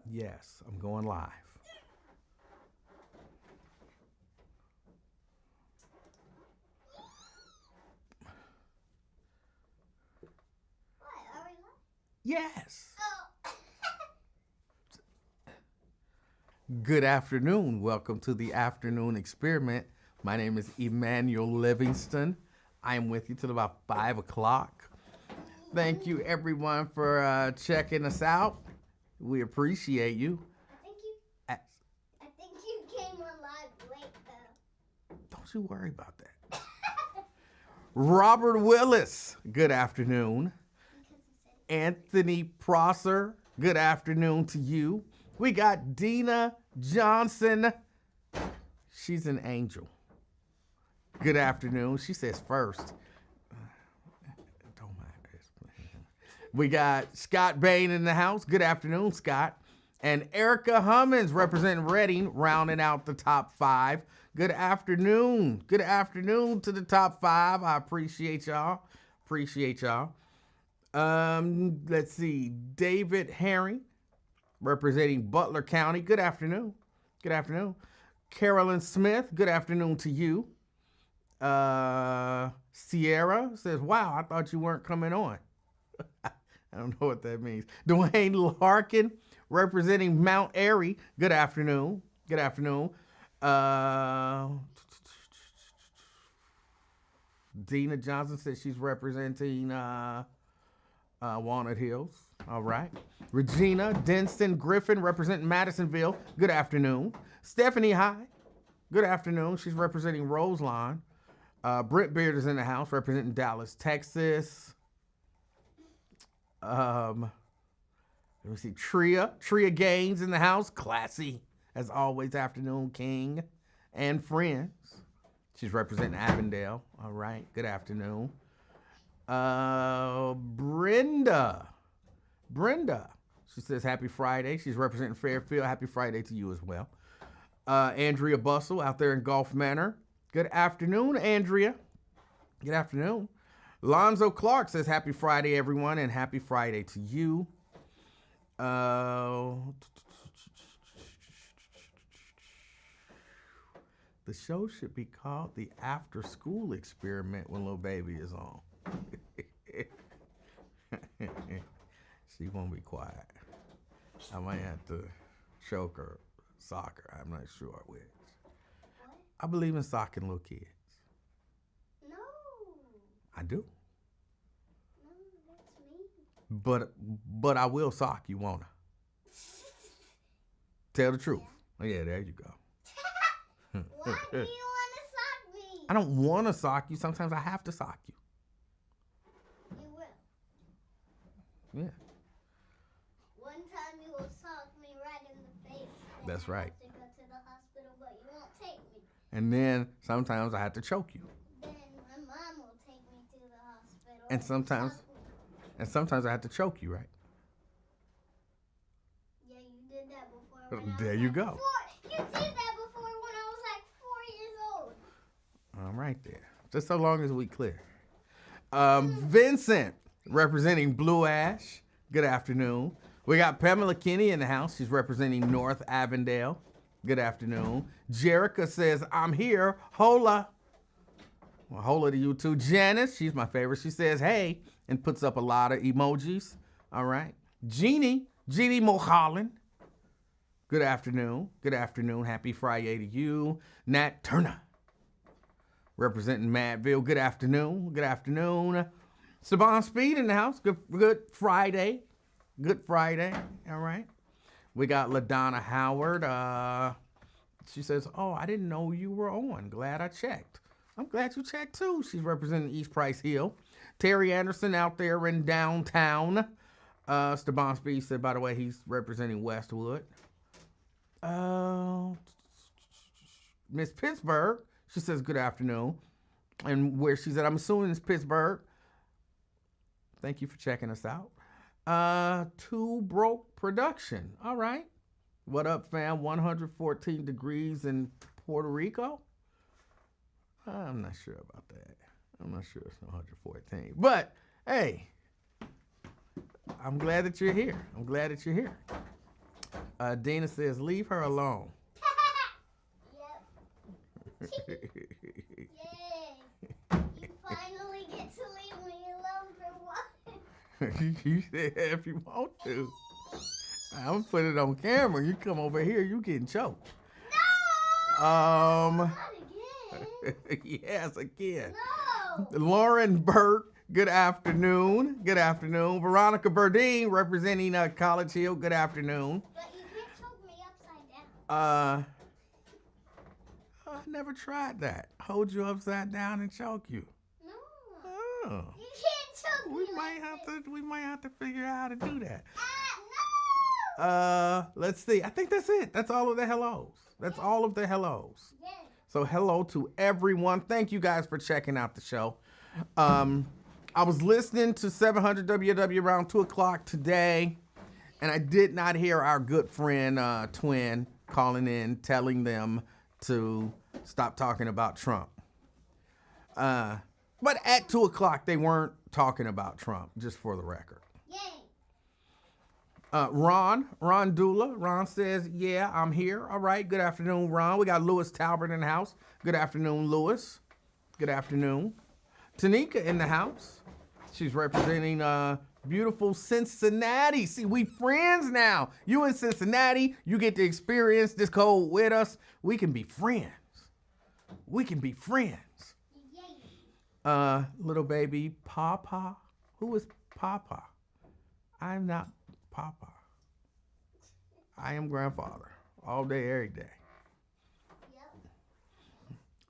Yes, I'm going live. What? Are we live? Yes. Oh. Good afternoon. Welcome to the afternoon experiment. My name is Emanuel Livingston. I am with you till about 5 o'clock. Thank you, everyone, for checking us out. We appreciate you. I think you came on live late though. Don't you worry about that. Robert Willis, good afternoon. Anthony Prosser, good afternoon to you. We got Dina Johnson. She's an angel. Good afternoon. She says first. Don't mind this. We got Scott Bain in the house. Good afternoon, Scott. And Erica Hummins representing Reading, rounding out the top 5. Good afternoon. Good afternoon to the top 5. I appreciate y'all. Let's see. David Herring representing Butler County. Good afternoon. Good afternoon. Carolyn Smith, good afternoon to you. Sierra says, wow, I thought you weren't coming on. I don't know what that means. Dwayne Larkin representing Mount Airy. Good afternoon. Good afternoon. Dina Johnson says she's representing Walnut Hills. All right. Regina Denson Griffin representing Madisonville. Good afternoon. Stephanie High. Good afternoon. She's representing Roselawn. Brent Beard is in the house representing Dallas, Texas. Let me see. Tria Gaines in the house. Classy, as always, afternoon king and friends. She's representing Avondale. All right. Good afternoon. Brenda. She says happy Friday. She's representing Fairfield. Happy Friday to you as well. Andrea Bustle out there in Gulf Manor. Good afternoon, Andrea. Good afternoon. Lonzo Clark says happy Friday, everyone, and happy Friday to you. The show should be called the After School Experiment when little baby is on. She won't be quiet. I might have to choke her, sock her. I'm not sure which. What? I believe in socking little kids. No. I do. No, that's me. But I will sock you, won't I? Tell the truth. Oh, yeah, there you go. Why do you want to sock me? I don't want to sock you. Sometimes I have to sock you. You will. Yeah, One time you will sock me right in the face. And that's I right. have to go to the hospital, but you won't take me. And then sometimes I have to choke you. Then my mom will take me to the hospital. And sometimes I have to choke you, right? Yeah, you did that before. When There I was you like go. 4. You did that before when I was like 4 years old. I'm right there. Just so long as we clear. Vincent representing Blue Ash. Good afternoon. We got Pamela Kinney in the house. She's representing North Avondale. Good afternoon. Jerica says, I'm here. Hola. Well, hola to you too. Janice, she's my favorite. She says, hey, and puts up a lot of emojis. All right. Jeannie Mulholland. Good afternoon. Good afternoon. Happy Friday to you. Nat Turner, representing Madville. Good afternoon. Good afternoon. Saban Speed in the house. Good Friday. Good Friday. All right. We got LaDonna Howard. She says, oh, I didn't know you were on. Glad I checked. I'm glad you checked too. She's representing East Price Hill. Terry Anderson out there in downtown. Saban Speed said, by the way, he's representing Westwood. Miss Pittsburgh, she says good afternoon. And where she's at, I'm assuming it's Pittsburgh. Thank you for checking us out. Two Broke Production. All right. What up, fam? 114 degrees in Puerto Rico? I'm not sure about that. I'm not sure it's 114. But, hey, I'm glad that you're here. I'm glad that you're here. Dina says, leave her alone. Yep. Yay. You finally get to leave me alone for once. You said if you want to. I'm gonna put it on camera. You come over here, you getting choked. No! Um. Not again. Yes, again. No! Lauren Burt, good afternoon. Good afternoon. Veronica Burdine, representing College Hill, good afternoon. But you can't choke me upside down. I never tried that. Hold you upside down and choke you. No. Oh. You can't choke me. We might have to figure out how to do that. No! Let's see. I think that's it. That's all of the hellos. That's all of the hellos. Yes. So hello to everyone. Thank you guys for checking out the show. I was listening to 700 WW around 2 o'clock today, and I did not hear our good friend Twin calling in, telling them to stop talking about Trump. But at 2 o'clock, they weren't talking about Trump, just for the record. Yay. Ron Dula. Ron says, yeah, I'm here. All right. Good afternoon, Ron. We got Lewis Talbert in the house. Good afternoon, Lewis. Good afternoon. Tanika in the house. She's representing beautiful Cincinnati. See, we friends now. You in Cincinnati, you get to experience this cold with us. We can be friends. We can be friends. Yay. Little baby Papa. Who is Papa? I'm not Papa. I am grandfather. All day, every day.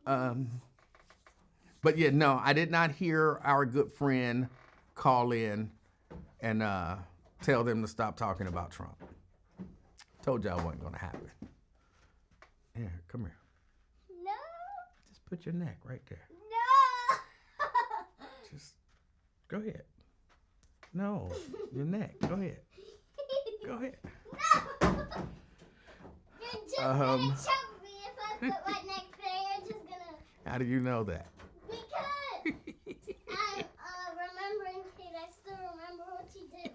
Yep. But yeah, no, I did not hear our good friend call in and tell them to stop talking about Trump. Told y'all it wasn't gonna happen. Here, come here. No. Just put your neck right there. No. Just go ahead. No, your neck. Go ahead. Go ahead. No. You're just gonna choke me if I put my neck there. You're just gonna. How do you know that? Because I'm remembering, Kate. I still remember what you did.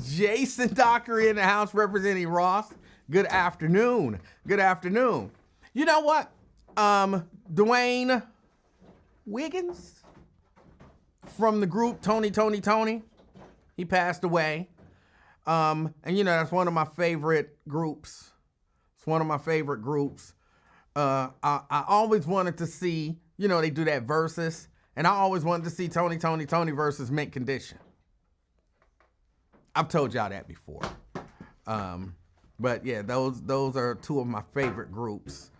Jason Dockery in the house representing Ross. Good afternoon. Good afternoon. You know what? Dwayne Wiggins from the group Tony, he passed away. And you know, that's one of my favorite groups. It's one of my favorite groups. I always wanted to see, you know, they do that versus, and I always wanted to see Tony versus Mint Condition. I've told y'all that before. But yeah, those are two of my favorite groups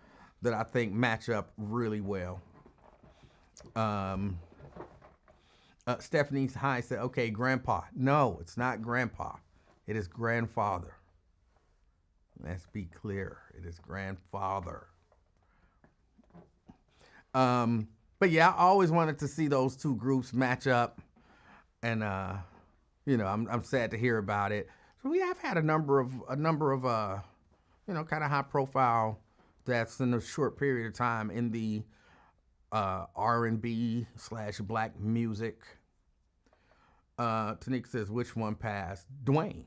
that I think match up really well. Stephanie High said, okay, grandpa. No, it's not grandpa. It is grandfather. Let's be clear. It is grandfather. But yeah, I always wanted to see those two groups match up. And, you know, I'm sad to hear about it. So we have had a number of you know, kind of high profile deaths in a short period of time in the R&B / black music. Tanika says, which one passed? Dwayne.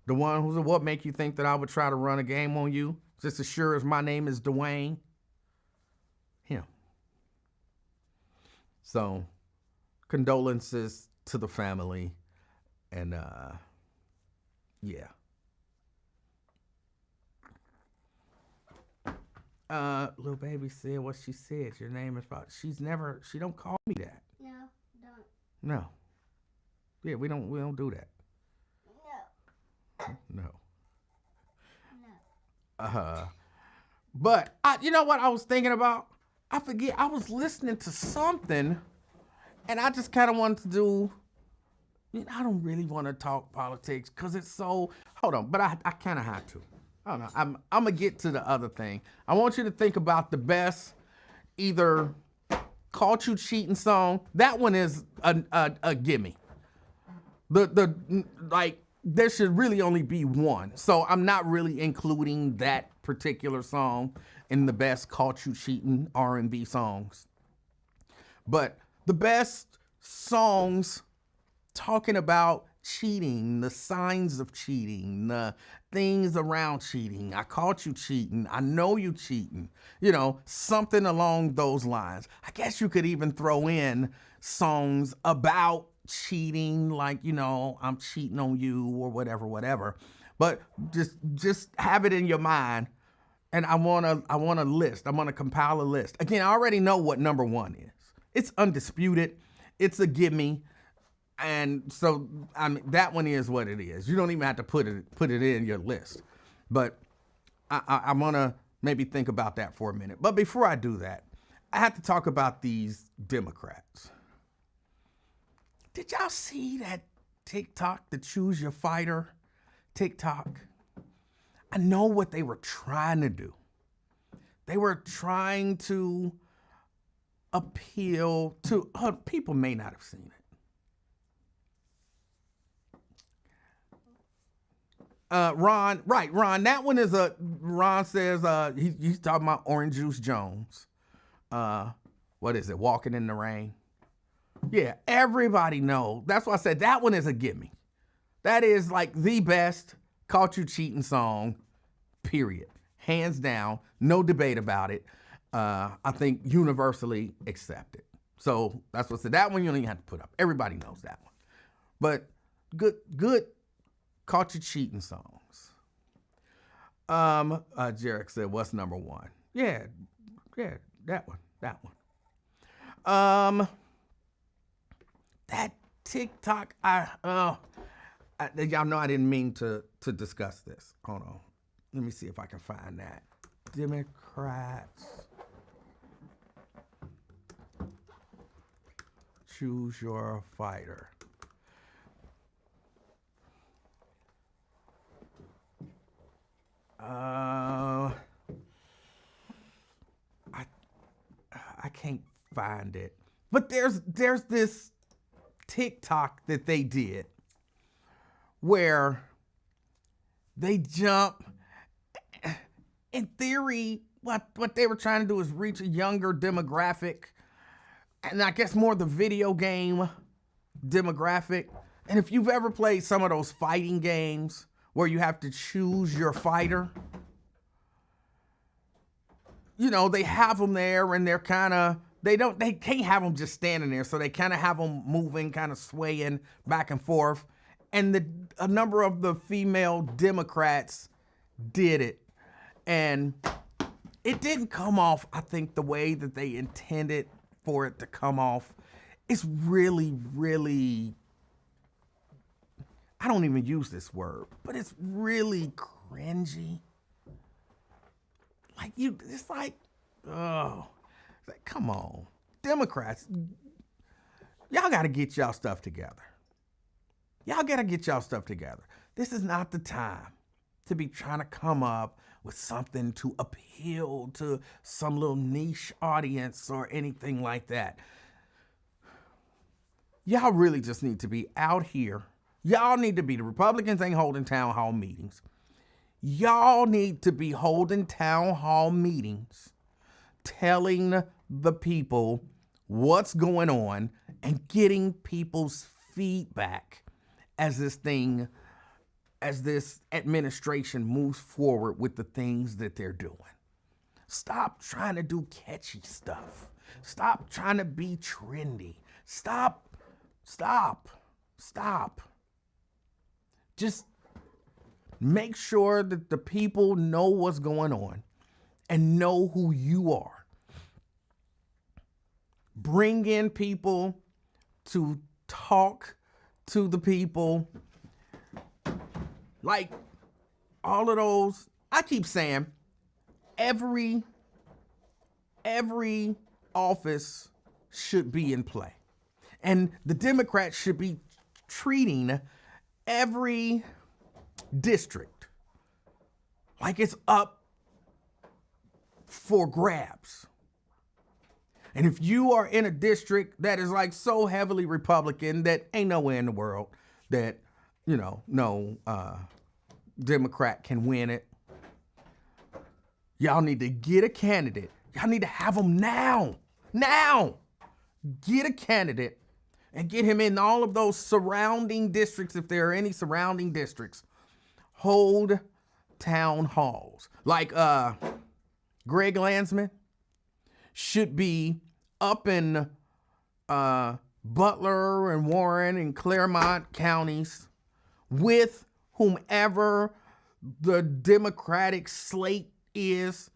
The one who's what make you think that I would try to run a game on you? Just as sure as my name is Dwayne. Him. So, condolences to the family. And, yeah. Little baby said what she said. Your name is about. She don't call me that. No, don't. No. Yeah, we don't do that. No. No. No. But you know what I was thinking about? I forget. I was listening to something, and I just kind of wanted to do. I don't really want to talk politics because it's so. Hold on, but I kind of have to. I don't know. I'm gonna get to the other thing. I want you to think about the best, either "Caught You Cheating" song. That one is a gimme. There should really only be one. So I'm not really including that particular song in the best "Caught You Cheating" R&B songs. But the best songs talking about cheating, the signs of cheating, the things around cheating. I caught you cheating. I know you cheating. You know, something along those lines. I guess you could even throw in songs about cheating, like, you know, I'm cheating on you or whatever. But just have it in your mind. And I want a list. I want to compile a list. Again, I already know what number 1 is. It's undisputed. It's a gimme. And so I mean, that one is what it is. You don't even have to put it in your list. But I want to maybe think about that for a minute. But before I do that, I have to talk about these Democrats. Did y'all see that TikTok, the Choose Your Fighter TikTok? I know what they were trying to do. They were trying to appeal to, people may not have seen it. Ron, that one is Ron says, he's talking about Orange Juice Jones. What is it, Walking in the Rain? Yeah, everybody knows. That's why I said that one is a gimme. That is like the best Caught You Cheating song, period. Hands down, no debate about it. I think universally accepted. So that's what I said. That one you don't even have to put up. Everybody knows that one. But good Caught You Cheating songs. Jarek said, what's number 1? Yeah, that one. That TikTok, y'all know I didn't mean to discuss this. Hold on. Let me see if I can find that. Democrats. Choose Your Fighter. I can't find it. But there's this TikTok that they did where they jump. In theory, what they were trying to do is reach a younger demographic, and I guess more the video game demographic. And if you've ever played some of those fighting games where you have to choose your fighter, you know, they have them there and they're kind of, they can't have them just standing there. So they kind of have them moving, kind of swaying back and forth. And a number of the female Democrats did it. And it didn't come off, I think, the way that they intended for it to come off. It's really, really, I don't even use this word, but it's really cringy. Like it's like, oh, it's like, come on. Democrats, y'all got to get y'all stuff together. Y'all got to get y'all stuff together. This is not the time to be trying to come up with something to appeal to some little niche audience or anything like that. Y'all really just need to be out here. Y'all need to be, the Republicans ain't holding town hall meetings. Y'all need to be holding town hall meetings, telling the people what's going on and getting people's feedback as this administration moves forward with the things that they're doing. Stop trying to do catchy stuff. Stop trying to be trendy. Stop. Just make sure that the people know what's going on and know who you are. Bring in people to talk to the people. Like all of those, I keep saying every office should be in play. And the Democrats should be treating every district like it's up for grabs. And if you are in a district that is like so heavily Republican that ain't nowhere in the world that, you know, no Democrat can win it, y'all need to get a candidate. Y'all need to have them now. Get a candidate and get him in all of those surrounding districts, if there are any surrounding districts, hold town halls. Like Greg Landsman should be up in Butler and Warren and Claremont counties with whomever the Democratic slate is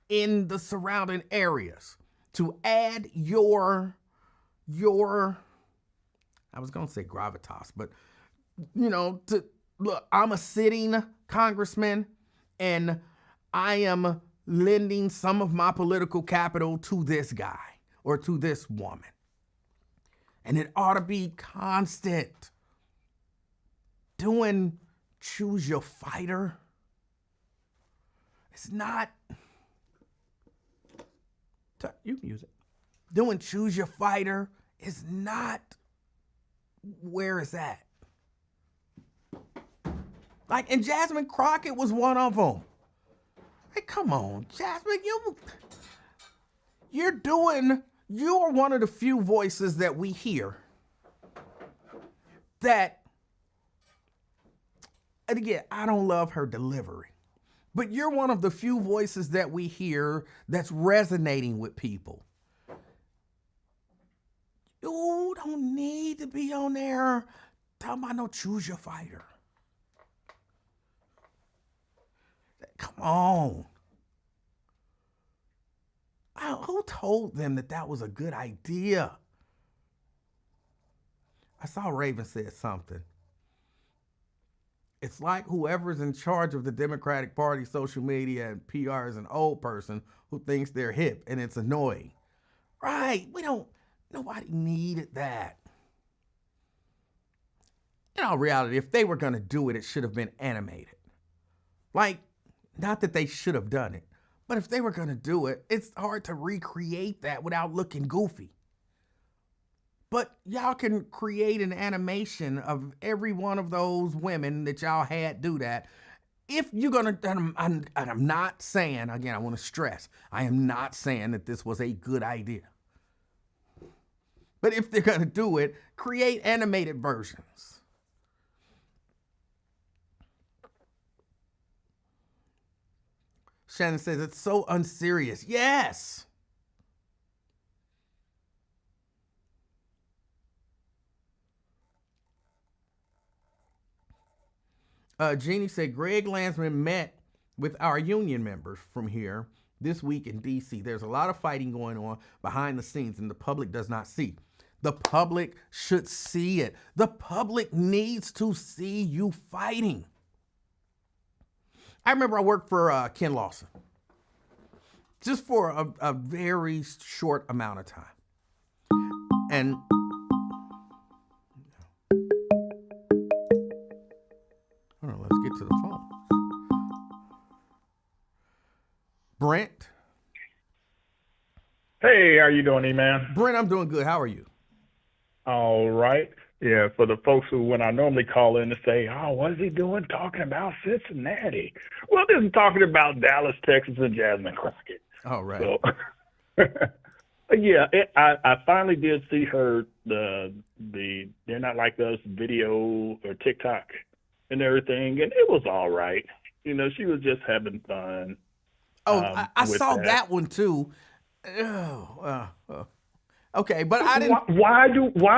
in the surrounding areas to add your I was gonna say gravitas, but look, I'm a sitting congressman and I am lending some of my political capital to this guy or to this woman. And it ought to be constant. Doing choose your fighter. It's not. You can use it. Doing choose your fighter is not where it's at. Like, and Jasmine Crockett was one of them. Hey, come on, Jasmine, you're one of the few voices that we hear that, and again, I don't love her delivery, but you're one of the few voices that we hear that's resonating with people. You don't need to be on there talking about no choose your fighter. Come on. Who told them that was a good idea? I saw Raven said something. It's like whoever's in charge of the Democratic Party social media and PR is an old person who thinks they're hip, and it's annoying. Right, nobody needed that. In all reality, if they were gonna do it, it should have been animated. Like, not that they should have done it, but if they were gonna do it, it's hard to recreate that without looking goofy. But y'all can create an animation of every one of those women that y'all had do that. If you're gonna, and I'm not saying, again, I wanna stress, I am not saying that this was a good idea. But if they're gonna do it, create animated versions. Shannon says, it's so unserious. Yes. Jeannie said, Greg Landsman met with our union members from here this week in D.C. There's a lot of fighting going on behind the scenes and the public does not see. The public should see it. The public needs to see you fighting. I remember I worked for Ken Lawson, just for a very short amount of time. And hold on, let's get to the phone. Brent. Hey, how you doing, E-Man? Brent, I'm doing good. How are you? All right. Yeah, for the folks who, when I normally call in to say, oh, what is he doing talking about Cincinnati? Well, this is talking about Dallas, Texas, and Jasmine Crockett. All right. So, yeah, I finally did see her, the They're Not Like Us video or TikTok and everything, and it was all right. You know, she was just having fun. Oh, I saw that one too. Okay, but I didn't. Why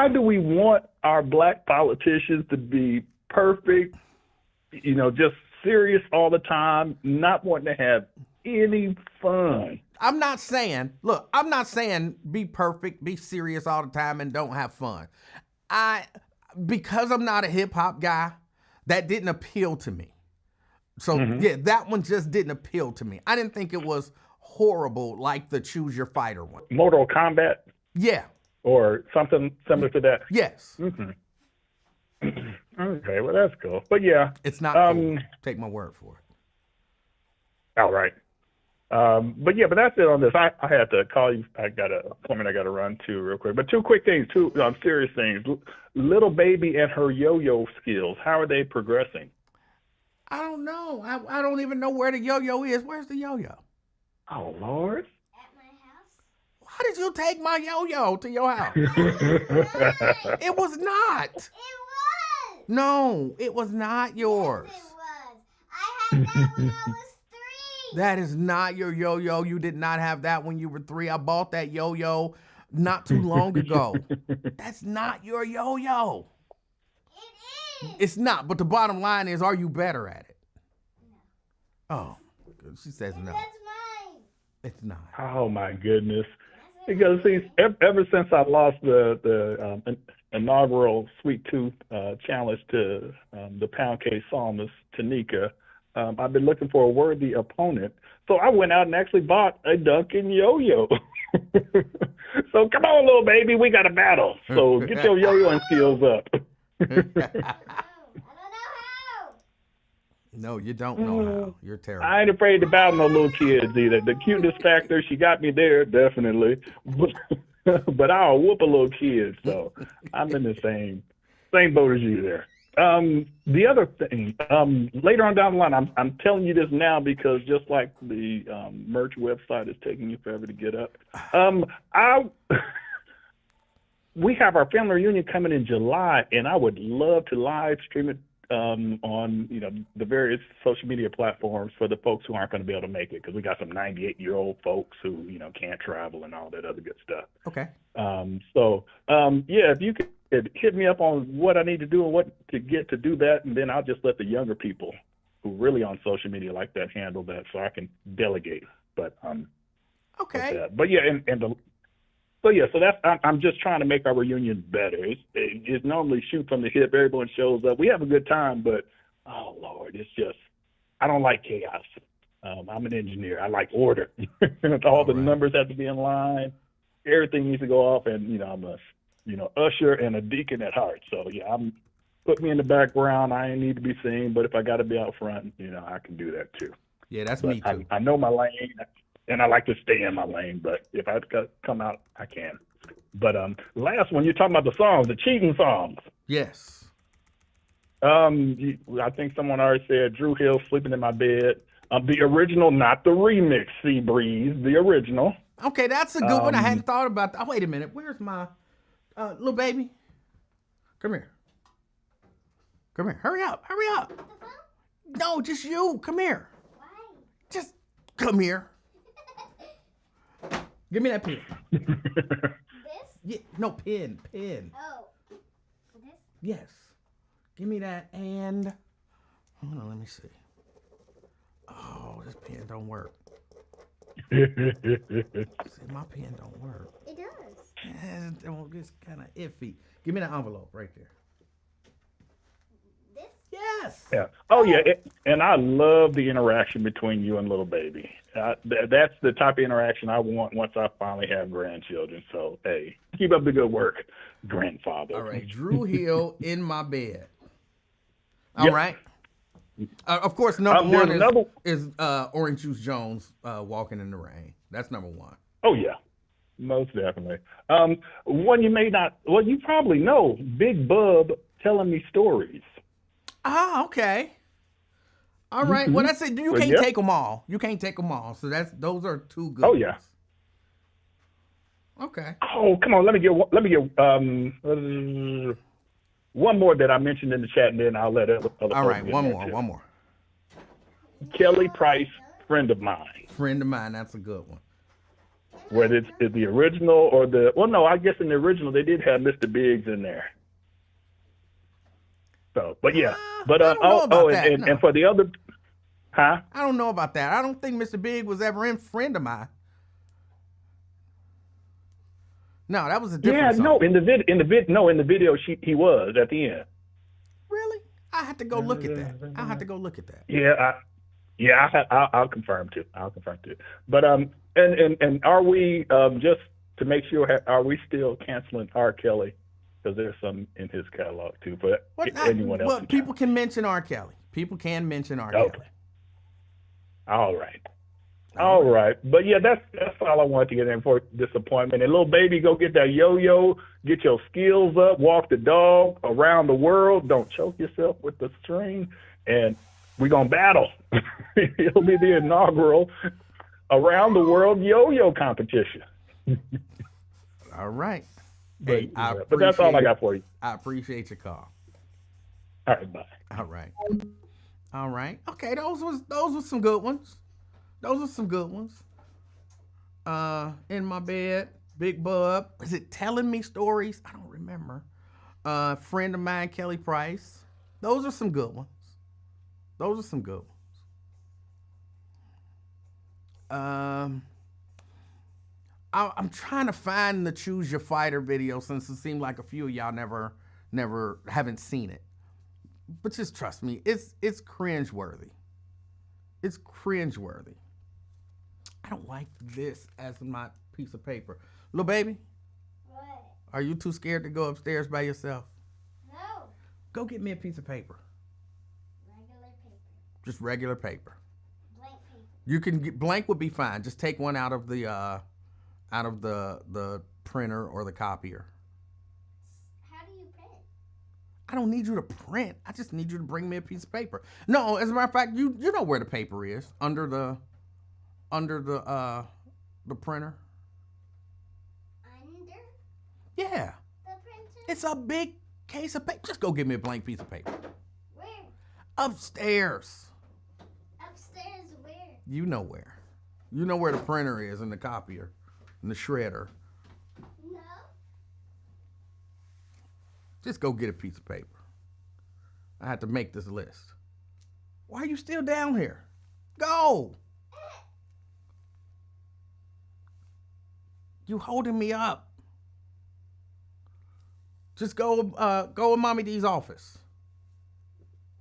do we want our black politicians to be perfect? You know, just serious all the time, not wanting to have any fun. I'm not saying be perfect, be serious all the time, and don't have fun. Because I'm not a hip hop guy, that didn't appeal to me. So yeah, that one just didn't appeal to me. I didn't think it was horrible like the Choose Your Fighter one. Mortal Kombat? Yeah. Or something similar to that? Yes. Mm-hmm. Okay, well, that's cool. But yeah. It's not cool. Take my word for it. All right. But that's it on this. I had to call you. I got an appointment I got to run to real quick. But two quick things, two serious things. Little baby and her yo-yo skills, how are they progressing? I don't know. I don't even know where the yo-yo is. Where's the yo-yo? Oh, Lord. At my house. Why did did you take my yo-yo to your house? It was not. It was. No, it was not yours. Yes, it was. I had that when I was 3. That is not your yo-yo. You did not have that when you were 3. I bought that yo-yo not too long ago. That's not your yo-yo. It is. It's not, but the bottom line is, are you better at it? No. Oh, she says no. That's mine. It's not. Oh my goodness! Because see, ever since I lost the inaugural Sweet Tooth challenge to the Pound Cake Psalmist, Tanika, I've been looking for a worthy opponent. So I went out and actually bought a Dunkin' yo-yo. So come on, little baby, we got a battle. So get your yo-yoing skills up. I don't know how. No, you don't know how. You're terrible. I ain't afraid to battle no little kids either. The cuteness factor, she got me there, definitely. But I'll whoop a little kid, so I'm in the same boat as you there. The other thing, later on down the line, I'm telling you this now because just like the merch website is taking you forever to get up, we have our family reunion coming in July, and I would love to live stream it on the various social media platforms for the folks who aren't going to be able to make it, because we got some 98-year-old folks who can't travel and all that other good stuff. Okay. If you could hit me up on what I need to do and what to get to do that, and then I'll just let the younger people who really on social media like that handle that, so I can delegate. But okay. So that's I'm just trying to make our reunion better. It's normally shoot from the hip. Everyone shows up. We have a good time, but oh Lord, it's just I don't like chaos. I'm an engineer. I like order. All the numbers have to be in line. Everything needs to go off, and I'm a usher and a deacon at heart. So put me in the background. I ain't need to be seen, but if I got to be out front, I can do that too. Yeah, that's me too. I know my lane, and I like to stay in my lane. But if I come out, I can. But last one, you're talking about the songs, the cheating songs. Yes. I think someone already said Drew Hill, Sleeping in My Bed. The original, not the remix. Sea Breeze, the original. Okay, that's a good one. I hadn't thought about that. Oh, wait a minute. Where's my little baby? Come here. Come here. Hurry up. Hurry up. No, just you. Come here. Why? Just come here. Give me that pen. This? Yeah, no, pen. Oh. This? Yes. Give me that and... Hold on, let me see. Oh, this pen don't work. See, my pen don't work. It does. It's kind of iffy. Give me the envelope right there. This? Yes. Yeah. Oh, yeah. And I love the interaction between you and little baby. That's the type of interaction I want once I finally have grandchildren. So, hey, keep up the good work, grandfather. All right. Drew Hill, In My Bed. All right. Of course, number one is Orange Juice Jones, Walking in the Rain. That's number one. Oh, yeah. Most definitely. One you may not, well, you probably know, Big Bub, Telling Me Stories. Ah, okay. All right. Mm-hmm. Well, that's it. You can't take them all. You can't take them all. So those are two good. Oh, yeah. ones. Okay. Oh, come on. Let me get one more that I mentioned in the chat, and then I'll let other All right. folks One more. Kelly Price, Friend of Mine. Friend of Mine. That's a good one. Whether it's the original or no, I guess in the original they did have Mr. Biggs in there. So, but yeah, but I don't know about that, and for the other, huh? I don't know about that. I don't think Mr. Big was ever in Friend of Mine. No, that was a different song. No, in the video he was at the end. Really? I have to go look at that. Yeah, I'll confirm too. But and are we just to make sure, are we still canceling R. Kelly? Because there's some in his catalog too. But anyone else? Well, people can mention R. Kelly. Okay. All right. But yeah, that's all I wanted to get in for disappointment. And little baby, go get that yo-yo, get your skills up, walk the dog around the world. Don't choke yourself with the string. And we're going to battle. It'll be the inaugural around the world yo-yo competition. All right. But, Hey, but that's all I got for you. I appreciate your call. All right, bye. All right. All right. Okay, those were some good ones. Those were some good ones. In my bed, Big Bub. Is it telling me stories? I don't remember. Friend of mine, Kelly Price. Those are some good ones. Those are some good ones. I'm trying to find the Choose Your Fighter video since it seemed like a few of y'all never haven't seen it. But just trust me, it's cringeworthy. It's cringeworthy. I don't like this as my piece of paper. Little baby, What? are you too scared to go upstairs by yourself? No. Go get me a piece of paper. Regular paper. Just regular paper. Blank paper. You can get blank would be fine. Just take one out of the printer or the copier. How do you print? I don't need you to print. I just need you to bring me a piece of paper. No, as a matter of fact, you know where the paper is under the printer. Under Yeah, the printer? it's a big case of paper. Just go get me a blank piece of paper. Where? Upstairs. Upstairs where? You know where. You know where the printer is and the copier and the shredder. No. Just go get a piece of paper. I had to make this list. Why are you still down here? Go. You holding me up. Just go in Mommy D's office.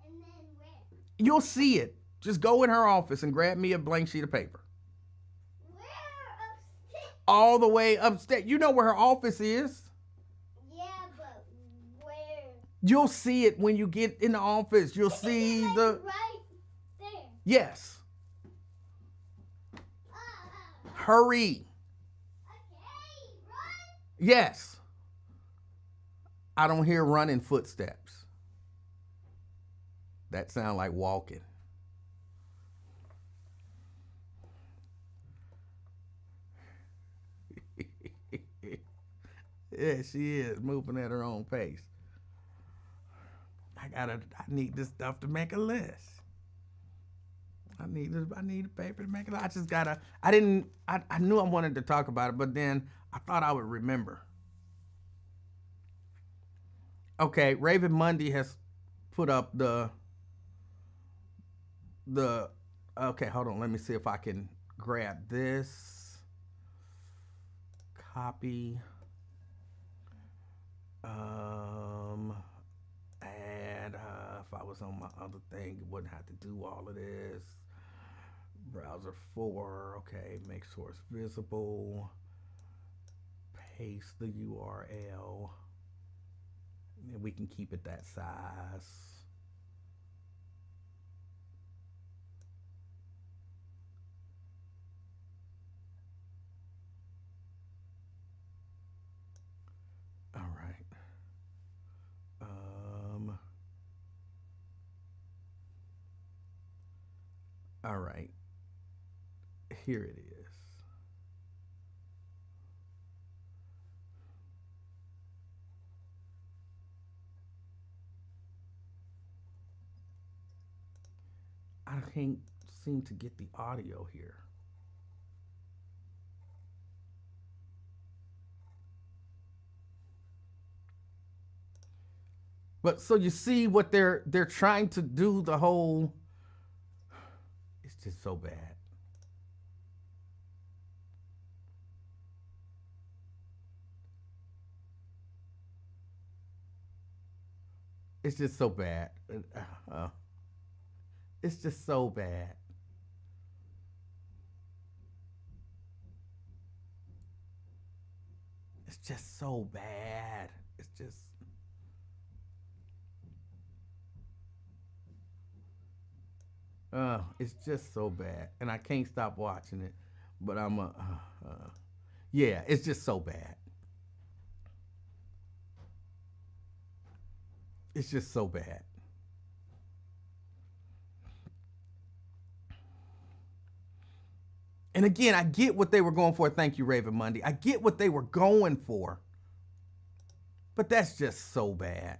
And then where? You'll see it. Just go in her office and grab me a blank sheet of paper. Where? Upstairs? All the way upstairs. You know where her office is. Yeah, but where? You'll see it when you get in the office. You'll see Like the... right there. Yes. Hurry. Okay, run. Yes. I don't hear running footsteps. That sound like walking. Yeah, she is moving at her own pace. I need this stuff to make a list. I need a paper to make it. I knew I wanted to talk about it, but then I thought I would remember. Okay, Raven Monday has put up the okay, hold on, let me see if I can grab this. Copy. And if I was on my other thing, it wouldn't have to do all of this. Browser 4, okay, make source visible. Paste the URL. And we can keep it that size. All right. All right. Here it is. I can't seem to get the audio here. But so you see what they're trying to do, the whole, it's just so bad. It's just so bad. It's just so bad. It's just so bad. It's just... it's just so bad. And I can't stop watching it. But yeah, it's just so bad. It's just so bad. And again, I get what they were going for. Thank you, Raven Monday. I get what they were going for. But that's just so bad.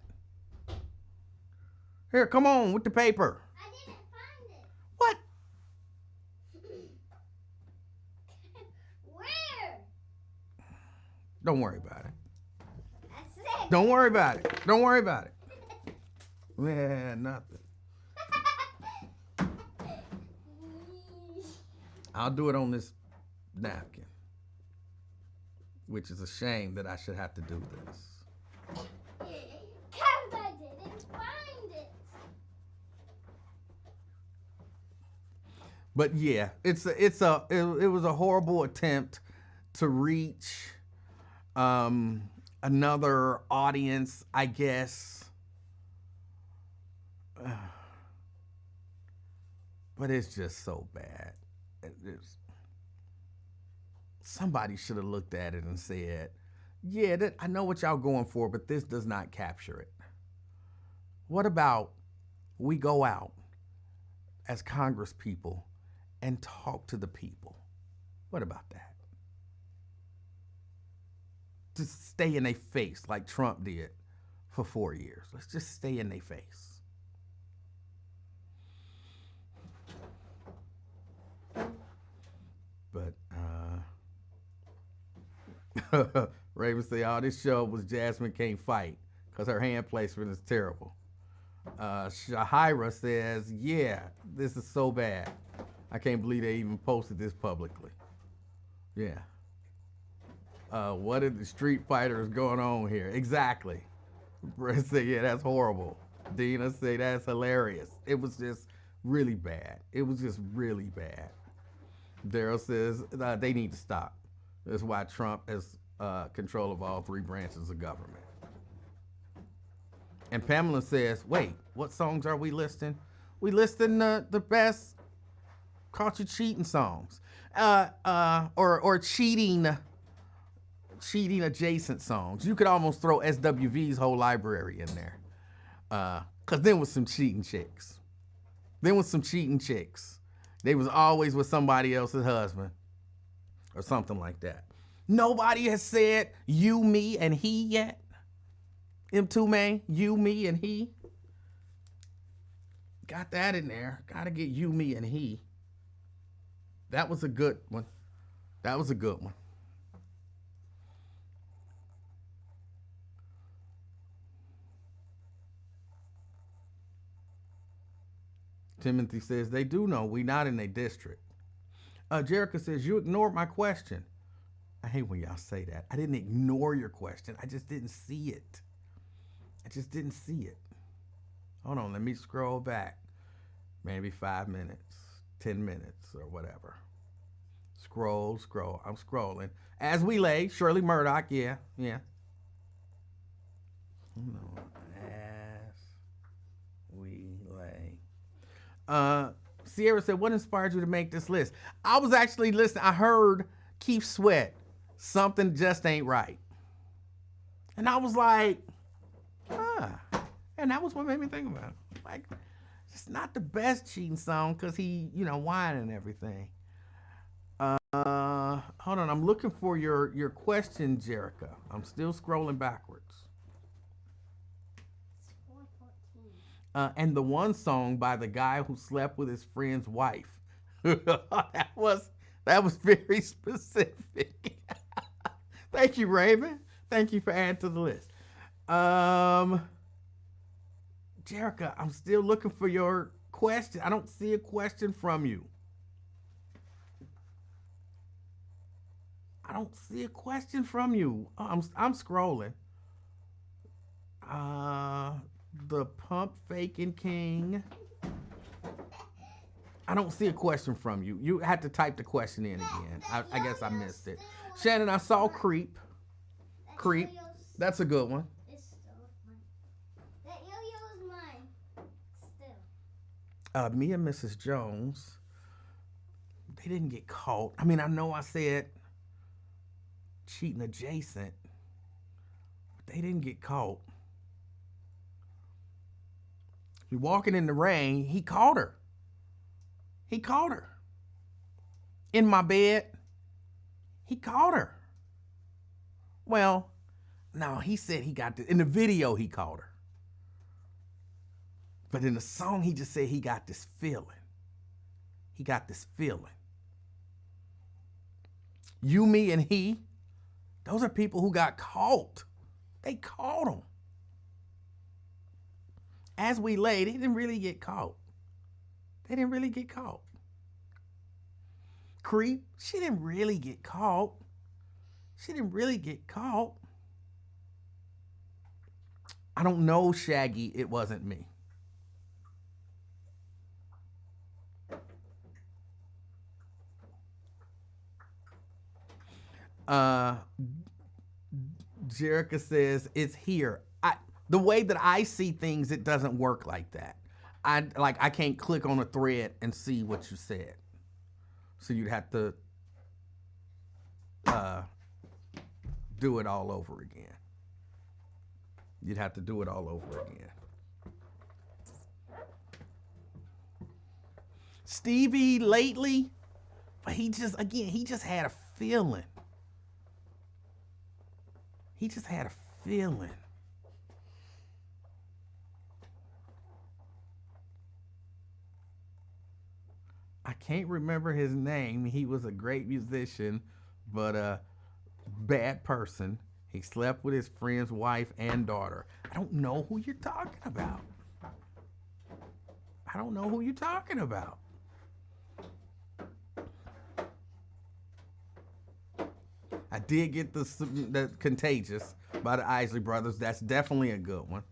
Here, come on with the paper. I didn't find it. What? Where? Don't worry about it. That's it. Don't worry about it. Don't worry about it. Man, nothing. I'll do it on this napkin, which is a shame that I should have to do this. Because I didn't find it. But yeah, it was a horrible attempt to reach another audience, I guess. But it's just so bad. Somebody should have looked at it and said, yeah, I know what y'all going for, but this does not capture it. What about we go out as Congress people and talk to the people? What about that? Just stay in their face like Trump did for 4 years. Let's just stay in their face. But Raven say, oh, this show was Jasmine Can't Fight because her hand placement is terrible. Shahira says, yeah, this is so bad. I can't believe they even posted this publicly. Yeah. What are the Street Fighters going on here? Exactly. Brett say, yeah, that's horrible. Dina say, that's hilarious. It was just really bad. It was just really bad. Daryl says they need to stop. That's why Trump has control of all 3 branches of government. And Pamela says, wait, what songs are we listing? We listing the best caught you cheating songs. Or cheating adjacent songs. You could almost throw SWV's whole library in there. Cause then was some cheating chicks. They was always with somebody else's husband or something like that. Nobody has said you, me, and he yet. M2 man, you, me, and he. Got that in there. Gotta get you, me, and he. That was a good one. Timothy says, they do know we not in a district. Jerica says, you ignored my question. I hate when y'all say that. I didn't ignore your question. I just didn't see it. Hold on, let me scroll back. Maybe 5 minutes, 10 minutes, or whatever. Scroll. I'm scrolling. As we lay, Shirley Murdoch, yeah. No, as we lay. Sierra said, what inspired you to make this list? I was actually listening. I heard Keith Sweat, something just ain't right. And I was like, and that was what made me think about it. Like, it's not the best cheating song because he, whining and everything. Hold on, I'm looking for your question, Jerica. I'm still scrolling backwards. And the one song by the guy who slept with his friend's wife. that was very specific. Thank you, Raven. Thank you for adding to the list. Jerica, I'm still looking for your question. I don't see a question from you. Oh, I'm scrolling. The Pump Faking King. I don't see a question from you. You had to type the question in again. I guess I missed it. Shannon, I saw Creep. That's a good one. It's still mine. That yo-yo is mine. Still. Me and Mrs. Jones, they didn't get caught. I mean, I know I said cheating adjacent, but they didn't get caught. You're walking in the rain, he caught her. in my bed, he caught her. Well, no, he said he got this. In the video, he caught her. But in the song, he just said he got this feeling. He got this feeling. You, me, and he, those are people who got caught. They caught him. As we lay, they didn't really get caught. They didn't really get caught. Creep, she didn't really get caught. She didn't really get caught. I don't know, Shaggy, it wasn't me. Jerica says, it's here. The way that I see things, it doesn't work like that. I can't click on a thread and see what you said. So you'd have to do it all over again. You'd have to do it all over again. Stevie lately, but he just had a feeling. He just had a feeling. I can't remember his name. He was a great musician, but a bad person. He slept with his friend's wife and daughter. I don't know who you're talking about. I don't know who you're talking about. I did get the Contagious by the Isley Brothers. That's definitely a good one.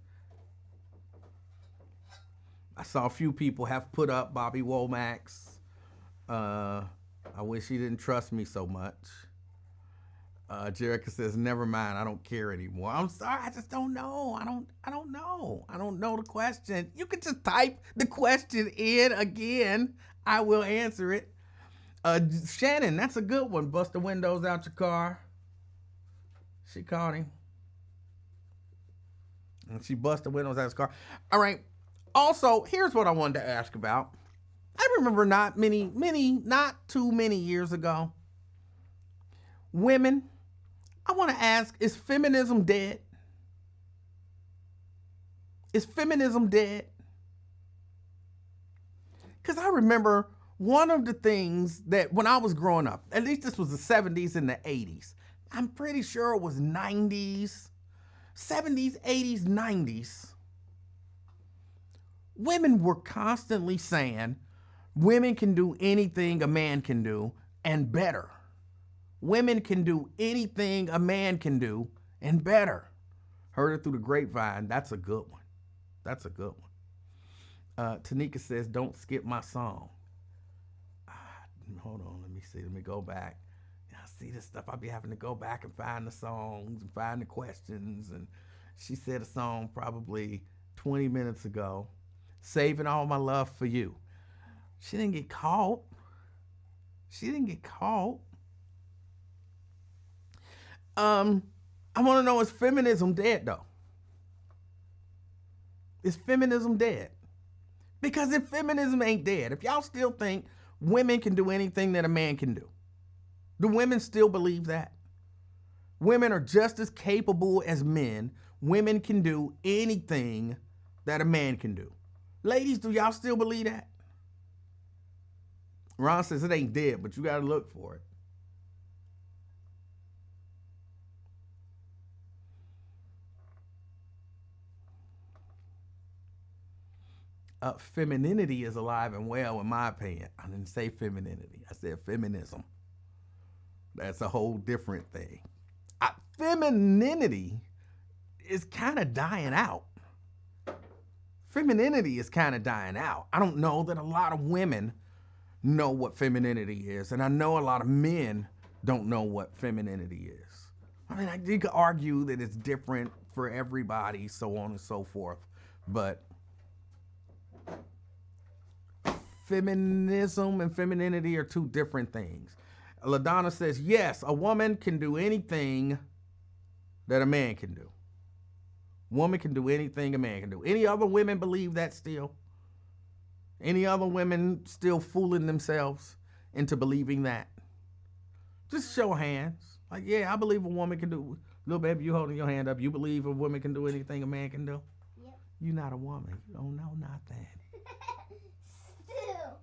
I saw a few people have put up Bobby Womack's. I wish he didn't trust me so much. Jerica says, never mind, I don't care anymore. I'm sorry, I just don't know. I don't know. I don't know the question. You can just type the question in again. I will answer it. Shannon, that's a good one. Bust the windows out your car. She caught him. And she bust the windows out his car. All right. Also, here's what I wanted to ask about. I remember not too many years ago, women, I want to ask, is feminism dead? Is feminism dead? Because I remember one of the things that when I was growing up, at least this was the 70s and the 80s, I'm pretty sure it was 90s, 70s, 80s, 90s. Women were constantly saying, women can do anything a man can do and better. Women can do anything a man can do and better. Heard it through the grapevine. That's a good one. That's a good one. Tanika says, don't skip my song. Hold on, let me see. Let me go back. I see this stuff. I'll be having to go back and find the songs and find the questions. And she said a song probably 20 minutes ago. Saving all my love for you. She didn't get caught. She didn't get caught. I want to know, is feminism dead though? Is feminism dead? Because if feminism ain't dead, if y'all still think women can do anything that a man can do women still believe that? Women are just as capable as men. Women can do anything that a man can do. Ladies, do y'all still believe that? Ron says it ain't dead, but you got to look for it. Femininity is alive and well, in my opinion. I didn't say femininity. I said feminism. That's a whole different thing. Femininity is kind of dying out. Femininity is kind of dying out. I don't know that a lot of women know what femininity is, and I know a lot of men don't know what femininity is. I mean, you could argue that it's different for everybody, so on and so forth, but feminism and femininity are two different things. LaDonna says, yes, a woman can do anything that a man can do. Woman can do anything a man can do. Any other women believe that still? Any other women still fooling themselves into believing that? Just show hands. Like, yeah, I believe a woman can do. Little baby, you holding your hand up. You believe a woman can do anything a man can do? Yep. You're not a woman. You don't know nothing. Still.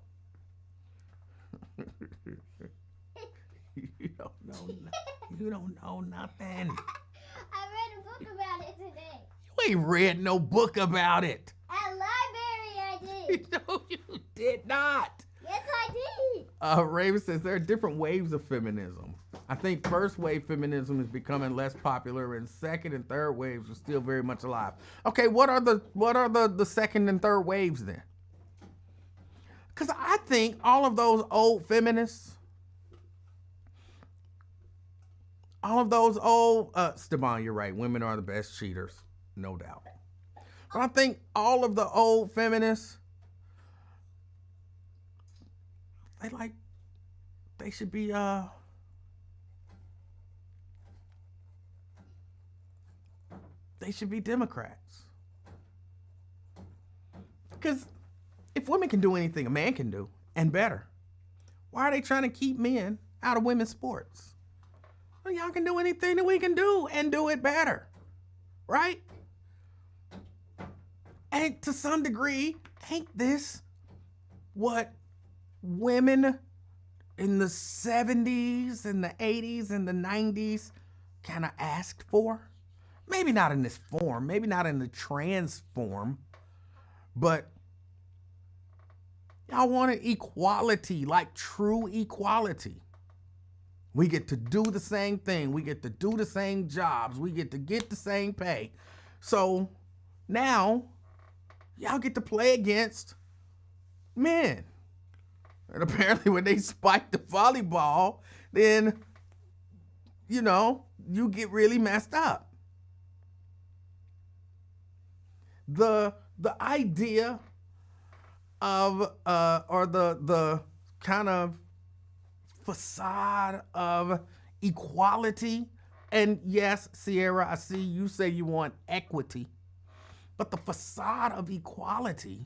You don't know nothing. You don't know nothing. I read a book about it today. You ain't read no book about it. At library I did. No, you did not. Yes, I did. Raven says there are different waves of feminism. I think first wave feminism is becoming less popular, and second and third waves are still very much alive. Okay, what are the second and third waves then? Because I think all of those old feminists, all of those old, Steban, you're right. Women are the best cheaters, no doubt. But I think all of the old feminists, they should be, they should be Democrats. Because if women can do anything a man can do, and better, why are they trying to keep men out of women's sports? Well, y'all can do anything that we can do and do it better, right? And to some degree, ain't this what women in the 70s and the 80s and the 90s kind of asked for? Maybe not in this form, maybe not in the trans form, but y'all wanted equality, like true equality. We get to do the same thing. We get to do the same jobs. We get to get the same pay. So now y'all get to play against men. And apparently when they spike the volleyball, then, you get really messed up. The idea of, or the kind of facade of equality, and yes, Sierra, I see you say you want equity, but the facade of equality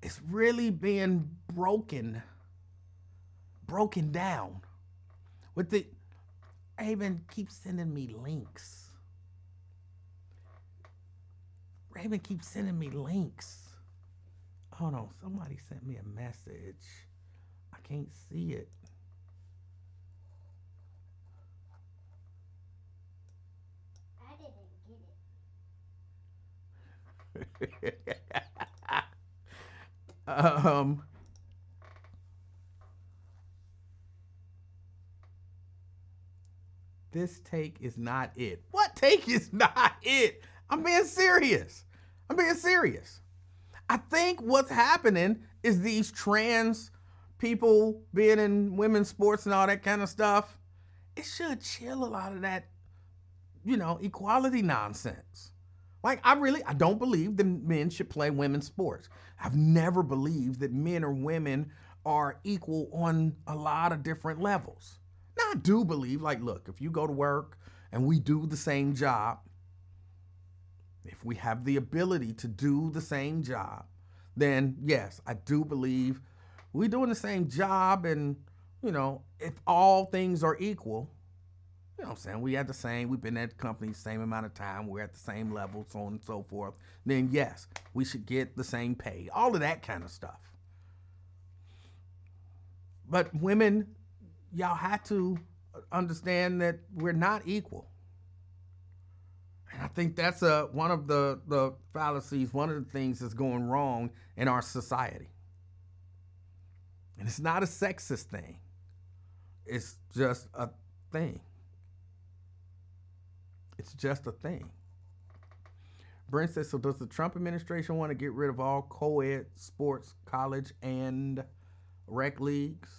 is really being broken down. Raven keeps sending me links. Raven keeps sending me links. Hold on, somebody sent me a message. I can't see it. I didn't get it. This take is not it. What take is not it? I'm being serious. I think what's happening is these trans people being in women's sports and all that kind of stuff, it should chill a lot of that, equality nonsense. Like, I don't believe that men should play women's sports. I've never believed that men or women are equal on a lot of different levels. Now, I do believe, look, if you go to work and we do the same job, if we have the ability to do the same job, then yes, I do believe we're doing the same job, and, if all things are equal, you know what I'm saying, we've been at the company the same amount of time, we're at the same level, so on and so forth, then yes, we should get the same pay, all of that kind of stuff. But women, y'all have to understand that we're not equal. And I think that's one of the fallacies, one of the things that's going wrong in our society. And it's not a sexist thing. It's just a thing. It's just a thing. Brent says, so does the Trump administration want to get rid of all co-ed sports, college, and rec leagues?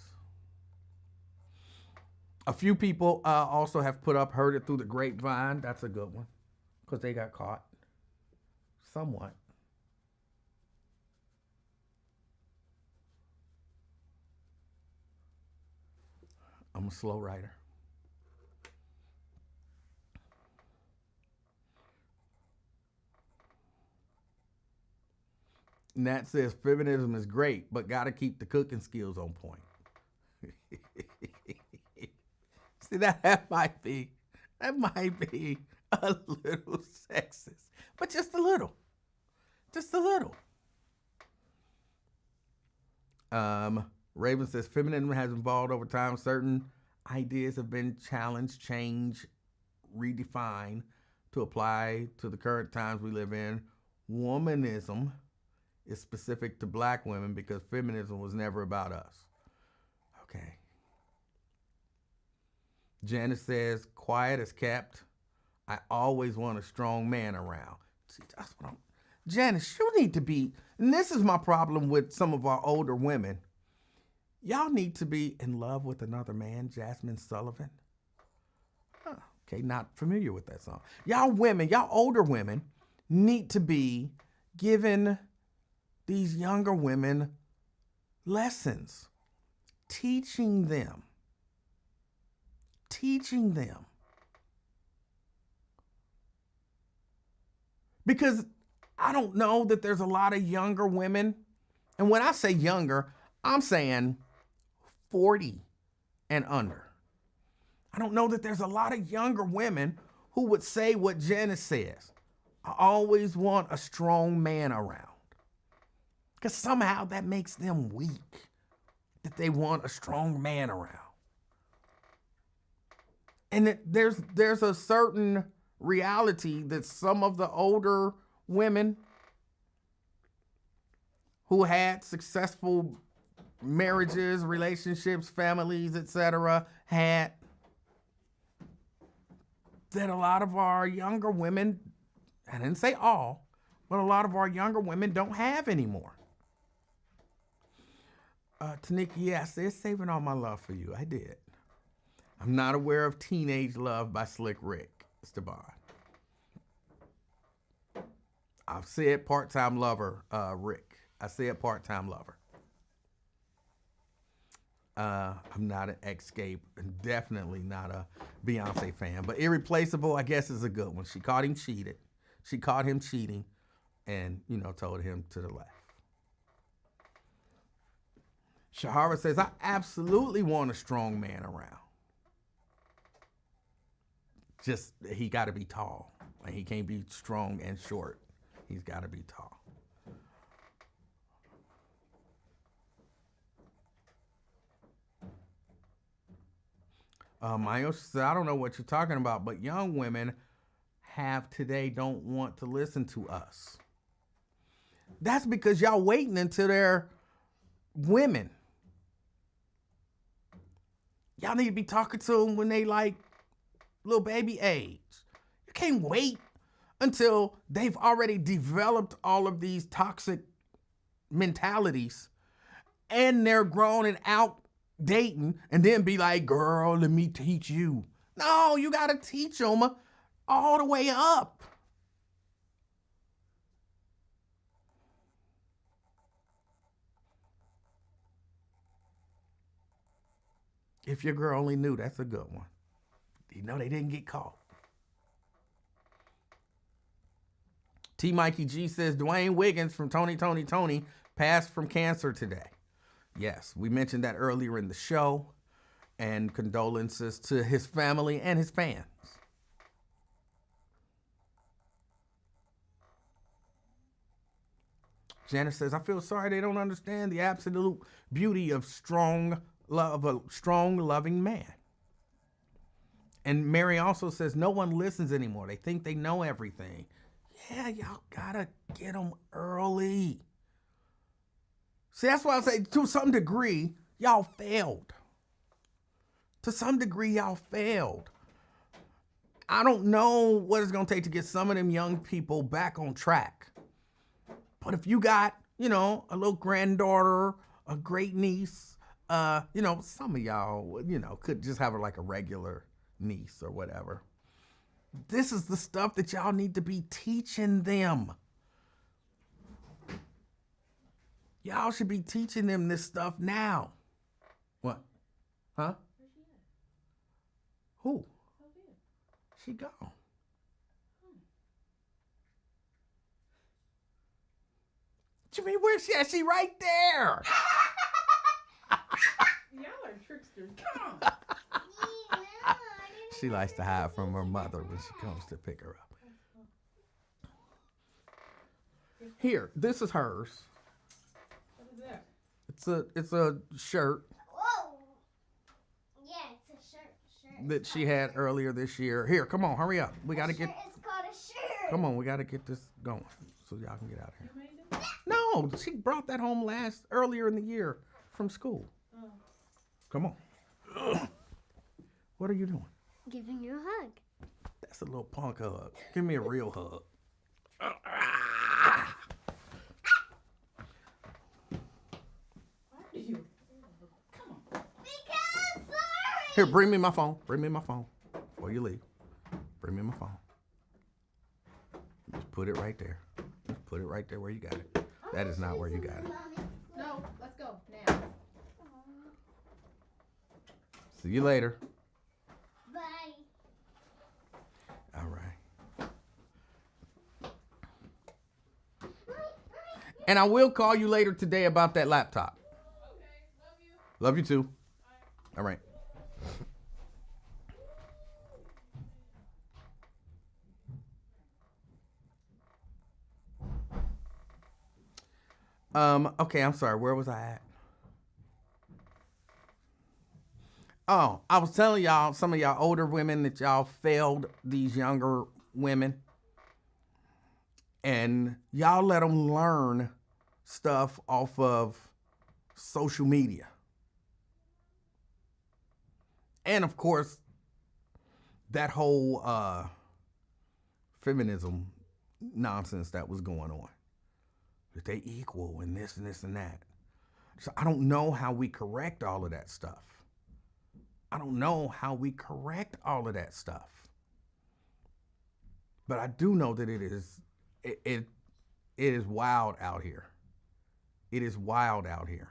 A few people also have heard it through the grapevine. That's a good one, because they got caught somewhat. I'm a slow writer. Nat says feminism is great, but got to keep the cooking skills on point. See, that might be a little sexist, but just a little. Just a little. Raven says feminism has evolved over time. Certain ideas have been challenged, changed, redefined to apply to the current times we live in. Womanism is specific to black women because feminism was never about us. Okay. Janice says, quiet as kept. I always want a strong man around. See, that's what I'm. Janice, you need to be, and this is my problem with some of our older women. Y'all need to be in love with another man, Jasmine Sullivan. Huh, okay, not familiar with that song. Y'all women, y'all older women need to be giving these younger women lessons, teaching them. Because I don't know that there's a lot of younger women. And when I say younger, I'm saying 40 and under. I don't know that there's a lot of younger women who would say what Janice says. I always want a strong man around. Because somehow that makes them weak, that they want a strong man around. And there's a certain reality that some of the older women who had successful marriages, relationships, families, etc., had, that a lot of our younger women, I didn't say all, but a lot of our younger women don't have anymore. Tanika, yes, they're saving all my love for you. I did. I'm not aware of Teenage Love by Slick Rick, Esteban. I've said part-time lover, Rick. I said part-time lover. I'm not an Escape, and definitely not a Beyonce fan. But Irreplaceable, I guess, is a good one. She caught him cheated. She caught him cheating and, told him to the left. Shahara says, I absolutely want a strong man around. Just, he got to be tall. Like, he can't be strong and short. He's got to be tall. Mayosha said, I don't know what you're talking about, but young women today don't want to listen to us. That's because y'all waiting until they're women. Y'all need to be talking to them when they like little baby age. You can't wait until they've already developed all of these toxic mentalities and they're grown and out dating and then be like, girl, let me teach you. No, you got to teach them all the way up. If your girl only knew, that's a good one. They didn't get caught. T. Mikey G says, Dwayne Wiggins from Tony passed from cancer today. Yes, we mentioned that earlier in the show, and condolences to his family and his fans. Janice says, I feel sorry they don't understand the absolute beauty of strong love, a strong, loving man. And Mary also says, no one listens anymore. They think they know everything. Yeah, y'all gotta get them early. See, that's why I say, to some degree, y'all failed. To some degree, y'all failed. I don't know what it's gonna take to get some of them young people back on track. But if you got, a little granddaughter, a great niece, some of y'all, could just have her like a regular niece or whatever. This is the stuff that y'all need to be teaching them. Y'all should be teaching them this stuff now. What? Huh? Where's she at? Who? Sophia. She gone. What you mean, where's she at? She right there. Y'all are tricksters. Come on. She likes to hide from her mother when she comes to pick her up. Here, this is hers. What is that? It's a shirt Whoa. Yeah, it's a shirt. that she had earlier this year. Here, come on, hurry up. We gotta get. It's called a shirt. Come on, we gotta get this going so y'all can get out of here. You made it? No, she brought that home earlier in the year from school. Oh. Come on. What are you doing? Giving you a hug. That's a little punk hug. Give me a real hug. Why do you? Come on. Because, sorry. Here, bring me my phone. Bring me my phone before you leave. Bring me my phone. Just put it right there. Just put it right there where you got it. That is not where you got it. No, let's go now. See you later. Bye. All right. And I will call you later today about that laptop. Okay, love you. Love you too. All right. Okay, I'm sorry. Where was I at? Oh, I was telling y'all, some of y'all older women, that y'all failed these younger women. And y'all let them learn stuff off of social media. And of course, that whole feminism nonsense that was going on. That they equal and this and this and that. So I don't know how we correct all of that stuff. I don't know how we correct all of that stuff. But I do know that it is wild out here. It is wild out here.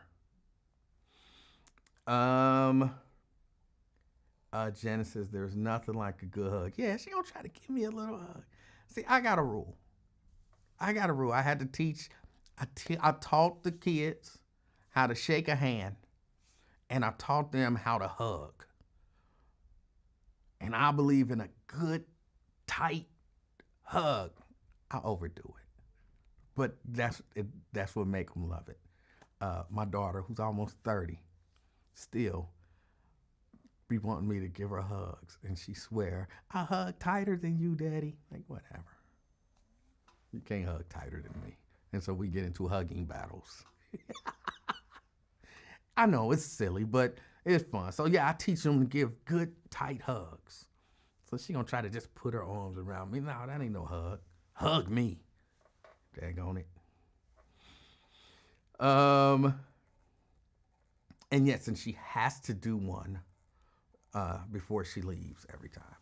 Genesis, there's nothing like a good hug. Yeah, she gonna try to give me a little hug. See, I got a rule. I had to teach. I taught the kids how to shake a hand, and I taught them how to hug. And I believe in a good, tight hug. I overdo it, but that's what makes them love it. My daughter, who's almost 30, still be wanting me to give her hugs, and she swear, I hug tighter than you, Daddy. Like, whatever. You can't hug tighter than me. And so we get into hugging battles. I know it's silly, but it's fun. So yeah, I teach them to give good, tight hugs. So she gonna try to just put her arms around me. No, that ain't no hug. Hug me. Daggone it. And yes, and she has to do one before she leaves every time.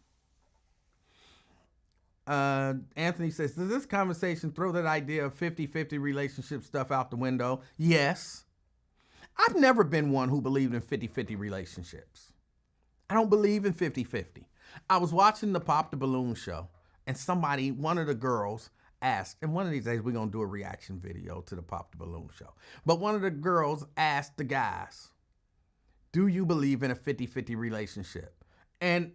Anthony says, does this conversation throw that idea of 50-50 relationship stuff out the window? Yes. I've never been one who believed in 50-50 relationships. I don't believe in 50-50. I was watching the Pop the Balloon show, and one of the girls asked, and one of these days we're going to do a reaction video to the Pop the Balloon show, but one of the girls asked the guys, do you believe in a 50-50 relationship? And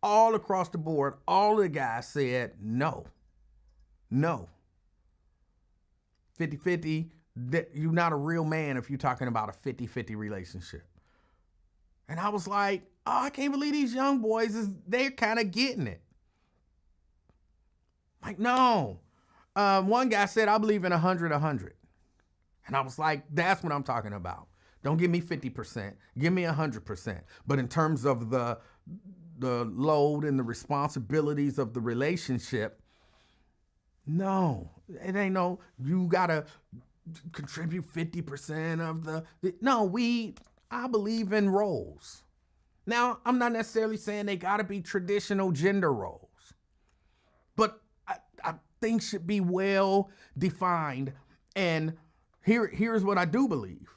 all across the board, all the guys said no. No. 50-50, you're not a real man if you're talking about a 50-50 relationship. And I was like, oh, I can't believe these young boys, they're kind of getting it. Like, no. One guy said, I believe in 100-100. And I was like, that's what I'm talking about. Don't give me 50%. Give me 100%. But in terms of the load and the responsibilities of the relationship, no. It ain't no, you got to contribute 50% of no, I believe in roles. Now, I'm not necessarily saying they got to be traditional gender roles, but I think should be well defined. And here's what I do believe.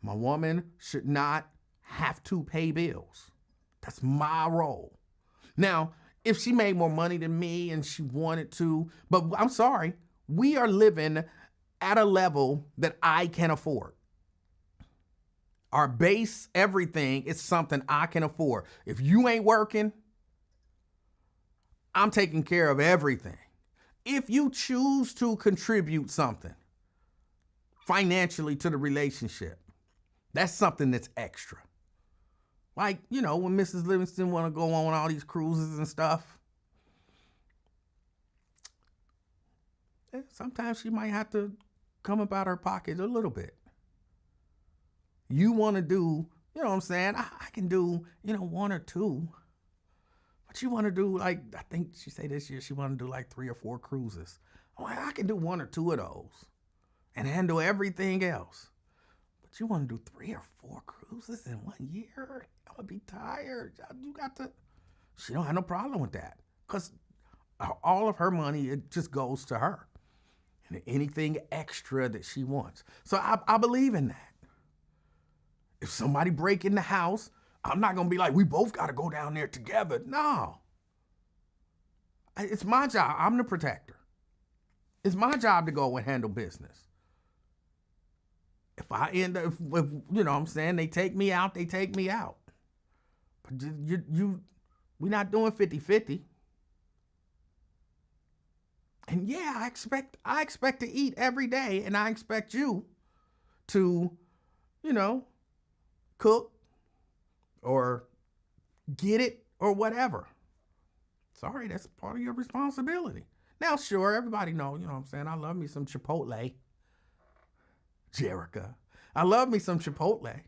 My woman should not have to pay bills. That's my role. Now, if she made more money than me and she wanted to, but I'm sorry, we are living at a level that I can afford. Our base everything is something I can afford. If you ain't working, I'm taking care of everything. If you choose to contribute something financially to the relationship, that's something that's extra. Like, you know, when Mrs. Livingston want to go on all these cruises and stuff, sometimes she might have to come up out her pocket a little bit. You want to do, you know what I'm saying? I can do, you know, 1 or 2. But you want to do like, I think she said this year she want to do like 3 or 4 cruises. I'm like, I can do 1 or 2 of those and handle everything else. But you want to do 3 or 4 cruises in 1 year? I'm going to be tired. You got to, she don't have no problem with that. Because all of her money, it just goes to her. And anything extra that she wants. So I believe in that. If somebody break in the house, I'm not going to be like, we both got to go down there together. No. It's my job. I'm the protector. It's my job to go and handle business. If I end up, if, you know what I'm saying, they take me out, they take me out. But we're not doing 50-50. And yeah, I expect to eat every day, and I expect you to, you know, cook or get it or whatever. Sorry, that's part of your responsibility. Now, sure, everybody know, you know what I'm saying, I love me some Chipotle. Jerica. I love me some Chipotle.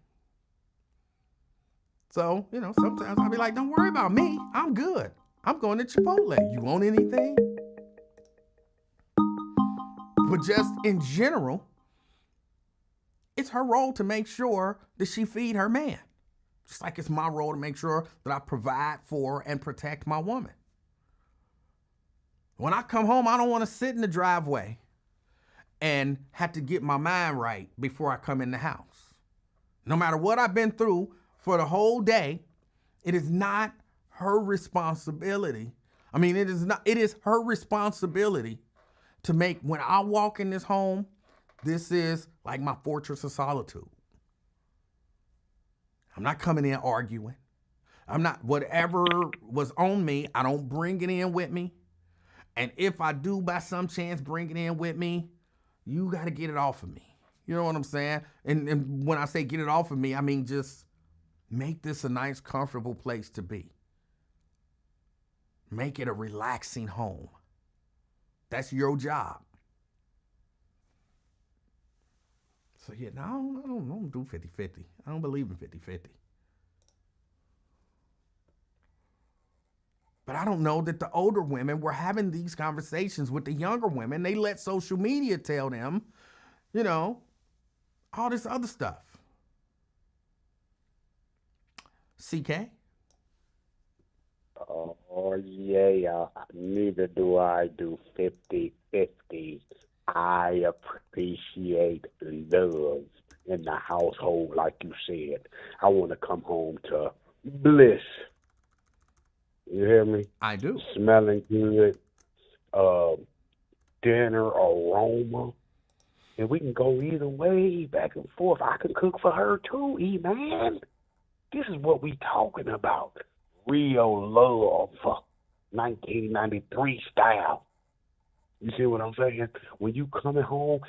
So, you know, sometimes I'll be like, don't worry about me. I'm good. I'm going to Chipotle. You want anything? But just in general, it's her role to make sure that she feed her man. Just like it's my role to make sure that I provide for and protect my woman. When I come home, I don't want to sit in the driveway and have to get my mind right before I come in the house. No matter what I've been through for the whole day, it is not her responsibility. I mean, it is her responsibility to make, when I walk in this home, this is like my fortress of solitude. I'm not coming in arguing. I'm not, whatever was on me, I don't bring it in with me. And if I do by some chance bring it in with me, you got to get it off of me. You know what I'm saying? And when I say get it off of me, I mean just make this a nice, comfortable place to be. Make it a relaxing home. That's your job. So yeah, no, I don't do 50-50. I don't believe in 50-50. But I don't know that the older women were having these conversations with the younger women. They let social media tell them, you know, all this other stuff. CK? Oh, yeah. Neither do I do 50-50. I appreciate love in the household, like you said. I want to come home to bliss. You hear me? I do. Smelling good, dinner aroma. And we can go either way, back and forth. I can cook for her too, man. This is what we talking about. Real love, 1993 style. You see what I'm saying? When you coming home,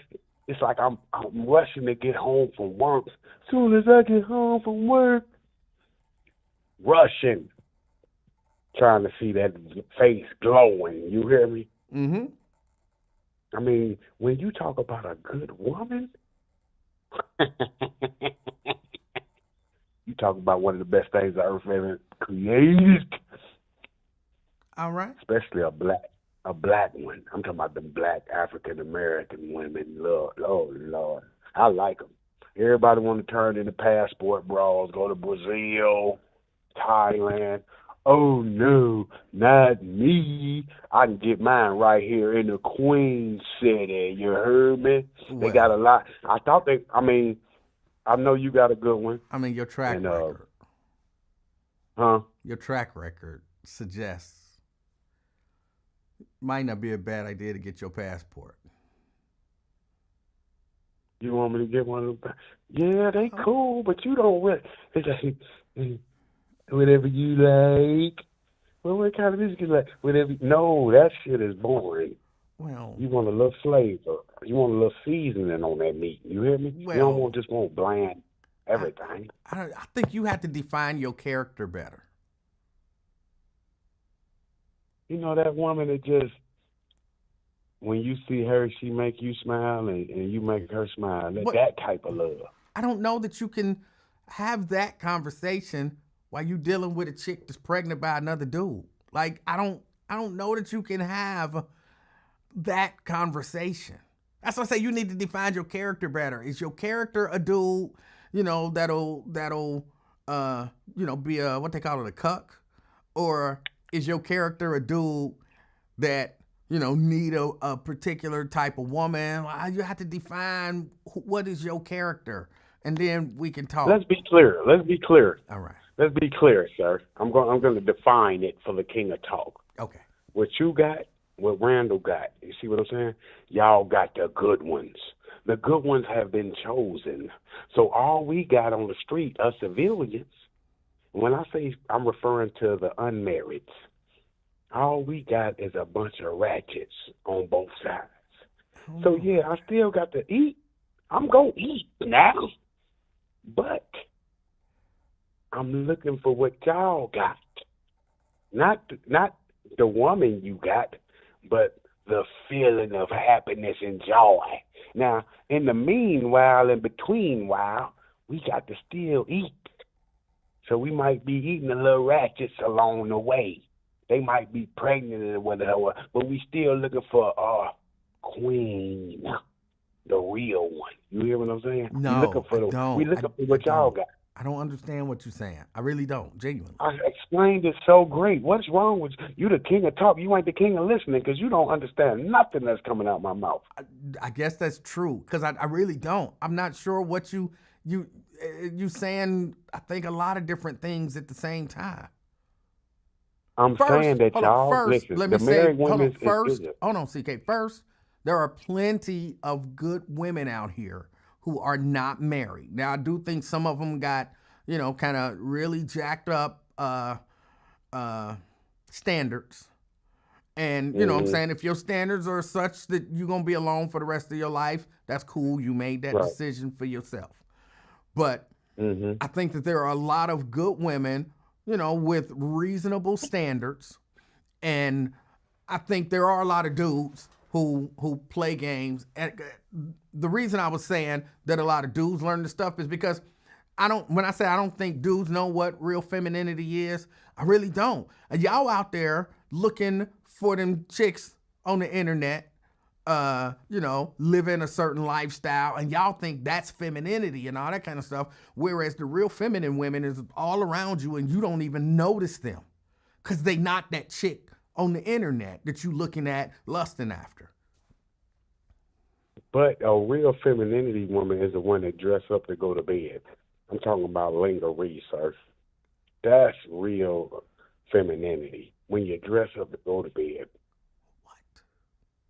it's like I'm rushing to get home from work. As soon as I get home from work, rushing, trying to see that face glowing. You hear me? Mm-hmm. I mean, when you talk about a good woman, you talk about one of the best things the earth ever created. All right. Especially a black one. I'm talking about the black African American women. Lord, oh Lord, I like them. Everybody want to turn into passport bras, go to Brazil, Thailand. Oh no, not me. I can get mine right here in the Queen City. You heard me? They got a lot. I know you got a good one. I mean, your track record. Huh? Your track record suggests might not be a bad idea to get your passport. You want me to get one of them? Yeah, they cool, but you don't really. It's like, whatever you like. Well, what kind of music is like? Whatever. No, that shit is boring. Well, You want a little flavor. You want a little seasoning on that meat. You hear me? You don't want bland everything. I think you have to define your character better. You know that woman that just, when you see her, she make you smile and you make her smile. That type of love. I don't know that you can have that conversation while you dealing with a chick that's pregnant by another dude. Like, I don't know that you can have that conversation. That's why I say you need to define your character better. Is your character a dude, that'll be what they call it, a cuck? Or is your character a dude that, need a particular type of woman? You have to define what is your character, and then we can talk. Let's be clear. All right. Let's be clear, sir. I'm going to define it for the king of talk. Okay. What you got, what Randall got. You see what I'm saying? Y'all got the good ones. The good ones have been chosen. So all we got on the street are civilians. When I say I'm referring to the unmarrieds, all we got is a bunch of ratchets on both sides. So, yeah, I still got to eat. I'm going to eat now. But I'm looking for what y'all got. Not the woman you got, but the feeling of happiness and joy. Now, in the meanwhile, in between while, we got to still eat. So we might be eating the little ratchets along the way. They might be pregnant or whatever, but we still looking for a queen, the real one. You hear what I'm saying? No, we looking for what y'all got. I don't understand what you're saying. I really don't, genuinely. I explained it so great. What's wrong with you? The king of talk. You ain't the king of listening because you don't understand nothing that's coming out my mouth. I guess that's true because I really don't. I'm not sure what you saying. I think a lot of different things at the same time. I'm saying that y'all listen. Let me the say, married women hold on, CK. First, there are plenty of good women out here who are not married. Now, I do think some of them got, kind of really jacked up standards. And, what I'm saying, if your standards are such that you're going to be alone for the rest of your life, that's cool. You made that decision for yourself. But I think that there are a lot of good women, with reasonable standards. And I think there are a lot of dudes who play games. And the reason I was saying that a lot of dudes learn this stuff is because when I say I don't think dudes know what real femininity is, I really don't. And y'all out there looking for them chicks on the internet, living a certain lifestyle, and y'all think that's femininity and all that kind of stuff, whereas the real feminine women is all around you and you don't even notice them because they not that chick on the internet that you looking at lusting after. But a real femininity woman is the one that dress up to go to bed. I'm talking about lingerie, sir. That's real femininity. When you dress up to go to bed. What?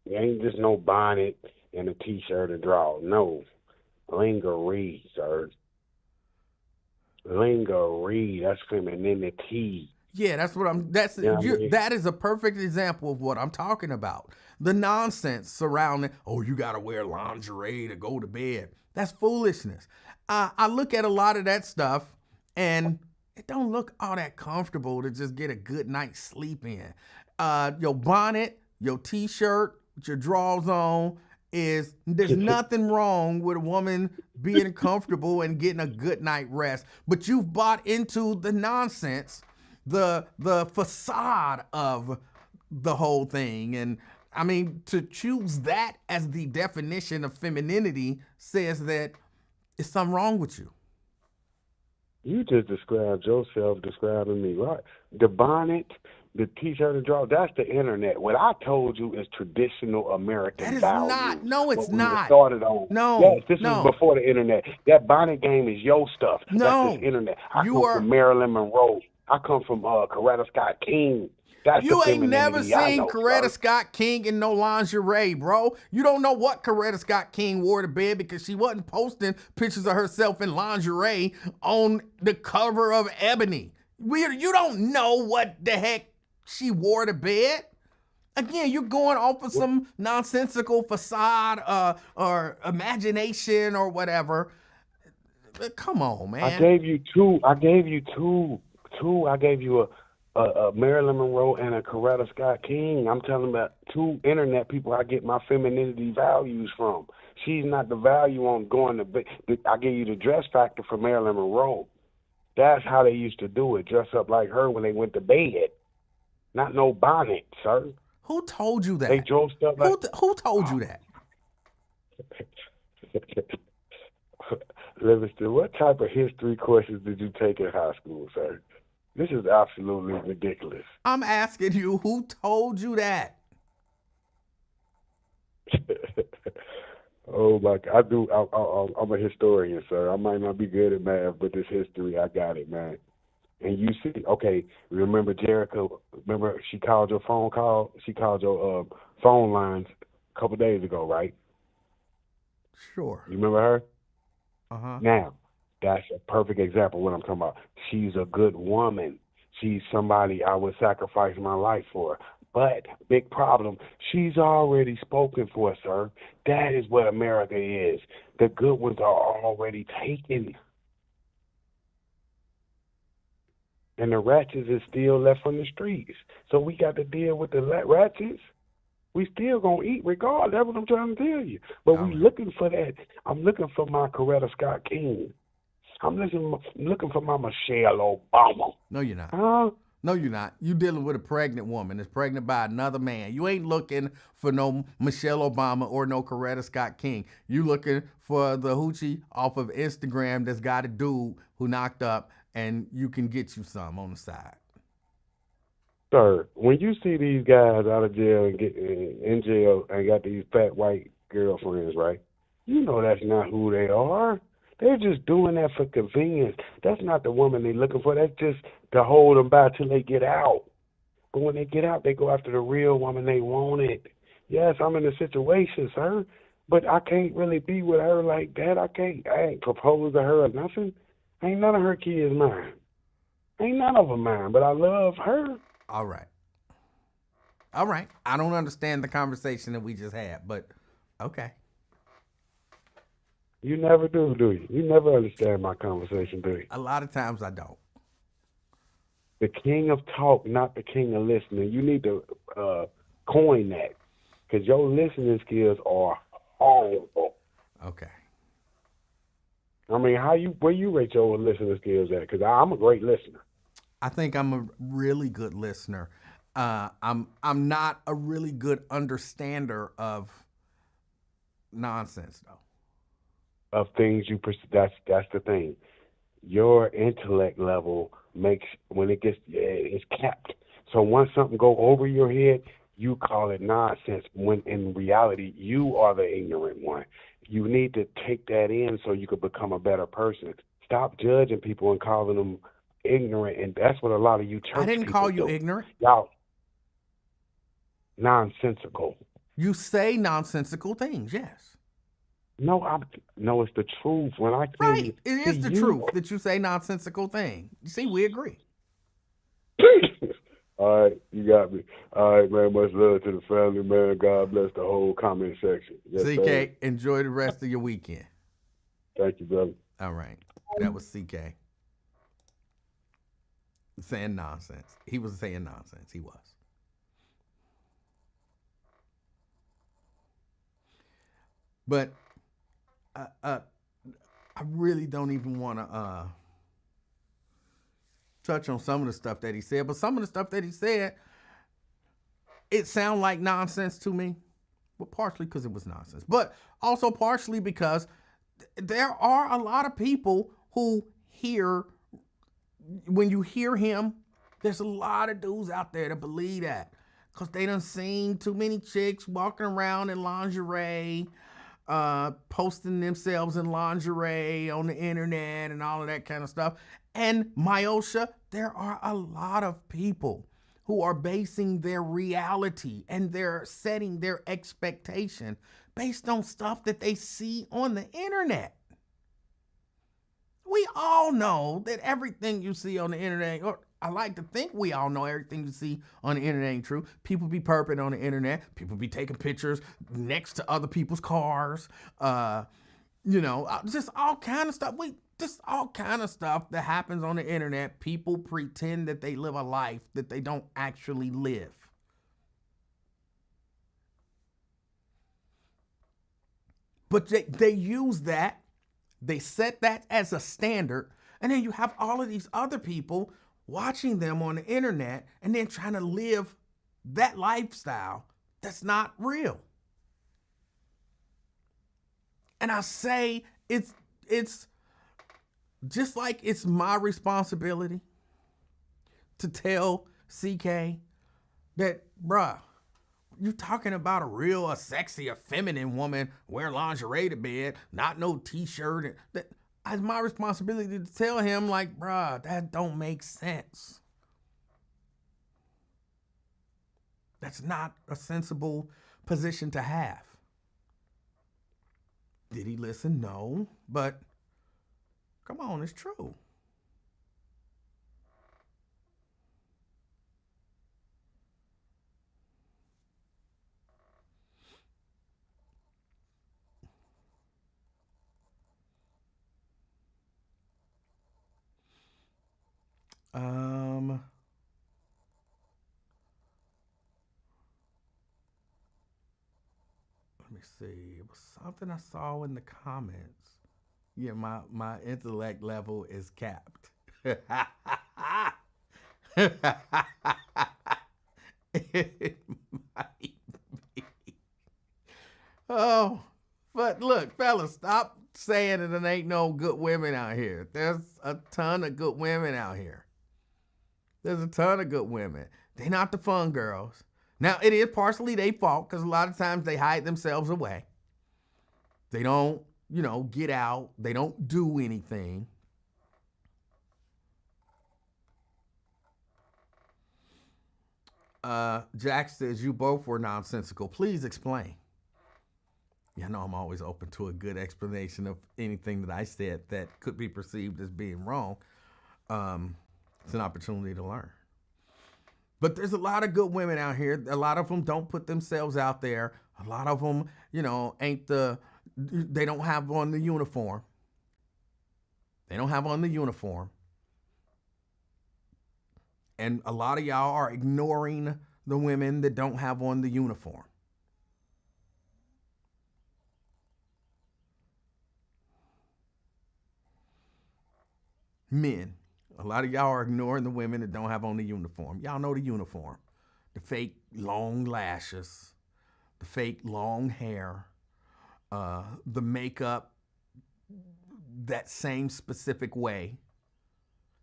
It ain't just no bonnet and a t-shirt and drawers. No. Lingerie, sir. Lingerie, that's femininity. Yeah, that's what that is a perfect example of what I'm talking about. The nonsense surrounding, you got to wear lingerie to go to bed. That's foolishness. I look at a lot of that stuff, and it don't look all that comfortable to just get a good night's sleep in. Your bonnet, your t-shirt, with your drawers on, there's nothing wrong with a woman being comfortable and getting a good night rest. But you've bought into the nonsense, the facade of the whole thing. And I mean, to choose that as the definition of femininity says that it's something wrong with you. You just described yourself describing me, right? The bonnet, the t-shirt and drawers, that's the internet. What I told you is traditional American values. That is not. No, it's not. Started on. No. Yes, this was before the internet. That bonnet game is your stuff. No. That's the internet. I come from Marilyn Monroe. I come from Coretta Scott King. That's You the ain't never femininity I seen know, Coretta sir. Scott King in no lingerie, bro. You don't know what Coretta Scott King wore to bed because she wasn't posting pictures of herself in lingerie on the cover of Ebony. You don't know what the heck she wore to bed. Again, you're going off of some nonsensical facade or imagination or whatever. Come on, man. I gave you two. I gave you a Marilyn Monroe and a Coretta Scott King. I'm telling about two internet people I get my femininity values from. She's not the value on going to bed. I gave you the dress factor for Marilyn Monroe. That's how they used to do it. Dress up like her when they went to bed. Not no bonnet, sir. Who told you that? They dressed up like... Who told you that? Livingston, what type of history courses did you take in high school, sir? This is absolutely ridiculous. I'm asking you, who told you that? Oh my God, I'm a historian, sir. I might not be good at math, but this history, I got it, man. And you see, okay, remember Jericho? Remember she called your phone call? She called your phone lines a couple days ago, right? Sure. You remember her? Uh-huh. Now, that's a perfect example of what I'm talking about. She's a good woman. She's somebody I would sacrifice my life for. But, big problem, she's already spoken for, sir. That is what America is. The good ones are already taken. And the ratchets is still left on the streets. So we got to deal with the ratchets. We still gonna eat regardless. That's what I'm trying to tell you. But we looking for that. I'm looking for my Coretta Scott King. I'm looking for my Michelle Obama. No, you're not. Huh? No, you're not. You dealing with a pregnant woman that's pregnant by another man. You ain't looking for no Michelle Obama or no Coretta Scott King. You looking for the hoochie off of Instagram that's got a dude who knocked up and you can get you some on the side. Sir, when you see these guys out of jail and get in jail and got these fat white girlfriends, right? You know that's not who they are. They're just doing that for convenience. That's not the woman they're looking for. That's just to hold them back till they get out. But when they get out, they go after the real woman they wanted. Yes, I'm in a situation, sir, but I can't really be with her like that. I ain't propose to her or nothing. Ain't none of her kids mine. Ain't none of them mine, but I love her. All right. I don't understand the conversation that we just had, but okay. You never do you? You never understand my conversation, do you? A lot of times I don't. The king of talk, not the king of listening. You need to coin that because your listening skills are horrible. Okay. I mean, where you rate your listening skills at? Because I'm a great listener. I think I'm a really good listener. I'm not a really good understander of nonsense, though. Of things that's the thing. Your intellect level makes when it gets it's capped. So once something go over your head, you call it nonsense. When in reality, you are the ignorant one. You need to take that in so you can become a better person. Stop judging people and calling them ignorant, and that's what a lot of you church people do. I didn't call you ignorant. Y'all nonsensical. You say nonsensical things, yes. No, it's the truth. When I tell you, it is the truth that you say nonsensical thing. You see, we agree. All right, you got me. All right, man. Much love to the family, man. God bless the whole comment section. Yes, CK, sir. enjoy the rest of your weekend. Thank you, brother. All right, that was CK saying nonsense. He was saying nonsense. He was. But I really don't even want to touch on some of the stuff that he said. But some of the stuff that he said, it sounded like nonsense to me. Well, partially because it was nonsense. But also partially because there are a lot of people who hear, when you hear him, there's a lot of dudes out there that believe that. Because they done seen too many chicks walking around in lingerie, posting themselves in lingerie on the internet and all of that kind of stuff. And Myosha, there are a lot of people who are basing their reality and they're setting their expectation based on stuff that they see on the internet. We all know that everything you see on the internet, or I like to think we all know everything you see on the internet ain't true. People be perping on the internet. People be taking pictures next to other people's cars. Just all kind of stuff. Just all kind of stuff that happens on the internet. People pretend that they live a life that they don't actually live. But they use that. They set that as a standard, and then you have all of these other people watching them on the internet and then trying to live that lifestyle that's not real. And I say it's just like it's my responsibility to tell CK that, bruh, you're talking about a sexy, a feminine woman wear lingerie to bed, not no t-shirt. That it's my responsibility to tell him, like, bruh, that don't make sense. That's not a sensible position to have. Did he listen? No, but come on, it's true. Let me see. It was something I saw in the comments. Yeah, my intellect level is capped. It might be. Oh, but look, fellas, stop saying that there ain't no good women out here. There's a ton of good women out here. There's a ton of good women. They're not the fun girls. Now, it is partially their fault because a lot of times they hide themselves away. They don't, get out. They don't do anything. Jack says, you both were nonsensical. Please explain. Yeah, I know I'm always open to a good explanation of anything that I said that could be perceived as being wrong. It's an opportunity to learn. But there's a lot of good women out here. A lot of them don't put themselves out there. A lot of them, they don't have on the uniform. They don't have on the uniform. And a lot of y'all are ignoring the women that don't have on the uniform. Men. A lot of y'all are ignoring the women that don't have on the uniform. Y'all know the uniform. The fake long lashes, the fake long hair, the makeup that same specific way.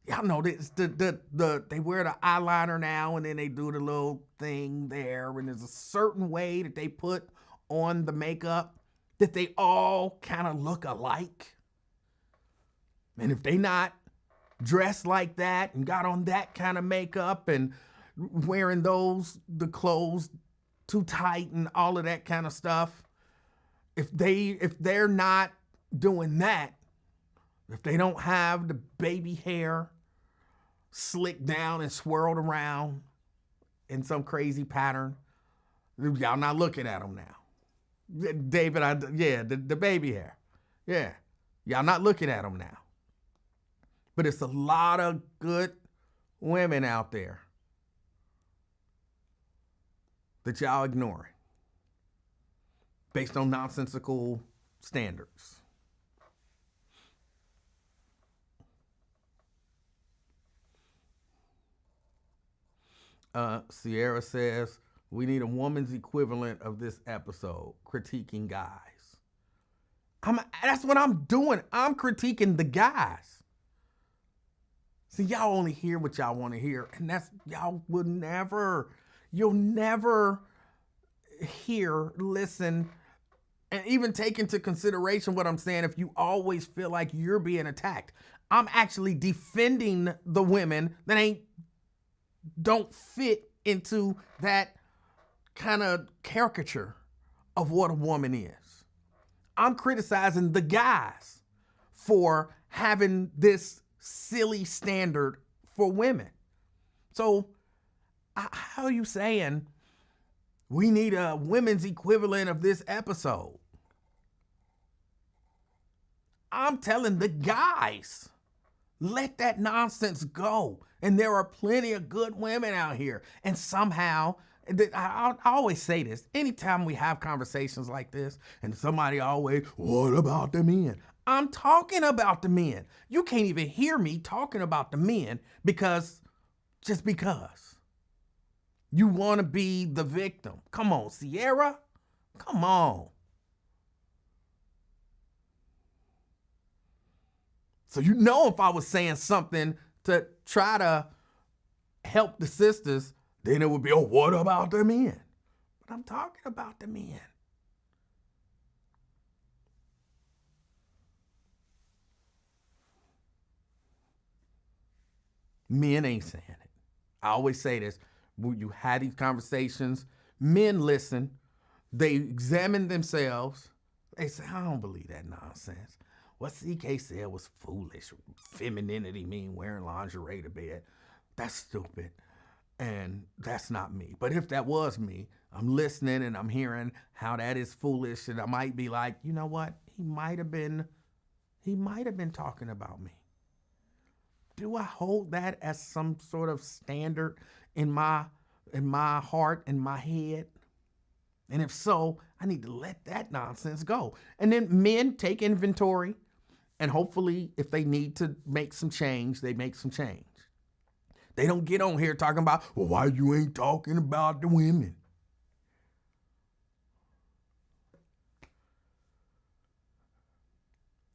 Y'all know this, they wear the eyeliner now and then they do the little thing there, and there's a certain way that they put on the makeup that they all kind of look alike. And if they not dressed like that and got on that kind of makeup and wearing the clothes too tight and all of that kind of stuff, if they're not doing that, if they don't have the baby hair slicked down and swirled around in some crazy pattern, y'all not looking at them now. David, the baby hair. Yeah, y'all not looking at them now. But it's a lot of good women out there that y'all ignoring based on nonsensical standards. Sierra says, we need a woman's equivalent of this episode, critiquing guys. That's what I'm doing. I'm critiquing the guys. See, y'all only hear what y'all want to hear, and you'll never hear, listen, and even take into consideration what I'm saying if you always feel like you're being attacked. I'm actually defending the women that don't fit into that kind of caricature of what a woman is. I'm criticizing the guys for having this silly standard for women. So how are you saying we need a women's equivalent of this episode? I'm telling the guys, let that nonsense go. And there are plenty of good women out here. And somehow, I always say this, anytime we have conversations like this, and somebody always, what about the men? I'm talking about the men. You can't even hear me talking about the men because you want to be the victim. Come on, Sierra. Come on. So if I was saying something to try to help the sisters, then it would be, what about the men? But I'm talking about the men. Men ain't saying it. I always say this. When you have these conversations, men listen. They examine themselves. They say, I don't believe that nonsense. What CK said was foolish. Femininity mean wearing lingerie to bed. That's stupid. And that's not me. But if that was me, I'm listening and I'm hearing how that is foolish. And I might be like, you know what? He might have been talking about me. Do I hold that as some sort of standard in my heart, in my head? And if so, I need to let that nonsense go. And then men take inventory, and hopefully if they need to make some change, they make some change. They don't get on here talking about, well, why you ain't talking about the women?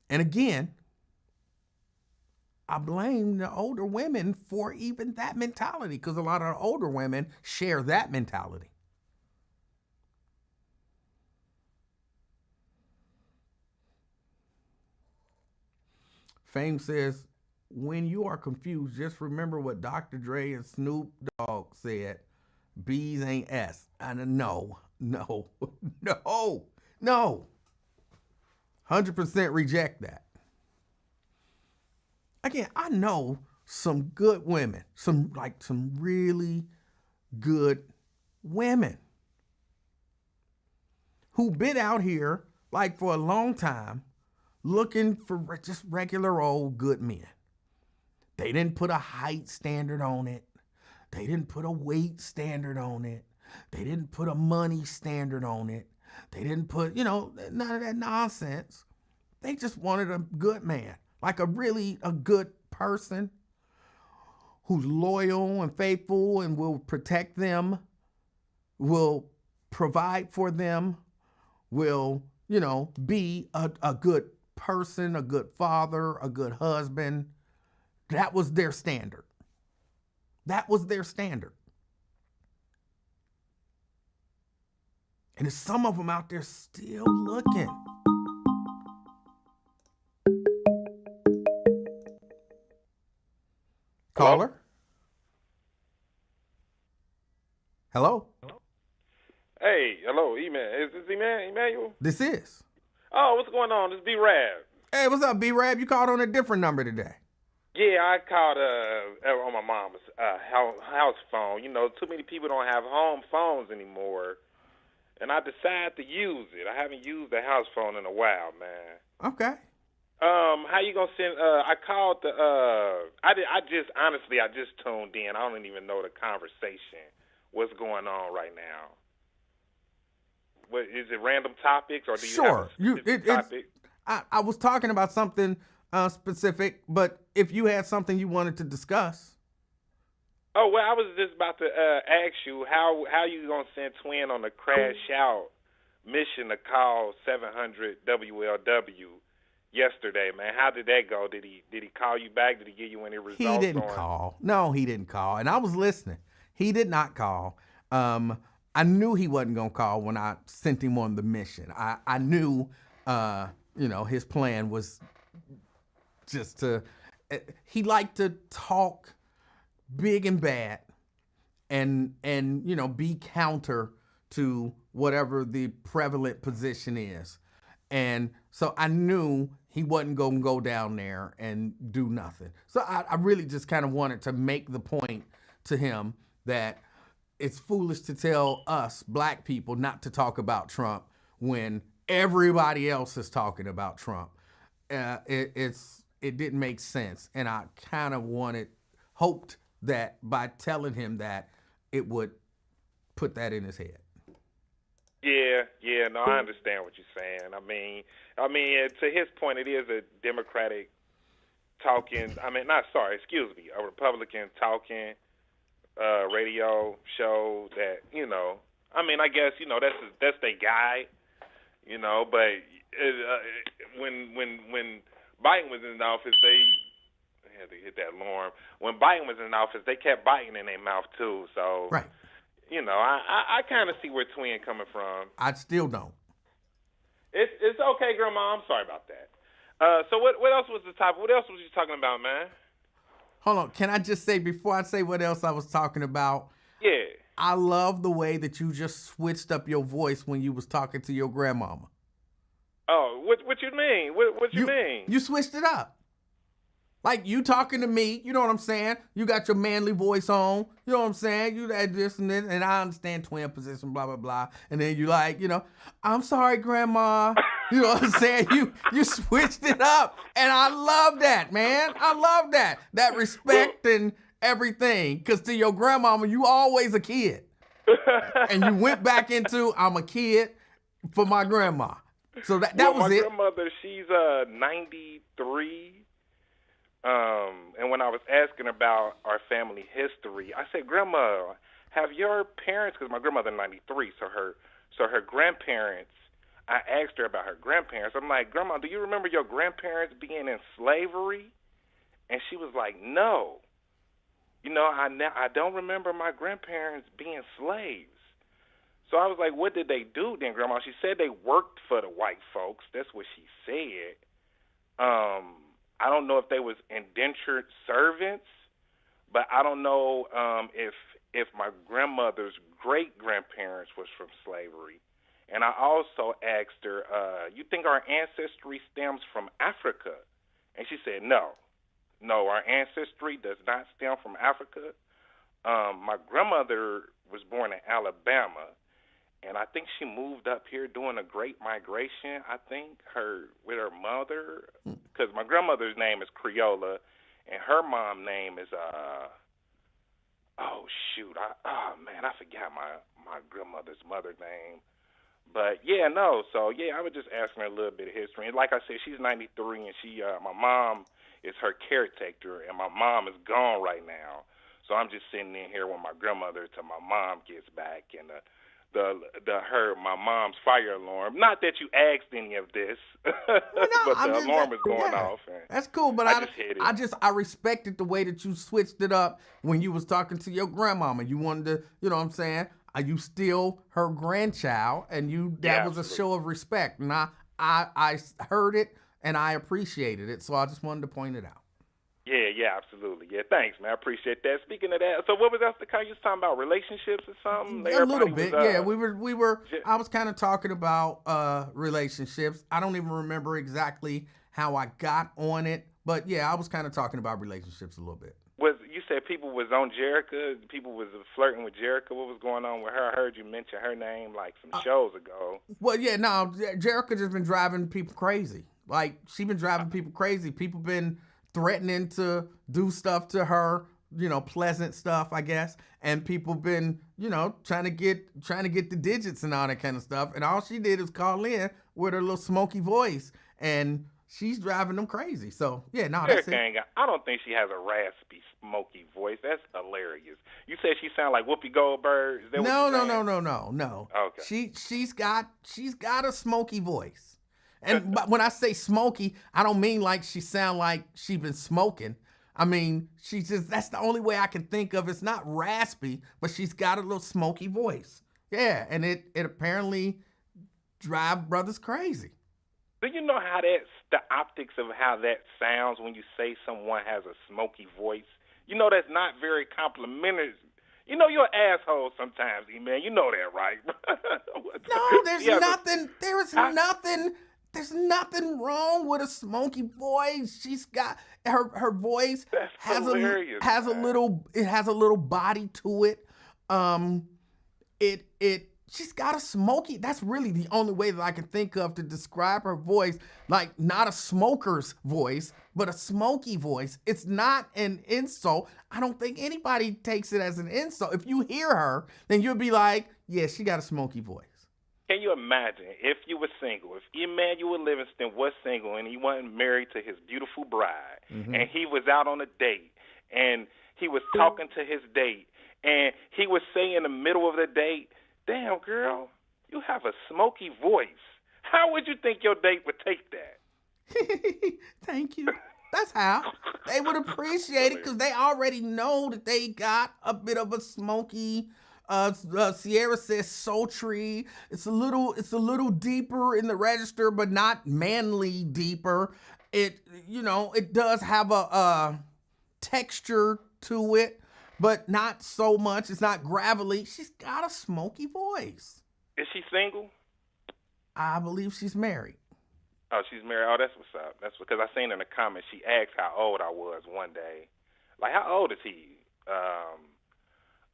And again, I blame the older women for even that mentality, because a lot of the older women share that mentality. Fame says, when you are confused, just remember what Dr. Dre and Snoop Dogg said. B's ain't S. And no. 100% reject that. Again, I know some good women, some really good women who've been out here for a long time looking for just regular old good men. They didn't put a height standard on it. They didn't put a weight standard on it. They didn't put a money standard on it. They didn't put, none of that nonsense. They just wanted a good man, a good person who's loyal and faithful and will protect them, will provide for them, will, be a good person, a good father, a good husband. That was their standard. And there's some of them out there still looking. Caller? Hello? Hey, hello, Is this Emanuel? This is. Oh, what's going on? This is B-Rab. Hey, what's up, B-Rab? You called on a different number today. Yeah, I called on my mom's house phone. Too many people don't have home phones anymore, and I decided to use it. I haven't used the house phone in a while, man. Okay. How you gonna send? I called the. I just tuned in. I don't even know the conversation. What's going on right now? What is it? Random topics, or do you have a specific topic? I was talking about something specific, but if you had something you wanted to discuss. Oh, well, I was just about to ask you how you gonna send Twin on a crash out mission to call 700 WLW yesterday, man. How did that go? Did he call you back? Did he give you any results? He didn't call. No, he didn't call, and I was listening. He did not call. I knew he wasn't gonna call when I sent him on the mission. I knew, his plan was just to he liked to talk big and bad and be counter to whatever the prevalent position is. And so I knew he wasn't going to go down there and do nothing. So I really just kind of wanted to make the point to him that it's foolish to tell us black people not to talk about Trump when everybody else is talking about Trump. It didn't make sense. And I kind of hoped that by telling him that, it would put that in his head. Yeah, no, I understand what you're saying. I mean, to his point, it is a Democratic talking. A Republican talking radio show that I guess that's their guy, But when Biden was in office, I had to hit that alarm. When Biden was in office, they kept biting in their mouth too. So right. I kind of see where Twin coming from. I still don't. It's okay, Grandma. I'm sorry about that. So what else was the topic? What else was you talking about, man? Hold on. Can I just say, before I say what else I was talking about? Yeah. I love the way that you just switched up your voice when you was talking to your grandmama. Oh, what you mean? What you mean? You switched it up. Like, you talking to me, you know what I'm saying? You got your manly voice on, you know what I'm saying? You had this and this, and I understand twin position, blah, blah, blah. And then you like, I'm sorry, Grandma. You know what I'm saying? You switched it up. And I love that, man. I love that. That respect and everything. Because to your grandmama, you always a kid. And you went back into, I'm a kid for my grandma. So that was it. My grandmother, she's 93. And when I was asking about our family history, I said, Grandma, have your parents, because my grandmother 93, so her grandparents, I asked her about her grandparents. I'm like, Grandma, do you remember your grandparents being in slavery? And she was like, no. I don't remember my grandparents being slaves. So I was like, what did they do then, Grandma? She said they worked for the white folks. That's what she said. I don't know if they was indentured servants, but I don't know if my grandmother's great-grandparents was from slavery. And I also asked her, you think our ancestry stems from Africa? And she said, no. No, our ancestry does not stem from Africa. My grandmother was born in Alabama, and I think she moved up here during a Great Migration, with her mother, because my grandmother's name is Creola, and her mom's name is, I forgot my grandmother's mother's name. But, I was just asking her a little bit of history. And like I said, she's 93, and my mom is her caretaker, and my mom is gone right now. So I'm just sitting in here with my grandmother till my mom gets back, and my mom's fire alarm. Not that you asked any of this, but the alarm is going off. And that's cool, but I respected the way that you switched it up when you was talking to your grandmama. You wanted to, you know what I'm saying? Are you still her grandchild? And that was a show of respect. And I heard it and I appreciated it. So I just wanted to point it out. Yeah, absolutely. Yeah, thanks, man. I appreciate that. Speaking of that, so what was else the car you was talking about? Relationships or something? A little bit, yeah. We were. I was kind of talking about relationships. I don't even remember exactly how I got on it, but yeah, I was kind of talking about relationships a little bit. You said people was on Jerica? People was flirting with Jerica? What was going on with her? I heard you mention her name like some shows ago. Well, yeah, no, Jerica just been driving people crazy. Like, she been driving people crazy. People been threatening to do stuff to her, pleasant stuff, I guess. And people been, trying to get the digits and all that kind of stuff. And all she did is call in with her little smoky voice, and she's driving them crazy. So yeah, no, that's it. I don't think she has a raspy, smoky voice. That's hilarious. You said she sound like Whoopi Goldberg. Is that No. Okay. She's got a smoky voice. And but when I say smoky, I don't mean like she sound like she been smoking. I mean, that's the only way I can think of. It's not raspy, but she's got a little smoky voice. Yeah, and it apparently drive brothers crazy. Do you know how that's the optics of how that sounds when you say someone has a smoky voice? You know that's not very complimentary. You know you're an asshole sometimes, man. You know that, right? No, there's Yeah, but- nothing. There's nothing wrong with a smoky voice. She's got her voice That's has hilarious, a man. little body to it. She's got a smoky. That's really the only way that I can think of to describe her voice. Like not a smoker's voice, but a smoky voice. It's not an insult. I don't think anybody takes it as an insult. If you hear her, then you'll be like, yeah, she got a smoky voice. Can you imagine if you were single, if Emanuel Livingston was single and he wasn't married to his beautiful bride, and he was out on a date, and he was talking to his date, and he would say in the middle of the date, damn, girl, you have a smoky voice. How would you think your date would take that? Thank you. That's how. They would appreciate it because they already know that they got a bit of a smoky, Sierra says sultry. It's a little deeper in the register, but not manly deeper. It does have a texture to it, but not so much. It's not gravelly. She's got a smoky voice. Is she single? I believe she's married. Oh, she's married. Oh, that's what's up. That's because I seen in the comments she asked how old I was one day. Like, how old is he?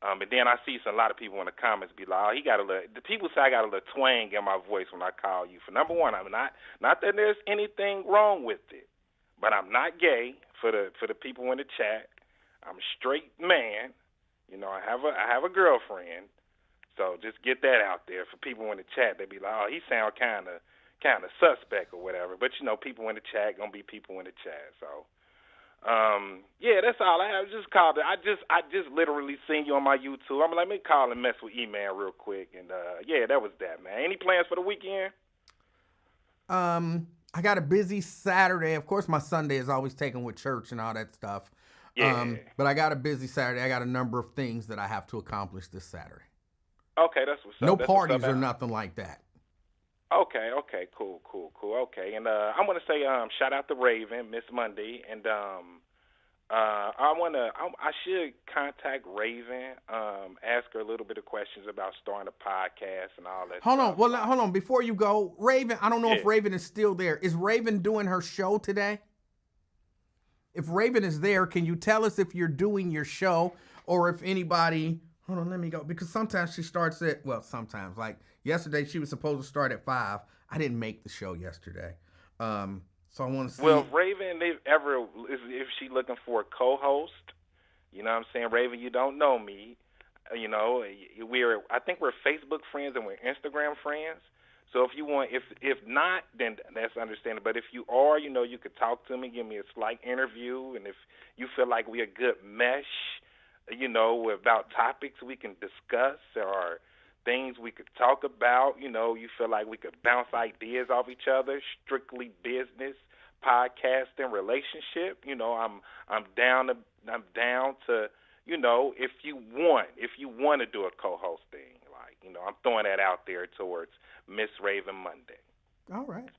But then I see a lot of people in the comments be like, oh, he got a little. The people say I got a little twang in my voice when I call you. For number one, I'm not that there's anything wrong with it, but I'm not gay. For the people in the chat, I'm a straight man. You know, I have a girlfriend. So just get that out there for people in the chat. They be like, oh, he sound kind of suspect or whatever. But you know, people in the chat gonna be people in the chat. So. Yeah, that's all I have. Just called it. I just literally seen you on my YouTube. I'm like, let me call and mess with E-Man real quick. And yeah, that was that, man. Any plans for the weekend? I got a busy Saturday. Of course, my Sunday is always taken with church and all that stuff. Yeah. But I got a busy Saturday. I got a number of things that I have to accomplish this Saturday. Okay, that's what's up. No that's parties what's up, or nothing like that. Okay, cool. Okay, and I want to say shout out to Raven, Miss Monday, and I should contact Raven, ask her a little bit of questions about starting a podcast and all that. Hold stuff. on. Before you go, Raven, I don't know if Yeah. Raven is still there. Is Raven doing her show today? If Raven is there, can you tell us if you're doing your show or if anybody... Hold on, let me go. Because sometimes she starts at... Well, sometimes. Like yesterday, she was supposed to start at 5. I didn't make the show yesterday. So I want to see... Well, Raven, if she looking for a co-host, you know what I'm saying? Raven, you don't know me. You know, I think we're Facebook friends and we're Instagram friends. So if you want, if not, then that's understandable. But if you are, you know, you could talk to me, give me a slight interview, and if you feel like we're a good mesh, you know, about topics we can discuss or things we could talk about, you know, you feel like we could bounce ideas off each other, strictly business, podcasting, relationship, you know, I'm down to, you know, if you want to do a co-host thing, like, you know, I'm throwing that out there towards Miss Raven Monday. All right.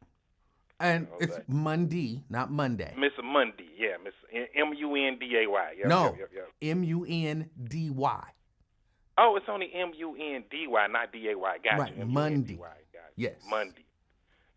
And it's Monday, not Monday. Miss Monday, yeah, Miss M-U-N-D-A-Y. Yep, No, yep. M-U-N-D-Y. Oh, it's only M-U-N-D-Y, not D-A-Y. Gotcha. Right, M-U-N-D-Y. Monday. Gotcha. Yes. Monday.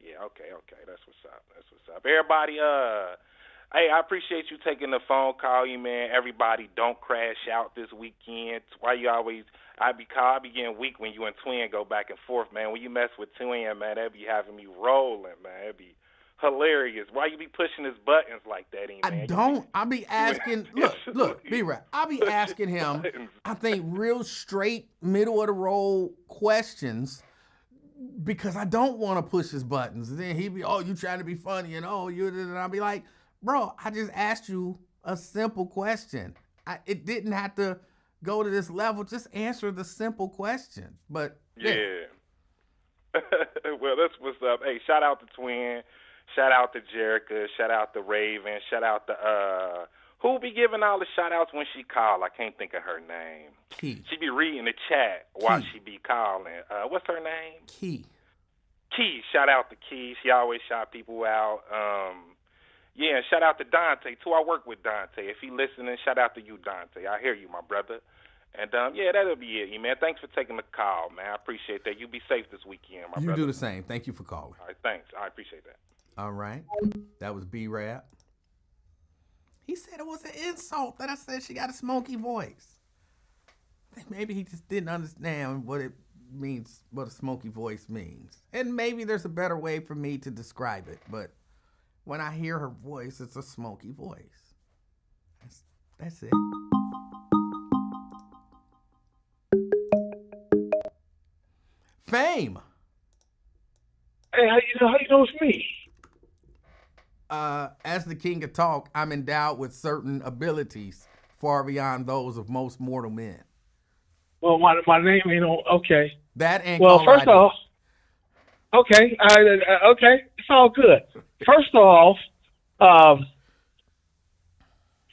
Yeah, okay. That's what's up. Everybody, hey, I appreciate you taking the phone call, you man. Everybody, don't crash out this weekend. Why you always, I be getting weak when you and Twin go back and forth, man. When you mess with Twin, man, that be having me rolling, man. It'd be hilarious. Why you be pushing his buttons like that, man? I don't. I'll be asking, look, B-Rap. I'll be asking him, I think, real straight, middle of the road questions because I don't want to push his buttons. And then he'd be, oh, you trying to be funny and and I'll be like, bro, I just asked you a simple question. It didn't have to go to this level. Just answer the simple question. But yeah. Well, that's what's up. Hey, shout out to Twin. Shout out to Jerica. Shout out to Raven. Shout out to who be giving all the shout outs when she call? I can't think of her name. Key. She be reading the chat while she be calling. What's her name? Key. Key. Shout out to Key. She always shout people out. Yeah, and shout out to Dante, too. I work with Dante. If he listening, shout out to you, Dante. I hear you, my brother. And, yeah, that'll be it, man. Thanks for taking the call, man. I appreciate that. You be safe this weekend, my brother. You do the same. Thank you for calling. All right, thanks. I appreciate that. All right. That was B-Rap. He said it was an insult that I said she got a smoky voice. I think maybe he just didn't understand what it means, what a smoky voice means. And maybe there's a better way for me to describe it, but when I hear her voice, it's a smoky voice. That's it. Fame. Hey, how you know it's me? As the king of talk, I'm endowed with certain abilities far beyond those of most mortal men. Well, my name ain't on. Okay. That and Well, caller first ID. off, okay, okay, it's all good. First off,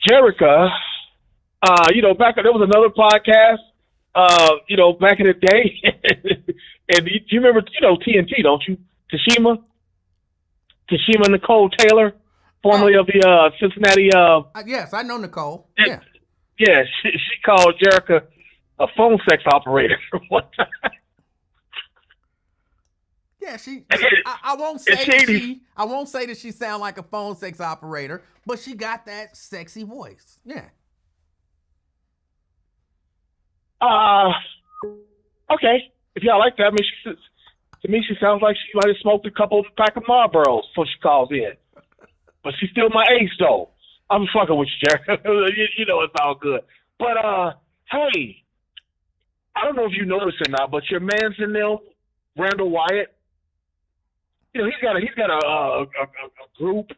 Jerica, back there was another podcast, back in the day, and you remember, TNT, don't you? Tashima Nicole Taylor, formerly of the Cincinnati. Yes, I know Nicole. Yeah, she called Jerica a phone sex operator one time. Yeah, I won't say that she sound like a phone sex operator, but she got that sexy voice. Yeah. Okay. If y'all like that, to me she sounds like she might have smoked a couple pack of Marlboros before she calls in. But she's still my ace though. I'm fucking with you, Jerry. you know it's all good. But hey, I don't know if you noticed or not, but your man's in there, Randall Wyatt. He's got a group,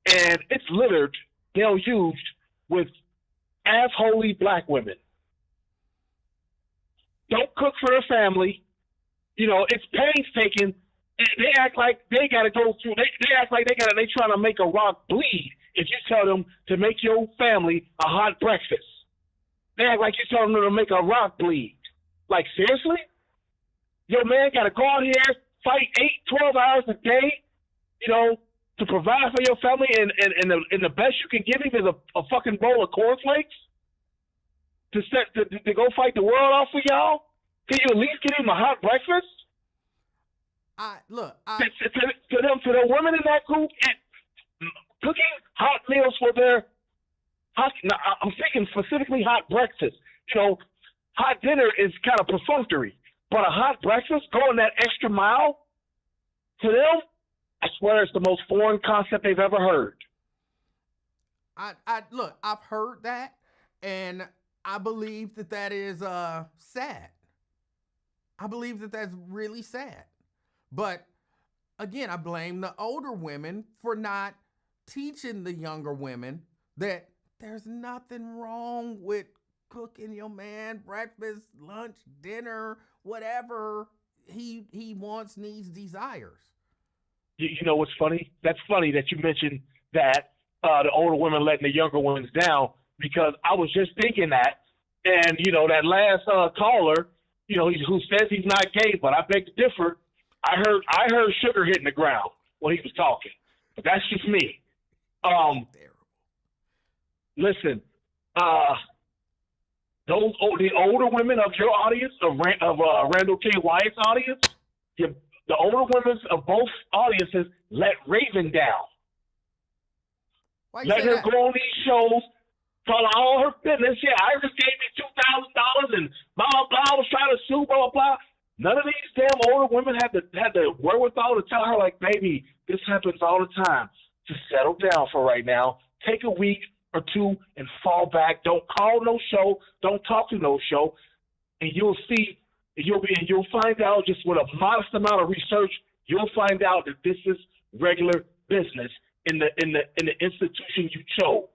and it's littered, deluged with assholey black women. Don't cook for their family. It's painstaking. They act like they got to go through. They act like they trying to make a rock bleed if you tell them to make your family a hot breakfast. They act like you're telling them to make a rock bleed. Like, seriously? Your man got to go out here, fight 8-12 hours a day, to provide for your family, and the best you can give him is a fucking bowl of cornflakes to go fight the world off for y'all? Can you at least get him a hot breakfast? To the women in that group, cooking hot meals for their I'm thinking specifically hot breakfast. Hot dinner is kind of perfunctory, but a hot breakfast, going that extra mile, to them, I swear it's the most foreign concept they've ever heard. I've heard that, and I believe that is sad. I believe that that's really sad. But again, I blame the older women for not teaching the younger women that there's nothing wrong with cooking your man breakfast, lunch, dinner, whatever he wants, needs, desires. You know what's funny? That's funny that you mentioned that the older women letting the younger ones down, because I was just thinking that, and that last caller, who says he's not gay, but I beg to differ. I heard sugar hitting the ground when he was talking, but that's just me. Listen, the older women of your audience, of Randall K. Wyatt's audience, the older women of both audiences let Raven down. Let her go on these shows, follow all her business. Yeah, Iris gave me $2,000 and blah, blah, blah. I was trying to sue, blah, blah, blah. None of these damn older women had the wherewithal to tell her, like, baby, this happens all the time. Just settle down for right now. Take a week or two and fall back. Don't call no show. Don't talk to no show. And you'll see, you'll find out, just with a modest amount of research, you'll find out that this is regular business in the institution you chose.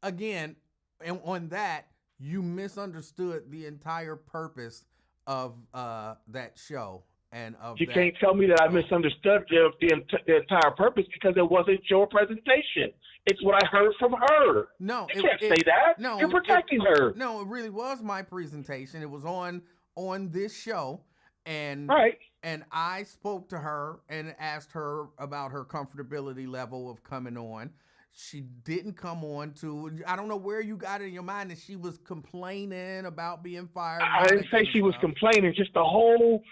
Again, and on that, you misunderstood the entire purpose of that show. And of you can't tell me that I misunderstood the entire purpose, because it wasn't your presentation. It's what I heard from her. No, you can't say that. No, you're protecting her. No, it really was my presentation. It was on this show, and right. and I spoke to her and asked her about her comfortability level of coming on. She didn't come on I don't know where you got it in your mind that she was complaining about being fired. I didn't say she was complaining. Just the whole,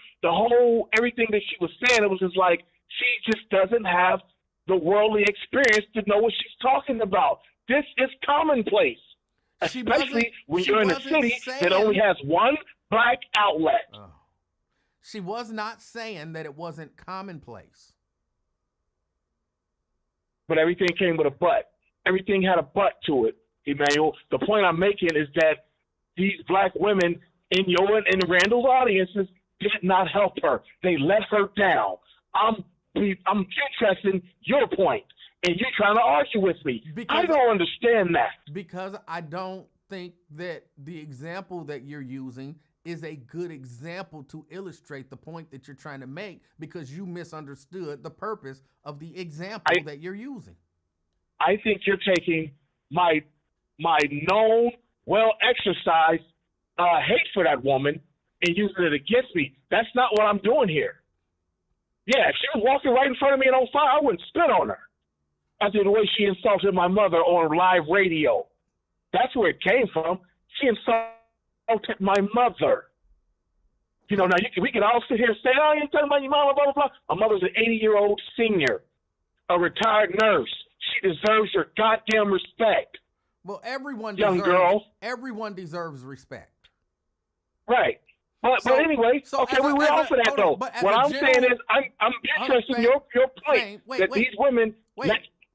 everything that she was saying. It was just like she just doesn't have the worldly experience to know what she's talking about. This is commonplace, especially when you're in a city that only has one black outlet. Oh. She was not saying that it wasn't commonplace. But everything came with a but. Everything had a but to it, Emanuel. The point I'm making is that these black women in your and Randall's audiences did not help her. They let her down. I'm contesting your point, and you're trying to argue with me. I don't understand that. Because I don't think that the example that you're using is a good example to illustrate the point that you're trying to make, because you misunderstood the purpose of the example that you're using. I think you're taking my known, well-exercised hate for that woman and using it against me. That's not what I'm doing here. Yeah, if she was walking right in front of me and on fire, I wouldn't spit on her. After the way she insulted my mother on live radio. That's where it came from. She insulted my mother. You know, now we can all sit here and say, oh, you're talking about your mama, blah, blah, blah. My mother's an 80-year-old senior, a retired nurse. She deserves your goddamn respect. Well, everyone deserves respect. Right. But anyway, we're off of that, though. What I'm saying is I'm interested in your point that these women...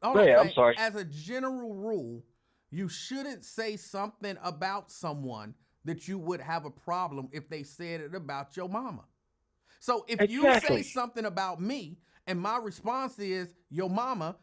I'm sorry. As a general rule, you shouldn't say something about someone that you would have a problem if they said it about your mama. So if you say something about me and my response is your mama,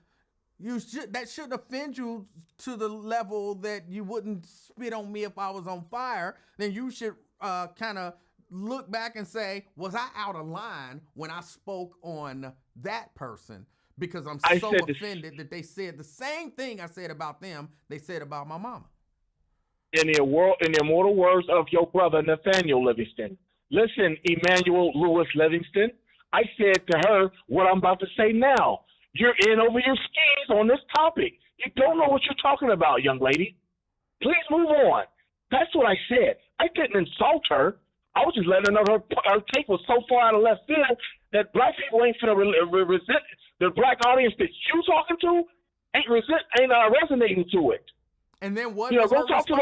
that shouldn't offend you to the level that you wouldn't spit on me if I was on fire. Then you should kind of look back and say, was I out of line when I spoke on that person? Because I'm so offended that they said the same thing I said about them, they said about my mama. In the immortal words of your brother, Nathaniel Livingston. Listen, Emanuel Lewis Livingston, I said to her what I'm about to say now. You're in over your skis on this topic. You don't know what you're talking about, young lady. Please move on. That's what I said. I didn't insult her. I was just letting her know her take was so far out of left field that black people ain't finna resent the black audience that you talking to ain't resonating to it. And then what? Go talk to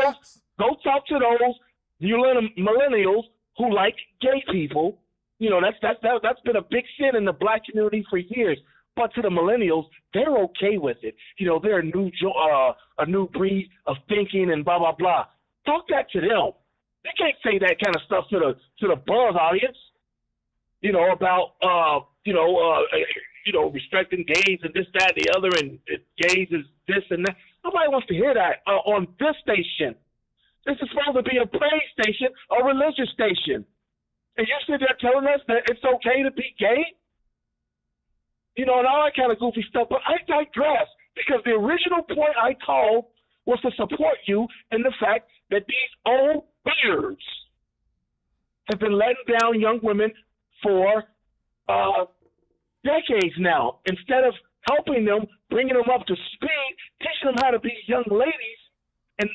those millennials who like gay people. You know, that's been a big sin in the black community for years. But to the millennials, they're okay with it. You know, they're a new breed of thinking and blah blah blah. Talk that to them. They can't say that kind of stuff to the buzz audience. You know, about respecting gays and this, that, and the other, and gays is this and that. Nobody wants to hear that on this station. This is supposed to be a praise station, a religious station. And you're sitting there telling us that it's okay to be gay? You know, and all that kind of goofy stuff. But I digress, because the original point I called was to support you in the fact that these old beards have been letting down young women for decades now. Instead of helping them, bringing them up to speed, teaching them how to be young ladies and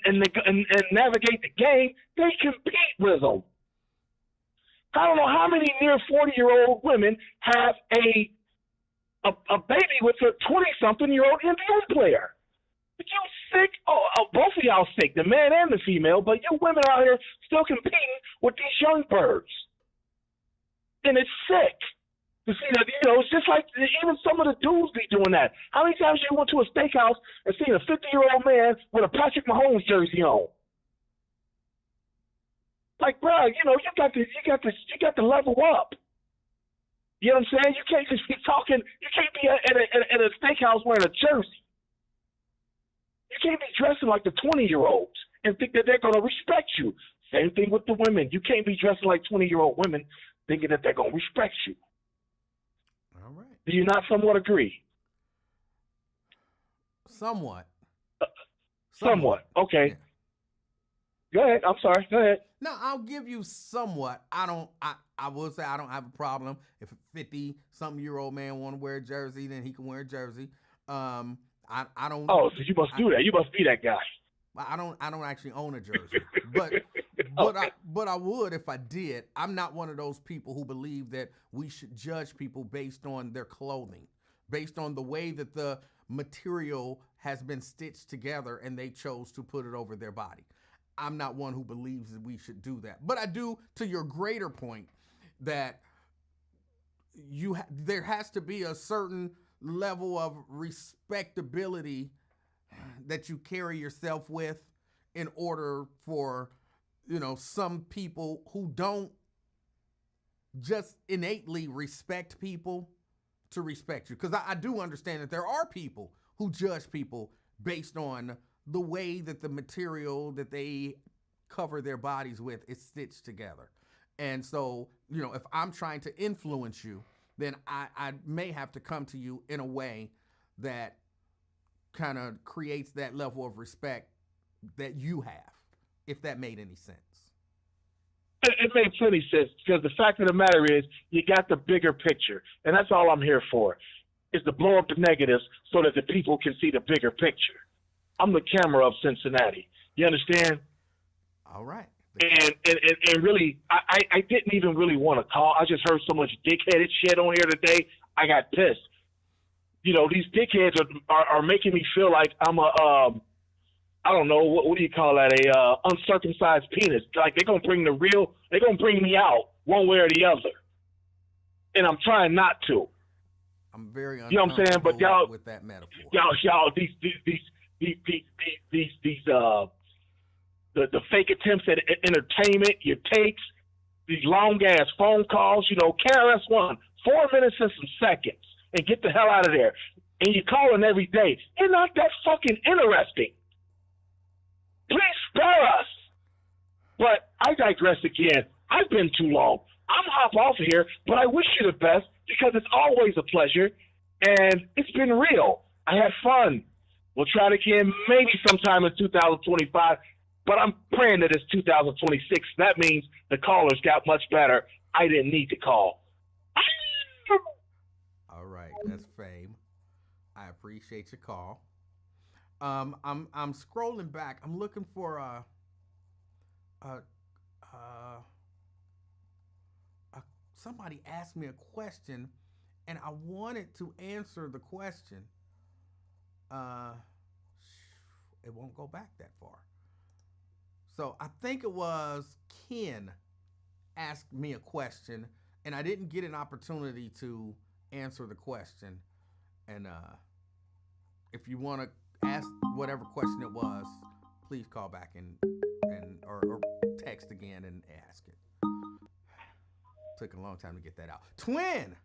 navigate the game, they compete with them. I don't know how many near 40-year-old women have a baby with a 20-something-year-old NBA player. But you sick? Both of y'all sick, the man and the female, but you women out here still competing with these young birds. And it's sick. You see that, it's just like even some of the dudes be doing that. How many times you went to a steakhouse and seen a 50-year-old man with a Patrick Mahomes jersey on? Like, bro, you got to level up. You know what I'm saying? You can't just be talking. You can't be at a steakhouse wearing a jersey. You can't be dressing like the 20-year-olds and think that they're going to respect you. Same thing with the women. You can't be dressing like 20-year-old women thinking that they're going to respect you. All right. Do you not somewhat agree? Somewhat. Somewhat. Okay. Go ahead. I'm sorry. Go ahead. No, I'll give you somewhat. I will say I don't have a problem if a 50-something-year-old man want to wear a jersey, then he can wear a jersey. I don't. Oh, so you must do that. You must be that guy. I don't actually own a jersey, but I would if I did. I'm not one of those people who believe that we should judge people based on their clothing, based on the way that the material has been stitched together and they chose to put it over their body. I'm not one who believes that we should do that. But I do, to your greater point, that there has to be a certain level of respectability that you carry yourself with in order for, some people who don't just innately respect people to respect you. Because I do understand that there are people who judge people based on the way that the material that they cover their bodies with is stitched together. And so, if I'm trying to influence you, then I may have to come to you in a way that kind of creates that level of respect that you have, if that made any sense. It made plenty sense, because the fact of the matter is you got the bigger picture, and that's all I'm here for, is to blow up the negatives so that the people can see the bigger picture. I'm the camera of Cincinnati. You understand? All right. And really, I didn't even really want to call. I just heard so much dickheaded shit on here today. I got pissed. These dickheads are making me feel like I'm I don't know, what do you call that? Uncircumcised penis. Like they're going to bring me out one way or the other. And I'm trying not to. I'm very uncomfortable, you know what I'm saying? But y'all, with that metaphor. Y'all, the fake attempts at entertainment, your takes, these long ass phone calls, KRS-One, 4 minutes and some seconds, and get the hell out of there. And you're calling every day. You're not that fucking interesting. Please spare us. But I digress again. I've been too long. I'm hop off of here, but I wish you the best, because it's always a pleasure, and it's been real. I had fun. We'll try it again maybe sometime in 2025, but I'm praying that it's 2026. That means the callers got much better. I didn't need to call. All right, that's fame. I appreciate your call. I'm scrolling back. I'm looking for somebody asked me a question, and I wanted to answer the question. It won't go back that far. So I think it was Ken asked me a question, and I didn't get an opportunity to answer the question. And if you want to ask whatever question it was, please call back or text again and ask it. Took a long time to get that out. Twin!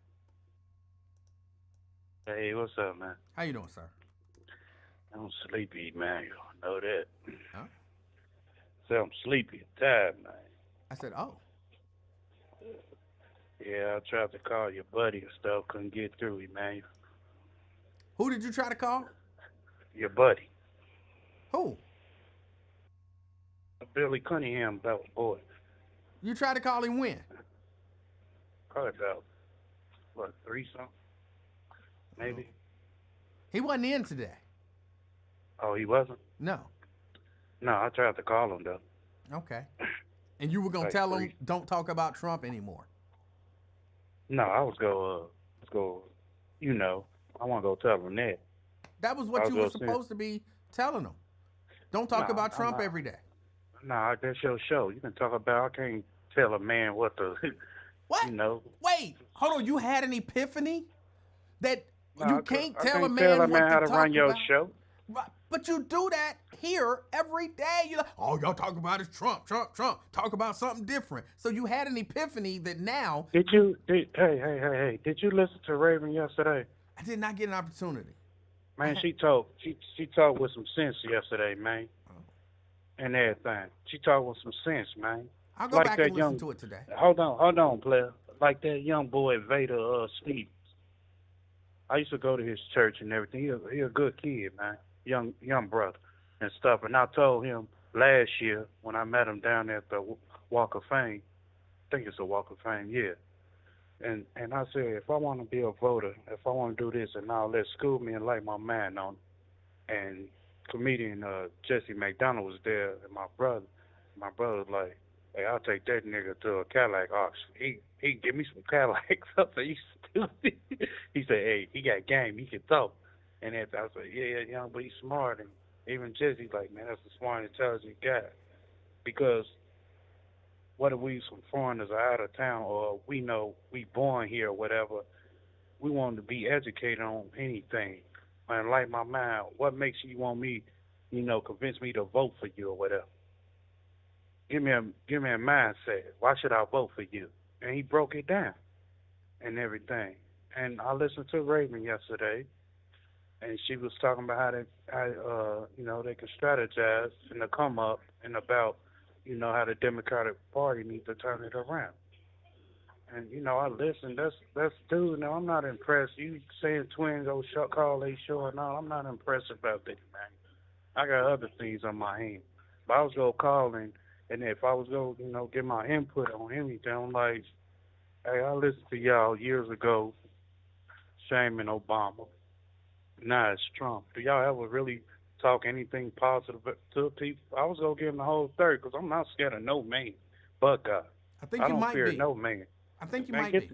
Hey, what's up, man? How you doing, sir? I'm sleepy, man. You know that. Huh? So I'm sleepy and tired, man. I said, oh. Yeah, I tried to call your buddy and stuff. Couldn't get through him, man. Who did you try to call? Your buddy. Who? Billy Cunningham, that was boy. You tried to call him when? Probably about, 3-something? Maybe. He wasn't in today. Oh, he wasn't? No. No, I tried to call him, though. Okay. And you were going to tell him, don't talk about Trump anymore. No, I was going I want to go tell him that. That was what you were supposed to be telling him. Don't talk about Trump every day. Nah, that's your show. You can talk about, I can't tell a man what to, what? Wait, hold on. You had an epiphany that you can't tell a man what to how to talk run your about? show. But you do that here every day. You're like, all y'all talk about is Trump. Talk about something different. So you had an epiphany that now. Hey, did you listen to Raven yesterday? I did not get an opportunity. Man, she talked with some sense yesterday, man. And everything. She talked with some sense, man. I'll go back and listen to it today. Hold on, player. Like that young boy Vader Stevens. I used to go to his church and everything. He a good kid, man. Young brother and stuff. And I told him last year when I met him down at the Walk of Fame. I think it's a Walk of Fame, yeah. And I said, if I want to be a voter, if I want to do this and all that, school me and light my mind on it. And comedian Jesse McDonald was there, and my brother was like, hey, I'll take that nigga to a Cadillac auction. He give me some Cadillacs. I said, you stupid. He said, hey, he got game. He can talk. And I said, yeah, but he's smart. And even Jesse's like, man, that's a smart, intelligent guy. Because whether we some foreigners are out of town or we know we born here or whatever, we want to be educated on anything. And like my mind, what makes you want me, convince me to vote for you or whatever? Give me a mindset. Why should I vote for you? And he broke it down and everything. And I listened to Raven yesterday, and she was talking about how they can strategize and to come up and about, how the Democratic Party needs to turn it around. And, I listened. That's dude. No, I'm not impressed. You saying twins, call they short. No, I'm not impressed about that, man. I got other things on my hand. But I was going to call in, and if I was going to, get my input on anything, I'm like, hey, I listened to y'all years ago shaming Obama. Now it's Trump. Do y'all ever really talk anything positive to people? I was going to give him the whole third because I'm not scared of no man but God. I think I you don't might fear be. no man. I think you Man, might be.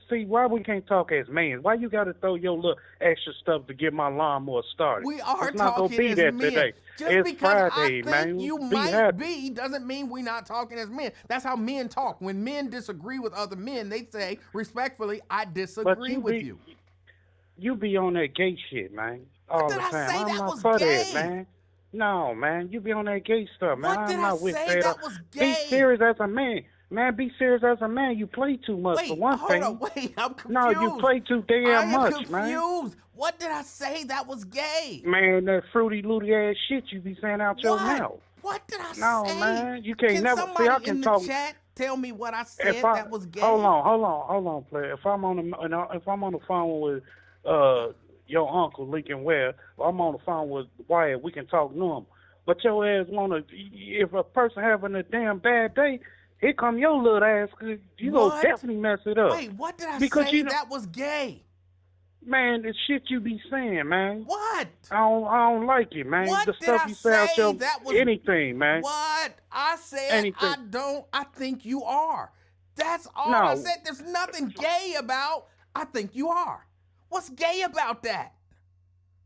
see why we can't talk as men. Why you got to throw your little extra stuff to get my lawnmower started? We are it's not gonna talking be as that men. today. Just it's because Friday, I think man. you Be might happy. be doesn't mean we're not talking as men. That's how men talk. When men disagree with other men, they say respectfully, "I disagree with you." You be on that gay shit, man, all did the I time. say I'm that not was for gay? that, man. No, man, you be on that gay stuff, man. What did I'm I not with say that was gay? Be serious as a man. Man, be serious as a man. You play too much for Wait, one hold thing. on, wait, I'm confused. No, you play too I damn am much, confused. man. What did I say that was gay? Man, that fruity looty ass shit you be saying out your mouth. What did I No, say? man, you can't Can never somebody see. I can in the talk. chat tell me what I said that was gay? Hold on, player. If I'm on the phone with your uncle Lincoln Ware, or I'm on the phone with Wyatt, we can talk normal. But your ass if a person having a damn bad day, here come your little ass. You gonna definitely mess it up. Wait, what did I because say that was gay? Man, the shit you be saying, man. What? I don't like it, man. What the did stuff I you say out say your that was anything, man. What? I said Anything. I think you are. That's all No. I said. There's nothing gay about I think you are. What's gay about that?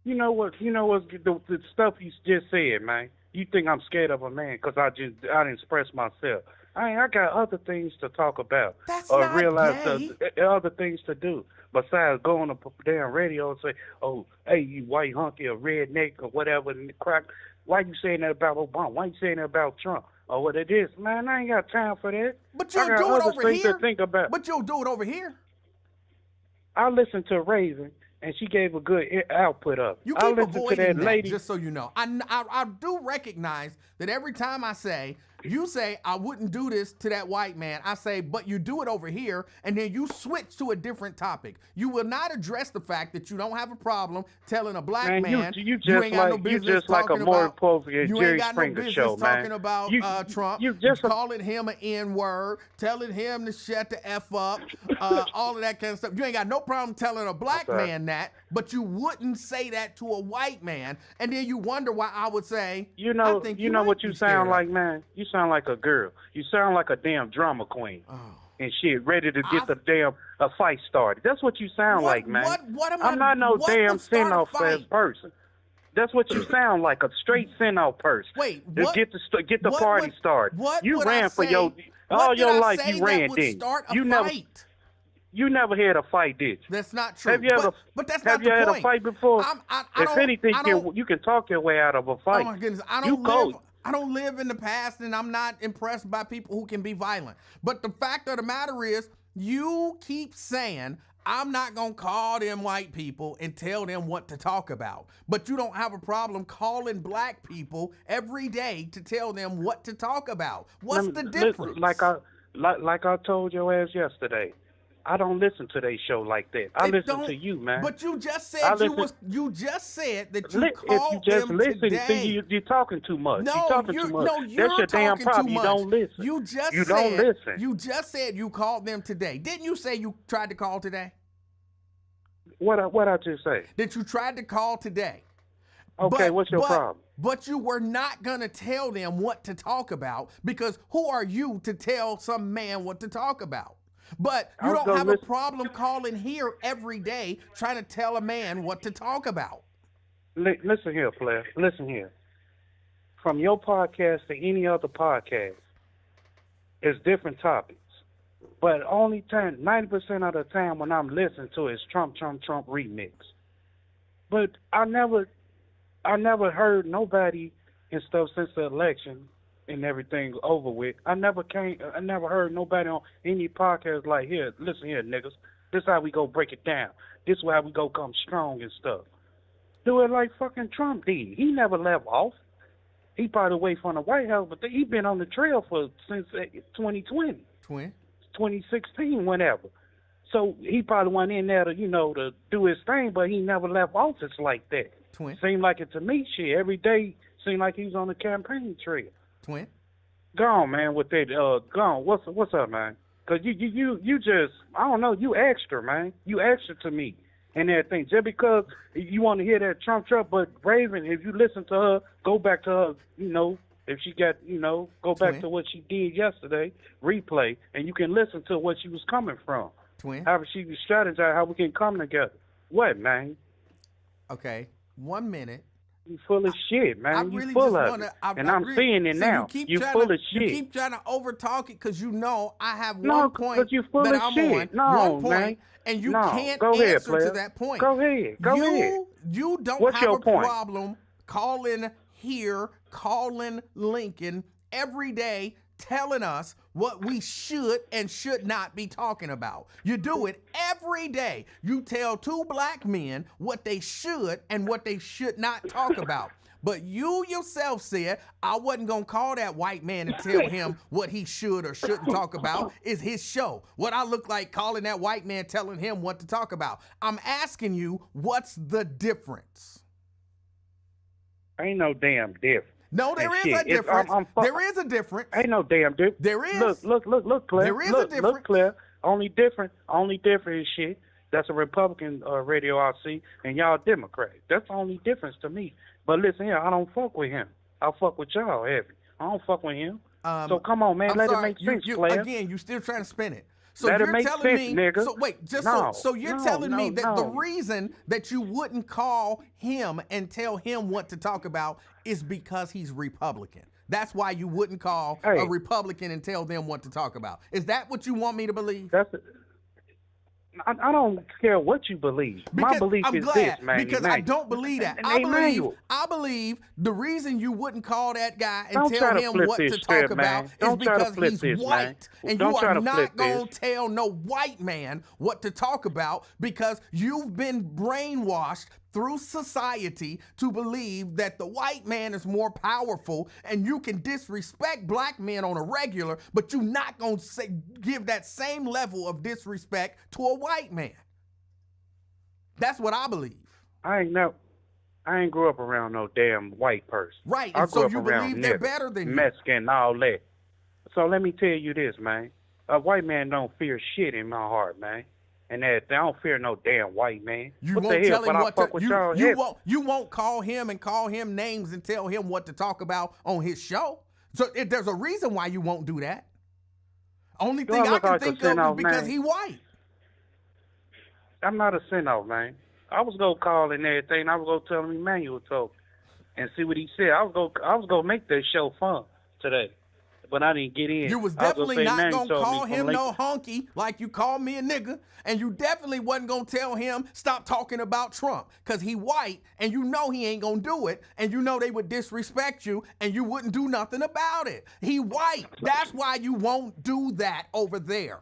You know what? The stuff you just said, man. You think I'm scared of a man because I didn't express myself. I got other things to talk about. That's or not realize gay. the other things to do besides going on the damn radio and say, "Oh, hey, you white hunky or redneck or whatever," and crack. Why you saying that about Obama? Why you saying that about Trump? Or what it is, man? I ain't got time for that. But I you'll got do it other over things here. to think about. But you'll do it over here. I listened to Raven, and she gave a good output of it. You I keep listened to avoiding that lady. just so you know. I do recognize that every time I say, you say, I wouldn't do this to that white man. I say, but you do it over here, and then you switch to a different topic. You will not address the fact that you don't have a problem telling a black man you just ain't got no business like a talking Maury about, Povey and you Jerry ain't got no Springer business show, man. talking about Trump, you just calling him an N-word, telling him to shut the F up, all of that kind of stuff. You ain't got no problem telling a black man that, but you wouldn't say that to a white man, and then you wonder why I would say, I think you know might what you be scared sound of. like, man? You sound like a girl. You sound like a damn drama queen. Oh. And shit, ready to get a fight started. That's what you sound like, man. What am I'm not no what damn would start a send-off fight? person. That's what you sound like, a straight send-off person. Wait, to what? get the what party would, started. What You would ran I for say, your what all did your I life. say You ran, that would didn't start a you? fight? You never had a fight, did you? That's not true. Have you ever? But that's have not you the had point. a fight before? I if don't, anything, I don't, you can talk your way out of a fight. Oh my goodness, I don't live in the past, and I'm not impressed by people who can be violent. But the fact of the matter is, you keep saying, I'm not going to call them white people and tell them what to talk about. But you don't have a problem calling black people every day to tell them what to talk about. What's the difference? Like I told your ass yesterday, I don't listen to their show like that. I It listen don't- to you, man. But you just I said listen- you just said that If you you called just them listen, today. see, you're talking too much. No, you're talking you're, too much. no, you're That's your damn talking problem. too You much. don't listen. You just You said, don't listen. You just said you called them today. Didn't you say you tried to call today? What I just say? That you tried to call today. Okay, what's your problem? But you were not going to tell them what to talk about because who are you to tell some man what to talk about? But you I was don't gonna have listen- a problem calling here every day trying to tell a man what to talk about. Listen here, player. Listen here. From your podcast to any other podcast, it's different topics. But only 90% of the time when I'm listening to it is Trump remix. But I never heard nobody and stuff since the election and everything over with. I never heard nobody on any podcast like, here, listen here, niggas. This how we go break it down. This is how we go come strong and stuff. Do it like fucking Trump did. He never left off. He probably away from the White House, but he been on the trail since 2020. 2016, whenever. So he probably went in there to, to do his thing, but he never left office like that. Seemed like it to me, shit. Every day seemed like he was on the campaign trail. Go on, man, with that. Go on. What's up, man? Cause you just, I don't know, you extra, man. You extra to me and everything. Just because you want to hear that Trump, but Raven, if you listen to her, go back to her, if she got, go back to what she did yesterday, replay, and you can listen to what she was coming from. How she was strategizing, how we can come together. What, man? Okay, 1 minute. You full of shit, man. I You really full just of wanna, it. I I'm really, seeing it so now. You full of shit. You keep trying to overtalk it because I have No, one point 'cause you full that of I'm shit. on. No, one point, man. and you No, can't go ahead, answer player. to that point. Go ahead. Go ahead. You don't What's have your a point? problem calling here, calling Lincoln every day, telling us what we should and should not be talking about. You do it every day. You tell two black men what they should and what they should not talk about. But you yourself said, I wasn't going to call that white man and tell him what he should or shouldn't talk about. Is his show. What I look like calling that white man telling him what to talk about. I'm asking you, what's the difference? Ain't no damn difference. No, there is shit, a difference. I'm There is a difference. Ain't no damn difference. There is. Look, Claire. There is a look, difference. Look, Claire. Only different is shit. That's a Republican radio I see, and y'all Democrat. That's the only difference to me. But listen here, I don't fuck with him. I fuck with y'all heavy. I don't fuck with him. So come on, man, let it make sense, Claire. Again, you still trying to spin it. So Let it you're make telling sense, me, nigga. so wait, so you're telling me that the reason that you wouldn't call him and tell him what to talk about is because he's Republican. That's why you wouldn't call a Republican and tell them what to talk about. Is that what you want me to believe? I don't care what you believe. My belief is this, man. Because I don't believe that. I believe the reason you wouldn't call that guy and tell him what to talk about is because he's white. And you are not going to tell no white man what to talk about because you've been brainwashed through society to believe that the white man is more powerful and you can disrespect black men on a regular, but you're not going to give that same level of disrespect to a white man. That's what I believe. I ain't grew up around no damn white person. Right, and so you believe they're better than you. Mexican and all that. So let me tell you this, man. A white man don't fear shit in my heart, man. And that I don't fear no damn white man. You won't tell him what to. You won't call him and call him names and tell him what to talk about on his show. So there's a reason why you won't do that. Only thing I can think of is because he white. I'm not a send-off, man. I was gonna call and everything. I was gonna tell him Emanuel told and see what he said. I was gonna make this show fun today. But I didn't get in. You was definitely not going to call him no honky like you called me a nigga. And you definitely wasn't going to tell him stop talking about Trump because he white and you know he ain't going to do it. And you know they would disrespect you and you wouldn't do nothing about it. He white. That's why you won't do that over there.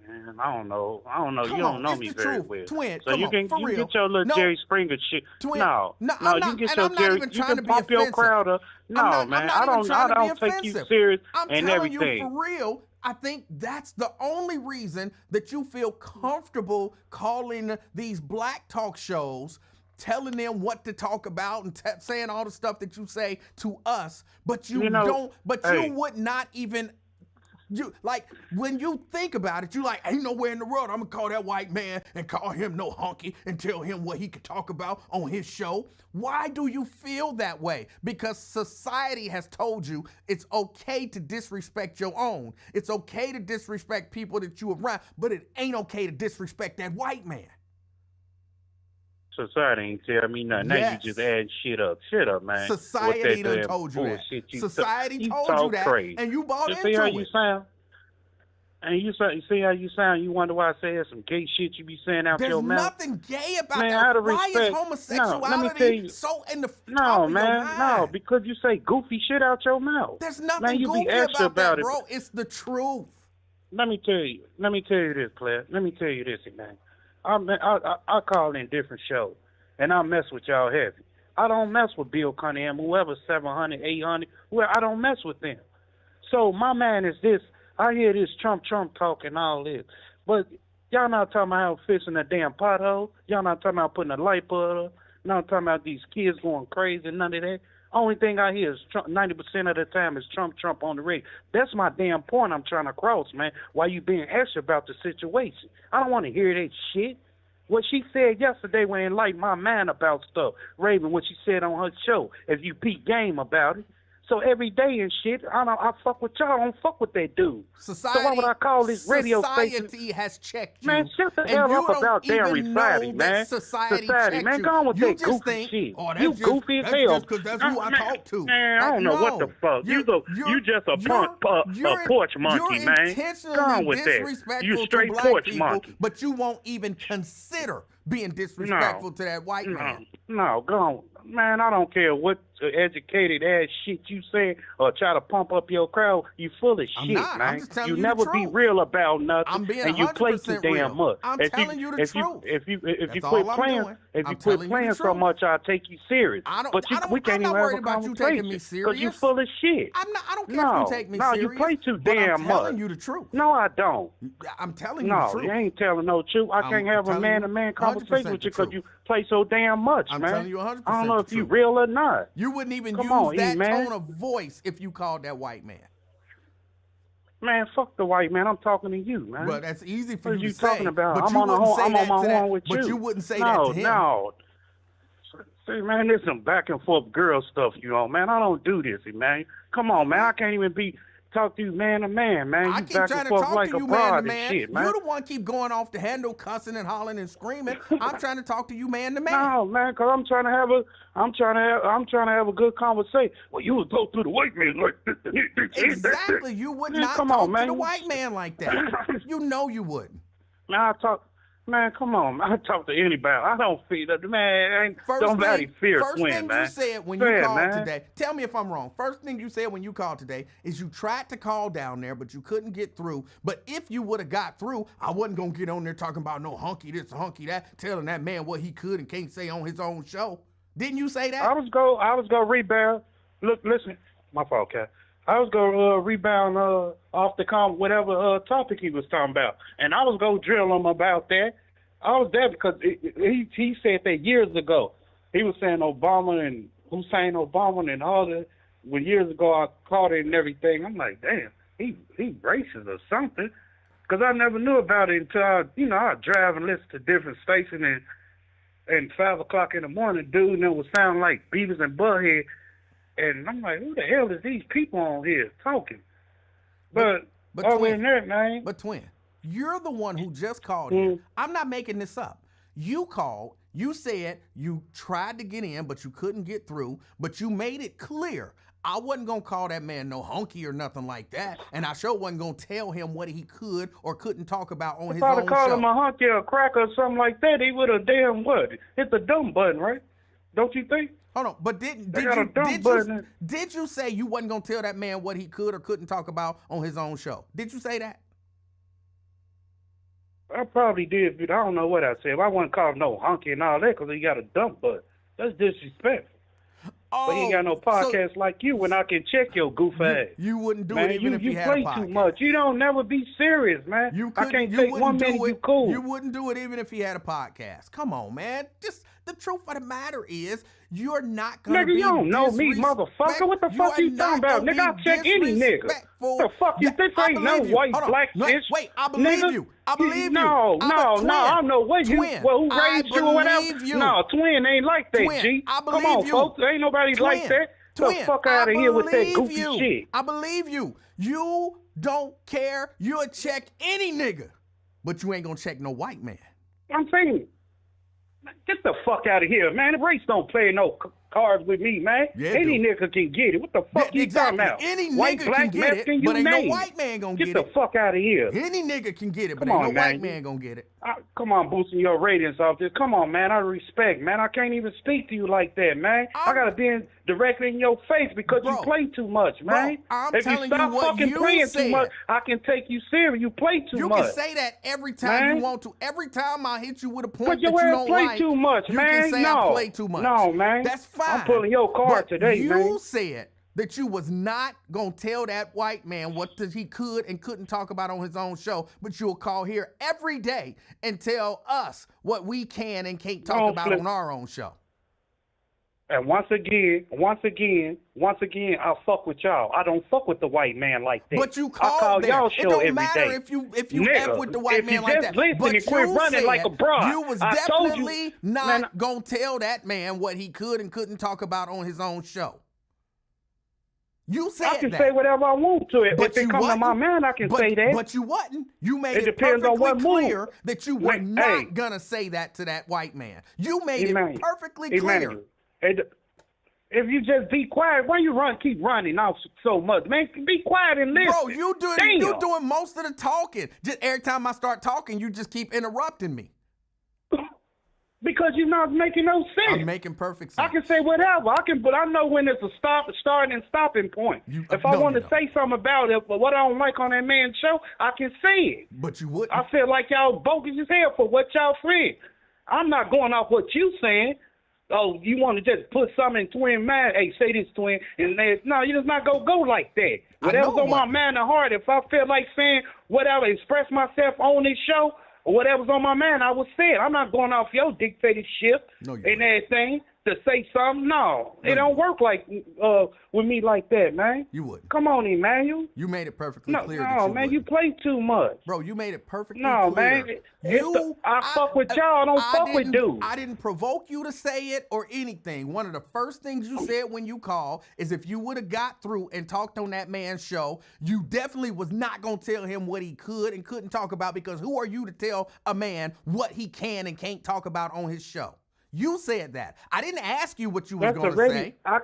Man, I don't know. You don't know me very well. Twin, so you can get your little Jerry Springer shit. Twin, no, you can get your Jerry. You can pop your crowd up. No, man, I don't take you serious and everything. I'm telling you for real. I think that's the only reason that you feel comfortable calling these black talk shows, telling them what to talk about and saying all the stuff that you say to us, but you don't, but you would not even, you like, when you think about it, you like, ain't nowhere in the world I'm gonna call that white man and call him no honky and tell him what he could talk about on his show. Why do you feel that way? Because society has told you it's okay to disrespect your own. It's okay to disrespect people that you around, but it ain't okay to disrespect that white man. Society ain't tell me nothing. Now Yes. you just add shit up. Shut up, man. Society done told you that. Society told you that, crazy. and you bought See into how it. you sound? And you see how you sound? You wonder why I say some gay shit you be saying out There's your mouth? nothing gay about Man, that. out of Why respect- is No, let me homosexuality tell you- so in the top No, of your man, mind? no, because you say goofy shit out your mouth. There's nothing Man, you goofy be extra about that, it. bro. It's the truth. Let me tell you this, Claire. Let me tell you this, man. I call in different shows, and I mess with y'all heavy. I don't mess with Bill Cunningham, whoever 700, 800, whoever. I don't mess with them. So my man is this. I hear this Trump talk and all this, but y'all not talking about how fixing a damn pothole. Y'all not talking about putting a light bulb up. Not talking about these kids going crazy. None of that. Only thing I hear is Trump. 90% of the time is Trump on the radio. That's my damn point I'm trying to cross, man. Why you being extra about the situation? I don't want to hear that shit. What she said yesterday when it enlightened my mind about stuff. Raven, what she said on her show, if you peep game about it. So every day and shit, I fuck with y'all. I don't fuck with that dude. Society, so why would I call this radio station? Society has checked you. Man, shut the and hell you up don't about damn even know society, that man. Society checked man, you. go on with You that just goofy think, shit. oh, that's You just, goofy as that's hell. just because that's who I talk to. Man, I don't know what the fuck. You just a porch monkey, man. Intentionally Go on with that. disrespectful You straight to black porch people, monkey. but you won't even consider being disrespectful to that white man. No, go on. Man, I don't care what educated ass shit you say or try to pump up your crowd. You full of I'm shit, not. man. I'm just telling you you never the be truth. real about nothing. I'm being and you play too 100% real. damn much. I'm telling you the truth. If you That's quit all I'm playing, doing. if I'm you quit telling you the playing so truth. much, I'll take you serious. We can't I'm not even worried have a about you conversation taking me because you serious. full of shit. I don't care if you take me serious. you play too but damn I'm telling much. you the truth. No, I don't. I'm telling you the No, truth. you ain't telling no truth. I can't have a telling you man-to-man 100% conversation with the you because truth. you play so damn much, I'm man. telling you 100% I don't know the if you truth. real or not. You wouldn't even Come use on, that man. tone of voice if you called that white man. Man, fuck the white man. I'm talking to you, man. But that's easy for What you you to say. talking about? But I'm you on wouldn't say I'm that on my to that. horn with But you. you wouldn't say that to him. No. See, man, there's some back and forth girl stuff you on, man. I don't do this, man. Come on, man. I can't even talk to you man to man, man. I You keep back trying and to forth talk like to a you man broad to and man. shit, man. You're the one keep going off the handle, cussing and hollering and screaming. I'm trying to talk to you man to man. No, man, because I'm trying to have a good conversation. Well, you would go through the white man like this. Exactly. You would Man, not come talk on, to man. the white man like that. You know you wouldn't. Man, come on. I talk to anybody. I don't fear that. Man, nobody fear first Swin, thing man. you said when Say you it, called man. today, tell me if I'm wrong. First thing you said when you called today is you tried to call down there, but you couldn't get through. But if you would have got through, I wasn't going to get on there talking about no hunky this, hunky that, telling that man what he could and can't say on his own show. Didn't you say that? I was gonna rebound. Look, listen, my fault, Cat. I was gonna rebound off the whatever topic he was talking about, and I was gonna drill him about that. I was there because he said that years ago. He was saying Obama and Hussein Obama and all that. When years ago I caught it and everything, I'm like, damn, he racist or something. Because I never knew about it until I drive and listen to different stations and 5 o'clock in the morning, dude, and it would sound like Beavis and Butthead. And I'm like, who the hell is these people on here talking? But other than that, man. But Twin, you're the one who just called here. I'm not making this up. You called, you said you tried to get in, but you couldn't get through, but you made it clear. I wasn't going to call that man no hunky or nothing like that, and I sure wasn't going to tell him what he could or couldn't talk about on his own show. If I'd have called him a hunky or a cracker or something like that, he would have damn what? Hit the dumb button, right? Don't you think? Hold on, but did you say you wasn't going to tell that man what he could or couldn't talk about on his own show? Did you say that? I probably did, but I don't know what I said. I wouldn't call him no hunky and all that because he got a dumb butt. That's disrespectful. But he ain't got no podcast like you when I can check your goof ass. You wouldn't do Man, it even if you had a play podcast. too much. You don't never be serious, man. I can't take 1 minute you cool. You wouldn't do it even if he had a podcast. Come on, man. Just the truth of the matter is, you're not gonna be Nigga, you don't know me, motherfucker. What the fuck you talking about? Nigga, I'll check any nigga. What the fuck you think? Ain't no white, black shit. Wait, I believe you. I believe no, you. No, I don't know what Twin, you, who raised you or whatever. No, twin ain't like that, Twin, G. I believe Come on, you. folks. Ain't nobody like that. Twin, the fuck out of here with that goofy shit. I believe you. You don't care. You'll check any nigga, but you ain't gonna check no white man. I'm saying, get the fuck out of here, man. The race don't play no cards with me, man. Yeah, any nigga can get it. What the fuck you talking about? Any white, nigga black, can get Mexican, it, you but ain't name no white man gonna get it. Get the fuck out of here. Any nigga can get it, but Come ain't on, no man. white man gonna get it. Come on, boosting your ratings off this. Come on, man. I respect, man. I can't even speak to you like that, man. I gotta be directly in your face because you play too much, man. Bro, I'm if you telling you stop what fucking you playing said. too much, I can take you serious. You play too much. You can say that every time Man. you want to. Every time I hit you with a point But that you your ass don't play like, too much, you man. can say no. I play too much. No, man. That's fine. I'm pulling your card But today, you man. said that you was not gonna tell that white man what he could and couldn't talk about on his own show, but you'll call here every day and tell us what we can and can't talk about on our own show. And once again, I fuck with y'all. I don't fuck with the white man like that. But you I call called there. y'all It show don't every matter day. if you Nigga, F with the white if man you like just that. listen But and quit you running said like a broad. you was I told definitely you, not man, gonna tell that man what he could and couldn't talk about on his own show. You said I can that. say whatever I want to it. But If it comes to my man, I can say that. But you wasn't. You made It it depends on perfectly what mood. clear that you were Man, not hey. gonna say that to that white man. You made Emmanuel, it perfectly clear. Emmanuel, if you just be quiet, why you keep running off so much? Man, be quiet and listen. Bro, you doing most of the talking. Just every time I start talking, you just keep interrupting me. Because you're not making no sense. I'm making perfect sense. I can say whatever. But I know when it's a starting and stopping point. If I want to say something about it, but what I don't like on that man's show, I can say it. But you wouldn't. I feel like y'all bogus as hell for what y'all saying. I'm not going off what you saying. Oh, you want to just put something in twin mind? Hey, say this, twin. And no, you just not go like that. Whatever's on my mind and heart, if I feel like saying whatever, express myself on this show, or whatever's on my mind, I will say it. I'm not going off your dictatorship and everything to say something. No, it don't work like with me like that, man. You wouldn't. Come on, Emmanuel. You made it perfectly clear. No, man, wouldn't. you play too much. Bro, you made it perfectly No, clear. man. I fuck with y'all. I don't fuck with dudes. I didn't provoke you to say it or anything. One of the first things you said when you called is if you would have got through and talked on that man's show, you definitely was not going to tell him what he could and couldn't talk about, because who are you to tell a man what he can and can't talk about on his show? You said that. I didn't ask you what you was going to say. I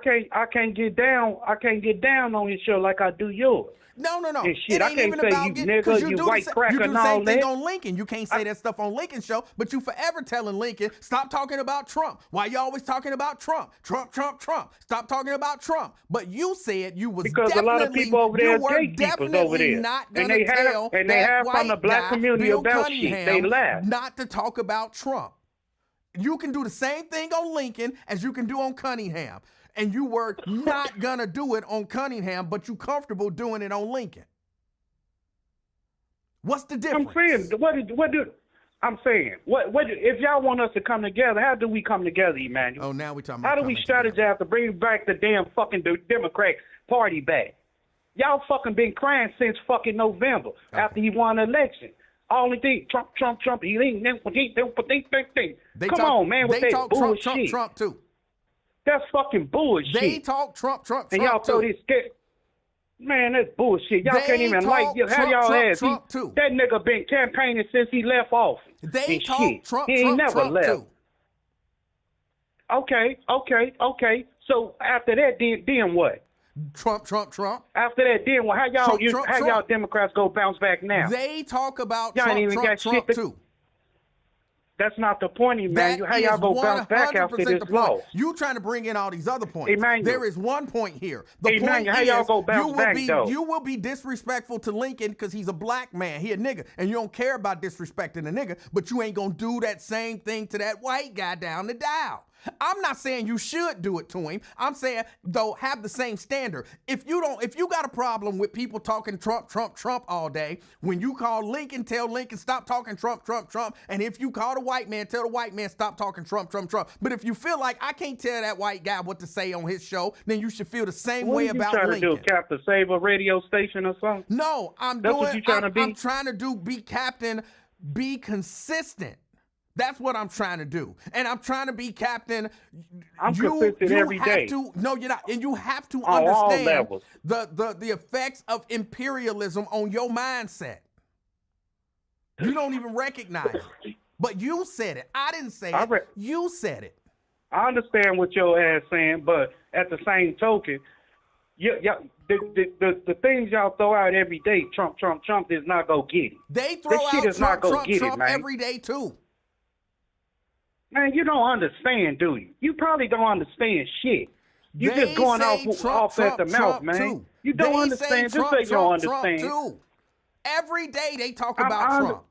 can't get down on his show like I do yours. No. And shit, It I ain't can't even say about you getting, nigga, you you do white the, cracker you do and the all same thing that. on Lincoln. You can't say that stuff on Lincoln's show, but you forever telling Lincoln, stop talking about Trump. Why you always talking about Trump? Trump. Stop talking about Trump. But you said you was because definitely, a lot of people over there are gatekeepers over there. not And gonna they tell have that from the white black guy, community Bill about shit. Cunningham, They laugh. not to talk about Trump. You can do the same thing on Lincoln as you can do on Cunningham. And you were not gonna do it on Cunningham, but you comfortable doing it on Lincoln. What's the difference? I'm saying, I'm saying, if y'all want us to come together, how do we come together, Emmanuel? Oh, now we talking about how do we strategize to bring back the damn fucking Democrat Party back? Y'all fucking been crying since fucking November after he won the election. Only thing, Trump. He ain't. Come on, man, with that bullshit. Trump too. That's fucking bullshit. They talk Trump and y'all too. throw this scared. Man, that's bullshit. Y'all can't even like how y'all ass. That nigga been campaigning since he left office. They talk Trump. He ain't never left. Too. Okay. So after that, then what? Trump. After that, then what? How y'all Democrats go bounce back now? They talk about y'all ain't even got Trump shit too. That's not the point, Emmanuel. How y'all go bounce back after this loss? You trying to bring in all these other points. Emmanuel. There is one point here. The point how is, y'all go bounce back, though? You will be disrespectful to Lincoln because he's a black man. He a nigga. And you don't care about disrespecting a nigga, but you ain't going to do that same thing to that white guy down the dial. I'm not saying you should do it to him. I'm saying, though, have the same standard. If you got a problem with people talking Trump, Trump, Trump all day, when you call Lincoln, tell Lincoln stop talking Trump, Trump, Trump. And if you call the white man, tell the white man stop talking Trump, Trump, Trump. But if you feel like I can't tell that white guy what to say on his show, then you should feel the same way about What are you trying Lincoln. to do, Captain Save a radio station or something? No, That's what you trying to be? I'm trying to be captain, be consistent. That's what I'm trying to do. And I'm trying to be captain. I'm consistent every day. No, you're not. And you have to On all understand levels. the effects of imperialism on your mindset. You don't even recognize it. But you said it. I didn't say it. You said it. I understand what your ass saying, but at the same token, the things y'all throw out every day, Trump, Trump, Trump, is not gonna get it. They throw This shit out is not Trump, gonna Trump, get Trump it, man. every day too. Man, you don't understand, do you? You probably don't understand shit. You They just going say off at the Trump, mouth, Trump, man. too. You don't They understand. say Just Trump, say you don't Trump, understand. Trump too. Every day they talk about Trump.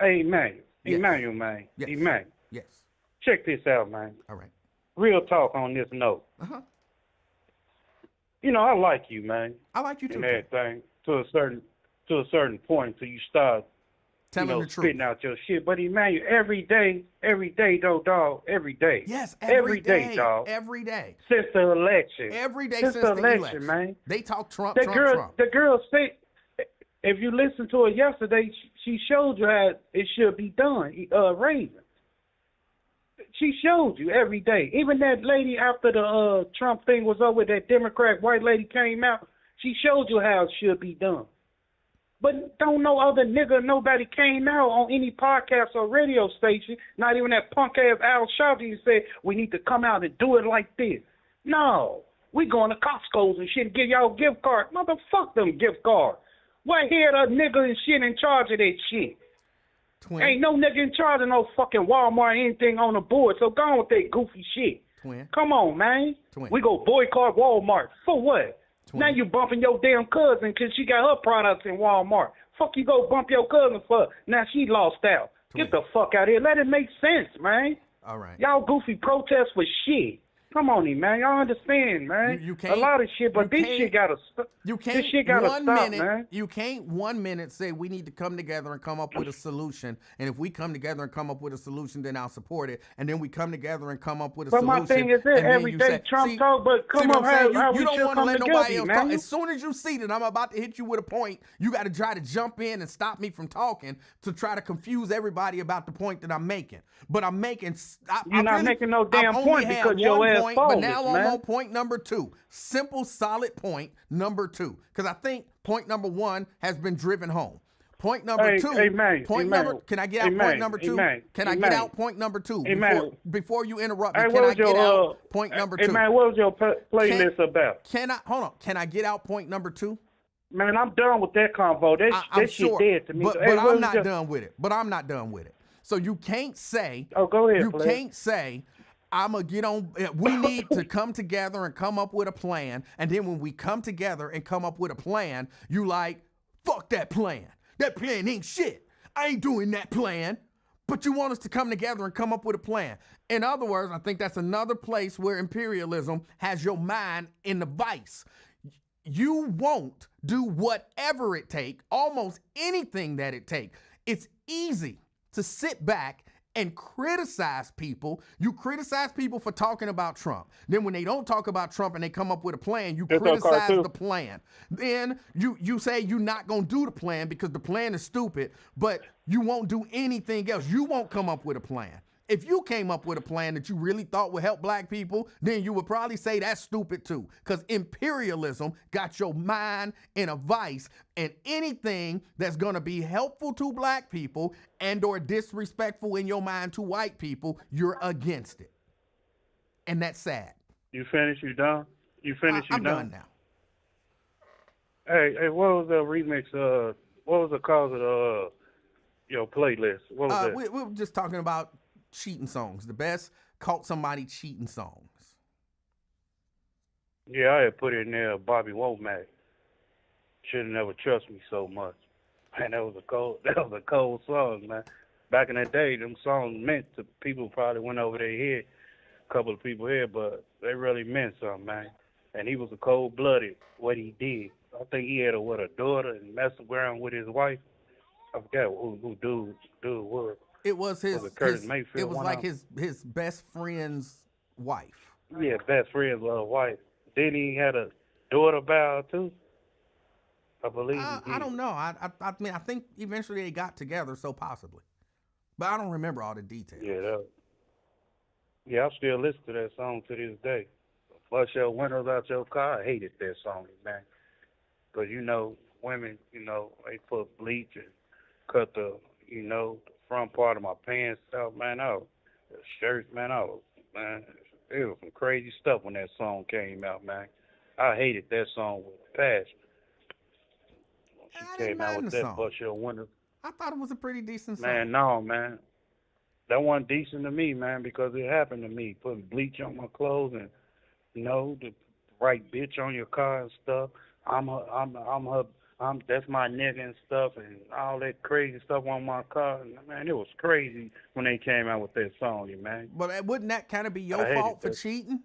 Hey, man. Yes. Emmanuel, man. Yes. Emmanuel. Yes. Check this out, man. All right. Real talk on this note. Uh-huh. You know, I like you, man, I like you too. and everything to a certain point till you start, Telling the truth. spitting out your shit. But Emmanuel, every day, though, dog, every day. Yes, every day, dog. Every day. Since the election. Every day since since the the election, man. They talk Trump, The Trump. girl said, if you listen to her yesterday, she showed you how it should be done. Raven. She showed you every day. Even that lady after the Trump thing was over, that Democrat white lady came out, she showed you how it should be done. But don't no other nigga, nobody came out on any podcast or radio station, not even that punk-ass Al Sharpton said, we need to come out and do it like this. No. We going to Costco's and shit and give y'all gift cards. Motherfuck them gift cards. What head a nigga and shit in charge of that shit? Twin. Ain't no nigga in charge of no fucking Walmart or anything on the board, so go on with that goofy shit. Twin. Come on, man. Twin. We go boycott Walmart. For what? Twin. Now you bumping your damn cousin because she got her products in Walmart. Fuck you go bump your cousin for. Now she lost out. Twin. Get the fuck out of here. Let it make sense, man. All right. Y'all goofy protest for shit. Come on, man. Y'all understand, man. You can't, a lot of shit, but this shit gotta stop. You can't This shit gotta stop, man. You can't 1 minute say we need to come together and come up with a solution. And if we come together and come up with a solution, then I'll support it. And then we come together and come up with a But solution. my thing is this, every day Trump talk, but come on, how we you don't should want to come let together, nobody else talk. man. As soon as you see that I'm about to hit you with a point, you got to try to jump in and stop me from talking to try to confuse everybody about the point that I'm making. But I'm making. You're not making no damn point because your ass But folded, now I'm man. on point number 2. Simple, solid point number 2. Because I think point number 1 has been driven home. Point number 2. Can I get out point number 2? Can I get out point number 2 before you interrupt me? Can I get out point number 2? Hey, man, what was your playlist about? Hold on. Can I get out point number 2? Man, I'm done with that convo. That shit dead to me. But I'm not done with it. So you can't say. Oh, go ahead. You can't say. I'm going to get on. We need to come together and come up with a plan. And then when we come together and come up with a plan, you like, fuck that plan. That plan ain't shit. I ain't doing that plan. But you want us to come together and come up with a plan. In other words, I think that's another place where imperialism has your mind in the vice. You won't do whatever it takes, almost anything that it takes. It's easy to sit back and criticize people. You criticize people for talking about Trump. Then when they don't talk about Trump and they come up with a plan, you criticize the plan. Then you say you're not going to do the plan because the plan is stupid, but you won't do anything else. You won't come up with a plan. If you came up with a plan that you really thought would help black people, then you would probably say that's stupid too. Because imperialism got your mind in a vice, and anything that's going to be helpful to black people and or disrespectful in your mind to white people, you're against it. And that's sad. You finished? You done? You finished? I'm done now. Hey, what was the remix? What was the cause of your playlist? What was that? We were just talking about cheating songs, the best caught somebody cheating songs. Yeah, I had put in there Bobby Womack. Should have never trust me so much. Man, that was a cold song, man. back in that day, them songs meant to people probably went over their head, a couple of people here, but they really meant something, man. And he was a cold-blooded, what he did. I think he had a daughter and messed around with his wife. I forgot who dude was. It was Was it Curtis Mayfield? it was one like of his best friend's wife. them? Yeah, best friend's wife. Then he had a daughter by her, too. I believe he did. I don't know. I mean, I think eventually they got together, so possibly. But I don't remember all the details. Yeah, I still listen to that song to this day. Flush your windows out your car. I hated that song, man. Because, women, they put bleach and cut the front part of my pants out, man. The shirts, man. Man, it was some crazy stuff when that song came out, man. I hated that song with passion. She I didn't came out mind with the that song. Flush Your Windows. I thought it was a pretty decent song. Man, no, man. That wasn't decent to me, man, because it happened to me. Putting bleach on my clothes and, the right bitch on your car and stuff. That's my nigga and stuff and all that crazy stuff on my car. Man, it was crazy when they came out with that song, man. But wouldn't that kind of be your I hated fault for that. cheating?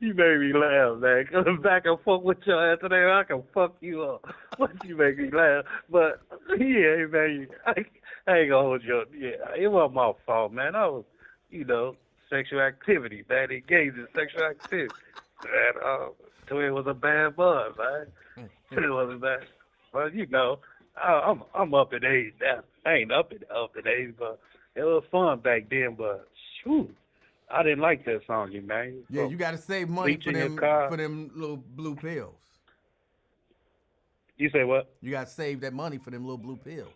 You made me laugh, man. Coming back and fuck with your ass today, I can fuck you up. But you make me laugh. But, yeah, man, I ain't gonna hold you up. Yeah, it wasn't my fault, man. I was, sexual activity, man. Engaged in sexual activity. And, Twin was a bad bud, man. It wasn't bad. But, I'm up in age now. I ain't up in age, but it was fun back then. But, shoot. I didn't like that song, man. Yeah, you got to save money for them little blue pills. You say what? You got to save that money for them little blue pills.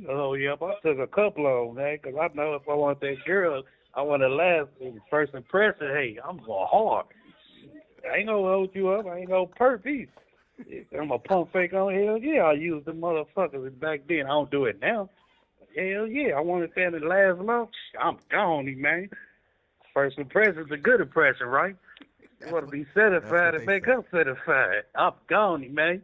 Oh, yeah, I took a couple of them, man, because I know if I want that girl, I want to last in first impression. Hey, I'm going hard. I ain't going to hold you up. I ain't going to perp either. I'm a pump fake on hell. Yeah, I used the motherfuckers back then. I don't do it now. Hell yeah, I wanted that to last long. I'm gone, man. First impression's a good impression, right? You want to be certified and make up certified. I'm gone, man.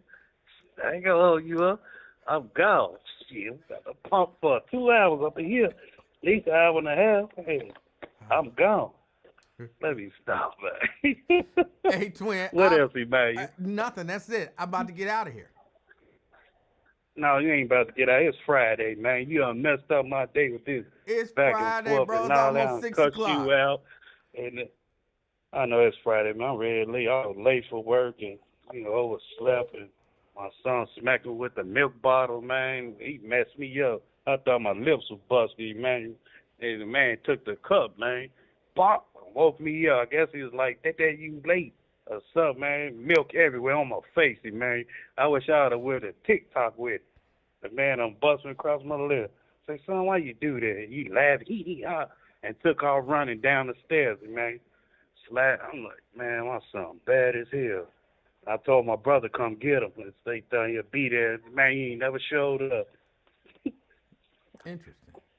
I ain't gonna hold you up. I'm gone. Shit, got to pump for 2 hours up in here. At least an hour and a half. Hey, I'm gone. Let me stop, man. Hey, twin. What else, man? Nothing. That's it. I'm about to get out of here. No, you ain't about to get out. It's Friday, man. You done messed up my day with this. It's back Friday, and forth bro. and It's all that. almost 6 Cut o'clock. you out. And I know it's Friday, man. I'm ready to leave. I was late for work and, overslept. And my son smacked me with the milk bottle, man. He messed me up. I thought my lips were busted, man. And the man took the cup, man. Bop, woke me up. I guess he was like, that you late or something, man. Milk everywhere on my face, man. I wish I would have went a TikTok with it. The man busting across my lip. Say, son, why you do that? He laughed, and took off running down the stairs, man. I'm like, man, my son bad as hell. I told my brother come get him. And they thought he'll be there. Man, he ain't never showed up. Interesting.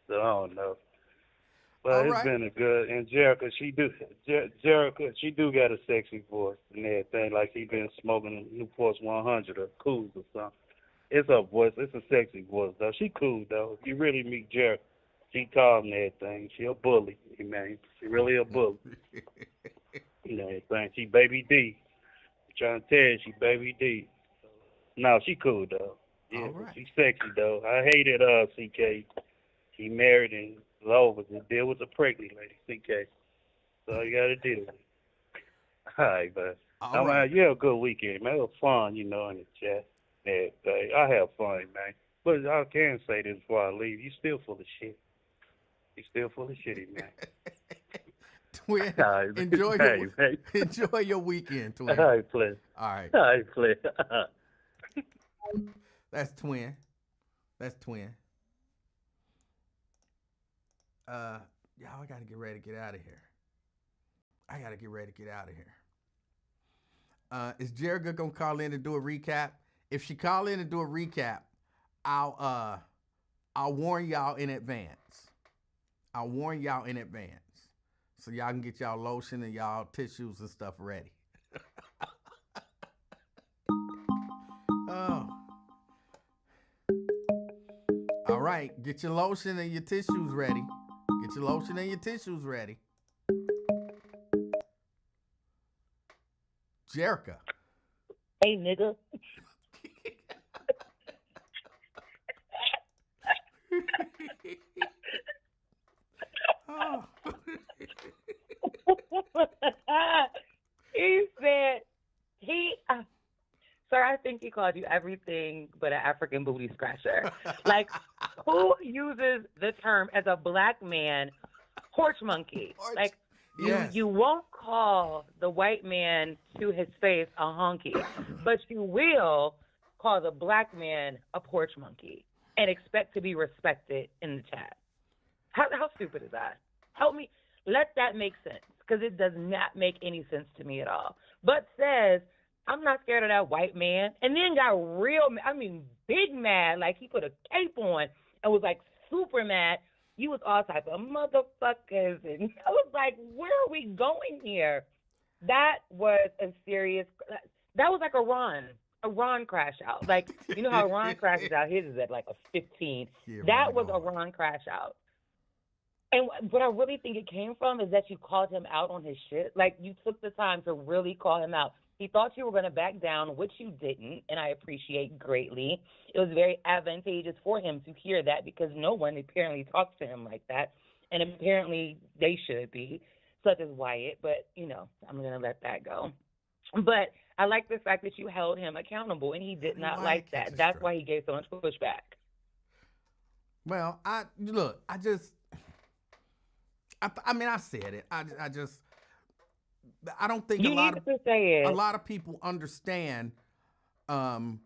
So I don't know. But All it's right. been a good. And Jerica, she do got a sexy voice and everything. Like she been smoking Newport's 100 or Cools or something. It's her voice. It's a sexy voice, though. She cool, though. If you really meet Jerica, she tall and everything. She a bully, man. She really a bully. Everything. She baby D. I'm trying to tell you, she baby D. No, she cool, though. Yeah, All right. She sexy, though. I hated CK. She married and was over to deal with a pregnant lady, CK. So you got to deal with it. All right, man. All right. You have a good weekend, man. It was fun, in the chat. I have fun, man. But I can say this before I leave. You still full of shit. You still full of shitty, man. Twin, enjoy your weekend, twin. All right, play. All right. All right, play. That's twin. Y'all, I gotta get ready to get out of here. Is Jerica gonna call in and do a recap? If she call in and do a recap, I'll warn y'all in advance. so y'all can get y'all lotion and y'all tissues and stuff ready. Oh. All right, get your lotion and your tissues ready. Get your lotion and your tissues ready. Jerica. Hey, nigga. Oh. He said, sir, I think he called you everything but an African booty scratcher. Like, who uses the term as a black man, porch monkey? Like, Yes. you won't call the white man to his face a honky, but you will call the black man a porch monkey and expect to be respected in the chat. How stupid is that? Help me. Let that make sense, because it does not make any sense to me at all. But says, I'm not scared of that white man, and then got big mad, like he put a cape on and was like super mad. You was all type of motherfuckers, and I was like, where are we going here? That was a serious, that was like a Ron crash out. Like, you know how Ron crashes out, his is at like a 15. Yeah, that Ron was a Ron crash out. And what I really think it came from is that you called him out on his shit. Like, you took the time to really call him out. He thought you were going to back down, which you didn't, and I appreciate greatly. It was very advantageous for him to hear that, because no one apparently talks to him like that, and apparently they should be, such as Wyatt. But, I'm going to let that go. But I like the fact that you held him accountable, and he did not like that. That's why he gave so much pushback. Well, I said it. I don't think a lot of people understand. Again,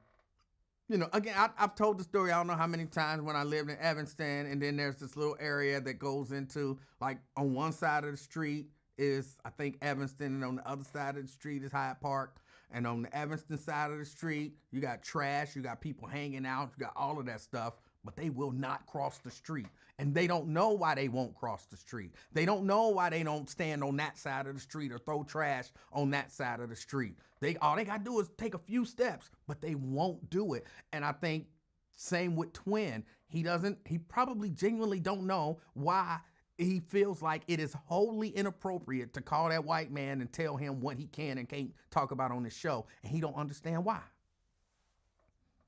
I've told the story, I don't know how many times, when I lived in Evanston, and then there's this little area that goes into, like, on one side of the street is, I think, Evanston, and on the other side of the street is Hyde Park. And on the Evanston side of the street, you got trash, you got people hanging out, you got all of that stuff, but they will not cross the street. And they don't know why they won't cross the street. They don't know why they don't stand on that side of the street or throw trash on that side of the street. All they got to do is take a few steps, but they won't do it. And I think same with Twin. He probably genuinely don't know why he feels like it is wholly inappropriate to call that white man and tell him what he can and can't talk about on his show. And he don't understand why.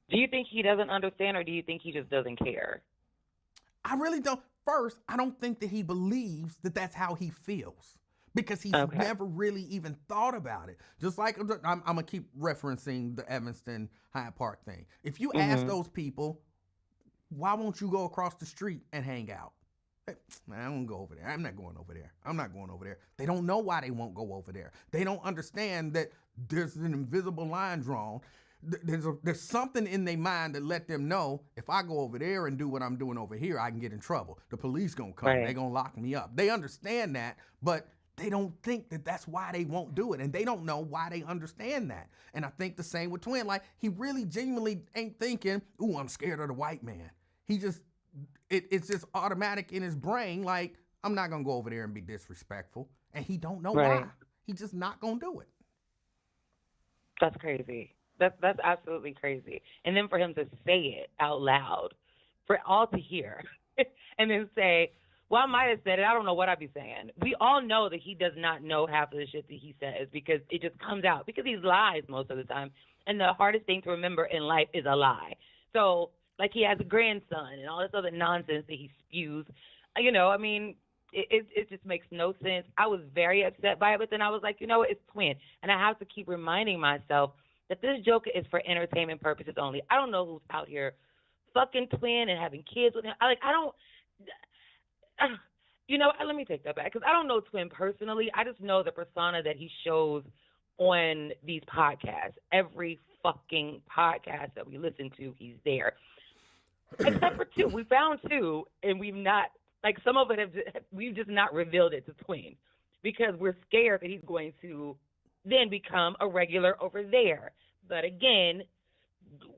Do you think he doesn't understand, or do you think he just doesn't care? I really don't. First, I don't think that he believes that that's how he feels, because he's never really even thought about it. Just like, I'm going to keep referencing the Evanston Hyde Park thing. If you ask those people, why won't you go across the street and hang out? Man, I won't go over there. I'm not going over there. I'm not going over there. They don't know why they won't go over there. They don't understand that there's an invisible line drawn. There's something in their mind that let them know, if I go over there and do what I'm doing over here, I can get in trouble. The police gonna come. They're gonna lock me up. They understand that, but they don't think that that's why they won't do it. And they don't know why they understand that. And I think the same with Twin. Like, he really genuinely ain't thinking, ooh, I'm scared of the white man. He just, it's just automatic in his brain. Like, I'm not gonna go over there and be disrespectful. And he don't know why. He just not gonna do it. That's crazy. That's absolutely crazy. And then for him to say it out loud for all to hear and then say, well, I might have said it. I don't know what I'd be saying. We all know that he does not know half of the shit that he says, because it just comes out, because he lies most of the time. And the hardest thing to remember in life is a lie. So, like, he has a grandson and all this other nonsense that he spews. It just makes no sense. I was very upset by it, but then I was like, it's Twin. And I have to keep reminding myself that this joke is for entertainment purposes only. I don't know who's out here fucking Twin and having kids with him. Let me take that back, because I don't know Twin personally. I just know the persona that he shows on these podcasts. Every fucking podcast that we listen to, he's there. Except for two. We found two, and we've not, like, some of it we've just not revealed it to Twin, because we're scared that he's going to then become a regular over there. But again,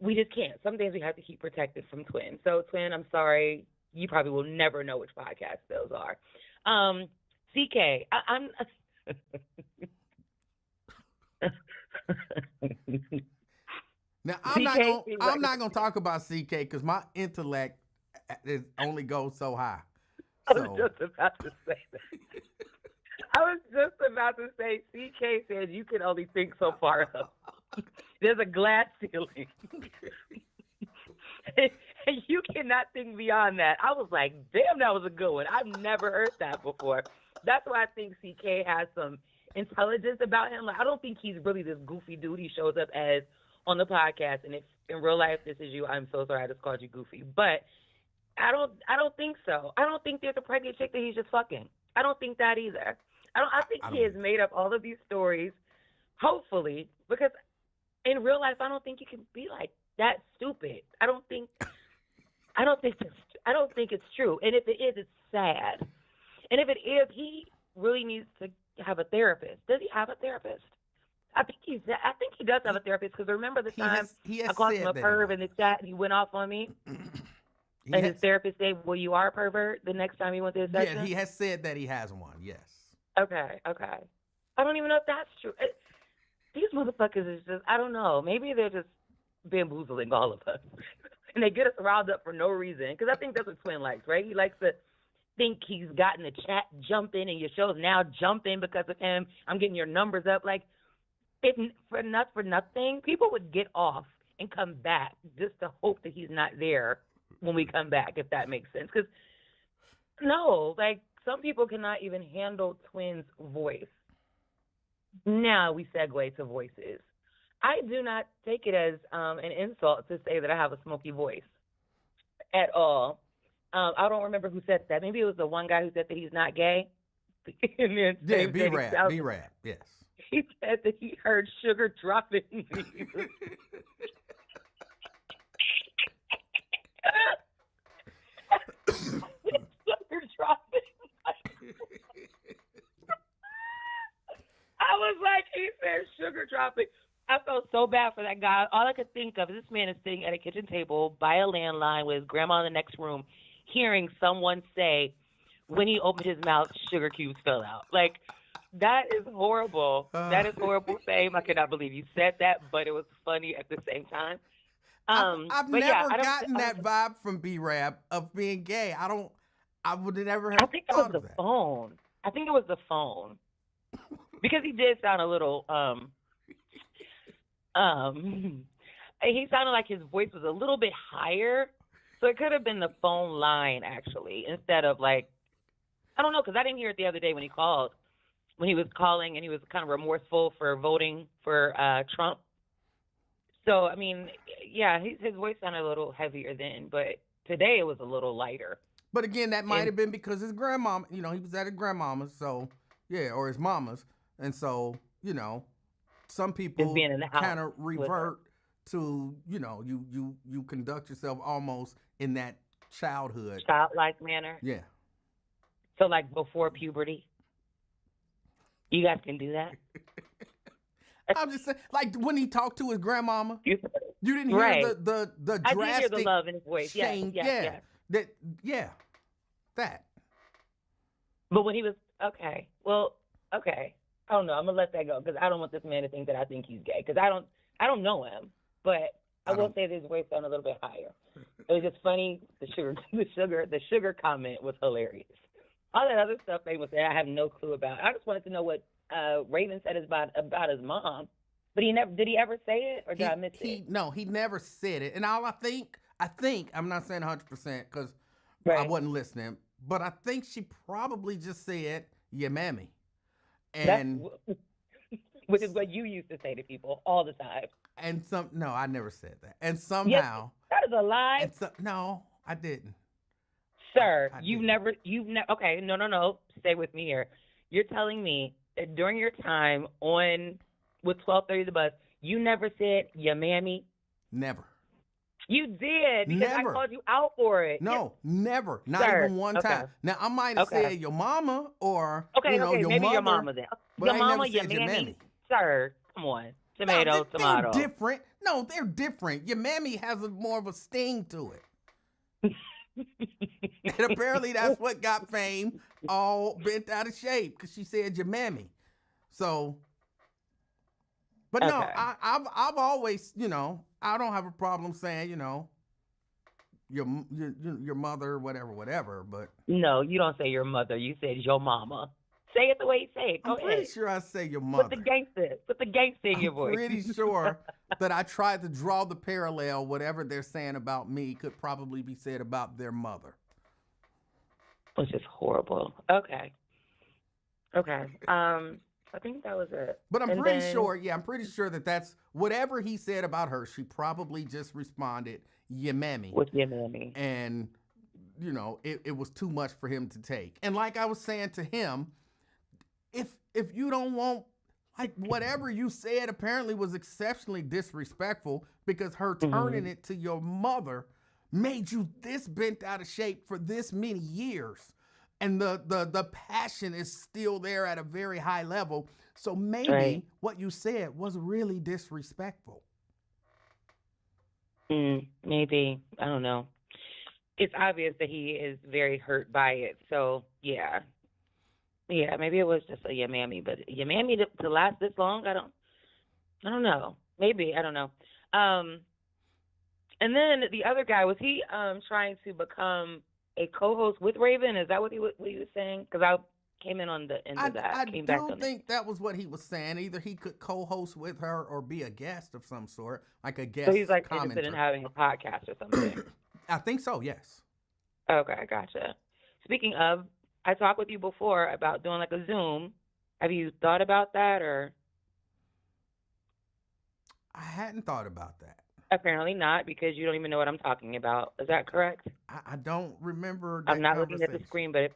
we just can't. Some things we have to keep protected from Twin. So, Twin, I'm sorry. You probably will never know which podcast those are. CK, I'm. Now CK, I'm not gonna talk about CK because my intellect only goes so high. I was So just about to say that. I was just about to say, CK said you can only think so far up. There's a glass ceiling. And you cannot think beyond that. I was like, damn, that was a good one. I've never heard that before. That's why I think CK has some intelligence about him. Like, I don't think he's really this goofy dude he shows up as on the podcast. And if in real life this is you, I'm so sorry I just called you goofy. But I don't think so. I don't think there's a pregnant chick that he's just fucking. I don't think that either. I think he has made up all of these stories, hopefully, because in real life I don't think you can be like that stupid. I don't think it's true. And if it is, it's sad. And if it is, he really needs to have a therapist. Does he have a therapist? I think he does have a therapist, because remember the time I called him a perv in the chat and he went off on me? And his therapist said, well, you are a pervert the next time he went to his session? Yeah, he has said that he has one, yes. Okay. I don't even know if that's true. These motherfuckers is just, I don't know. Maybe they're just bamboozling all of us. And they get us riled up for no reason. Because I think that's what Twin likes, right? He likes to think he's gotten the chat jumping and your show's now jumping because of him. I'm getting your numbers up. Like, for nothing, people would get off and come back just to hope that he's not there when we come back, if that makes sense. Because, no, like, some people cannot even handle Twin's voice. Now we segue to voices. I do not take it as an insult to say that I have a smoky voice at all. I don't remember who said that. Maybe it was the one guy who said that he's not gay. And then Yeah, B-Rap, yes. He said that he heard sugar dropping. Sugar dropping. I was like, he said sugar dropping. I felt so bad for that guy. All I could think of is this man is sitting at a kitchen table by a landline with his grandma in the next room, hearing someone say, when he opened his mouth, sugar cubes fell out. Like, that is horrible. That is horrible fame. I cannot believe you said that, but it was funny at the same time. I've never gotten that vibe from B-Rap of being gay. I would have never have I think it was the phone. I think it was the phone. Because he did sound a little, he sounded like his voice was a little bit higher. So it could have been the phone line, actually, instead of like, I don't know, because I didn't hear it the other day when he called. When he was calling and he was kind of remorseful for voting for Trump. So, I mean, yeah, his voice sounded a little heavier then, but today it was a little lighter. But again, that might have been because his grandmama, he was at his grandmama's, so, yeah, or his mama's. And so, some people kind of revert to, you conduct yourself almost in that childlike manner. Yeah. So, like, before puberty? You guys can do that? I'm just saying, like when he talked to his grandmama, you didn't hear the drastic. I did hear the love in his voice. Yeah. That. But when he was okay, I don't know. I'm gonna let that go because I don't want this man to think that I think he's gay because I don't know him. But I will say that his voice sounded a little bit higher. It was just funny. The sugar comment was hilarious. All that other stuff they would say, I have no clue about. I just wanted to know what Raven said about his mom. But did he ever say it, or did I miss it? No, he never said it. And all I think, I'm not saying 100% because I wasn't listening, but I think she probably just said, yeah, mammy. And which is what you used to say to people all the time. And no, I never said that. And somehow. Yes, that is a lie. No, I didn't. Sir, you've never, okay, no, stay with me here. You're telling me that during your time with 1230 The Buzz, you never said, your mammy? Never. You did, because I called you out for it. No, never. Not even one time. Now, I might have said your mama or, your maybe mother, your mama then. But your mama, your mammy. Sir, come on. Tomato. They're different. No, they're different. Your mammy has more of a sting to it. And apparently that's what got Fame all bent out of shape because she said your mammy. So, but no, Okay. I've always, I don't have a problem saying, your mother, whatever. But No, you don't say your mother. You said your mama. Say it the way you say it. Go I'm pretty ahead. sure I say your Put mother. the gangster in your I'm voice. pretty sure that I tried to draw the parallel. Whatever they're saying about me could probably be said about their mother. Which is horrible. Okay. I think that was it. But I'm And pretty then- sure, I'm pretty sure that's whatever he said about her, she probably just responded, yeah, mammy. With your mammy. And, it was too much for him to take. And like I was saying to him, if you don't want, like, whatever you said apparently was exceptionally disrespectful because her turning it to your mother made you this bent out of shape for this many years. And the passion is still there at a very high level. So maybe what you said was really disrespectful. Maybe. I don't know. It's obvious that he is very hurt by it. So, yeah. Yeah, maybe it was just a yeah, mammy. But yeah, mammy to last this long, I don't know. Maybe. I don't know. And then the other guy, was he trying to become a co-host with Raven? Is that what he was saying? Because I came in on the end of that. I Came back do on think that was what he was saying. Either he could co-host with her or be a guest of some sort, like a guest. So he's like commenter. interested in having a podcast or something. I think so, yes. Okay, gotcha. Speaking of, I talked with you before about doing like a Zoom. Have you thought about that or? I hadn't thought about that. Apparently not, because you don't even know what I'm talking about. Is that correct? I don't remember that I'm not looking at the conversation. screen, but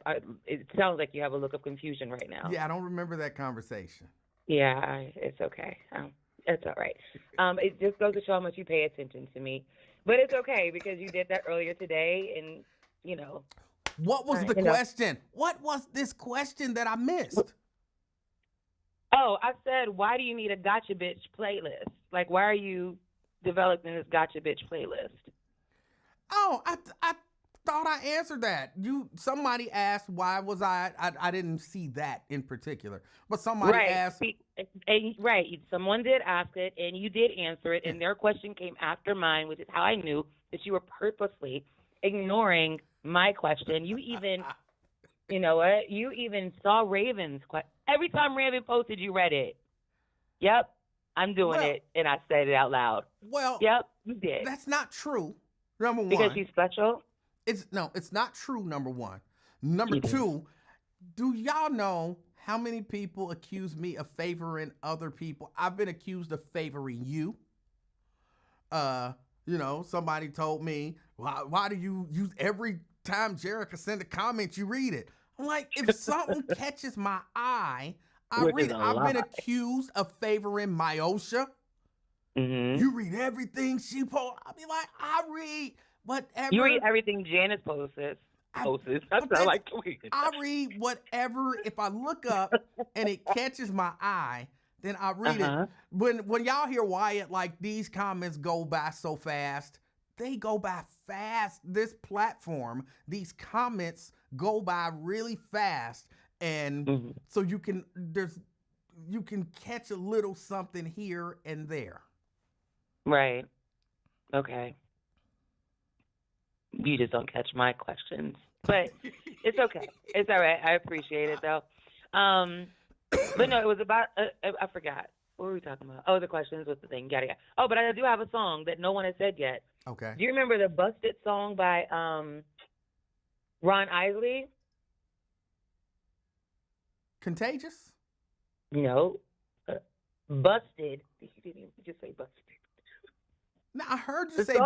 it sounds like you have a look of confusion right now. Yeah, I don't remember that conversation. Yeah, it's okay. It's all right. It just goes to show how much you pay attention to me. But it's okay because you did that earlier today, and, What was the question? What was this question that I missed? Oh, I said, why do you need a Gotcha Bitch playlist? Like, why are you developing this Gotcha Bitch playlist? Oh, I thought I answered that. Somebody asked why was I didn't see that in particular. But somebody asked. Right. Someone did ask it, and you did answer it, and their question came after mine, which is how I knew that you were purposely ignoring my question. You even, you know what? You even saw Raven's question. Every time Raven posted, you read it. Yep, I'm doing it, and I said it out loud. Well, yep, you did. That's not true. Number one, because she's special. It's not true. Number one. Number two, do y'all know how many people accuse me of favoring other people? I've been accused of favoring you. Somebody told me, why do you use every time Jerica send a comment, you read it? I'm like, if something catches my eye, I read it. I've been accused of favoring Myosha. Mm-hmm. You read everything she posts. I'll be like, I read whatever. You read everything Janice posts. I like tweeting. I read whatever. If I look up and it catches my eye, then I read it. When y'all hear Wyatt, like, these comments go by so fast, they go by fast. This platform, these comments go by really fast. And so you can catch a little something here and there. Right. Okay. You just don't catch my questions. But it's okay. It's all right. I appreciate it, though. But no, it was about, I forgot. What were we talking about? Oh, the questions with the thing. Yada, yada. Oh, but I do have a song that no one has said yet. Okay. Do you remember the Busted song by Ron Isley? Contagious? No. Busted. You didn't just say busted. No, I heard you say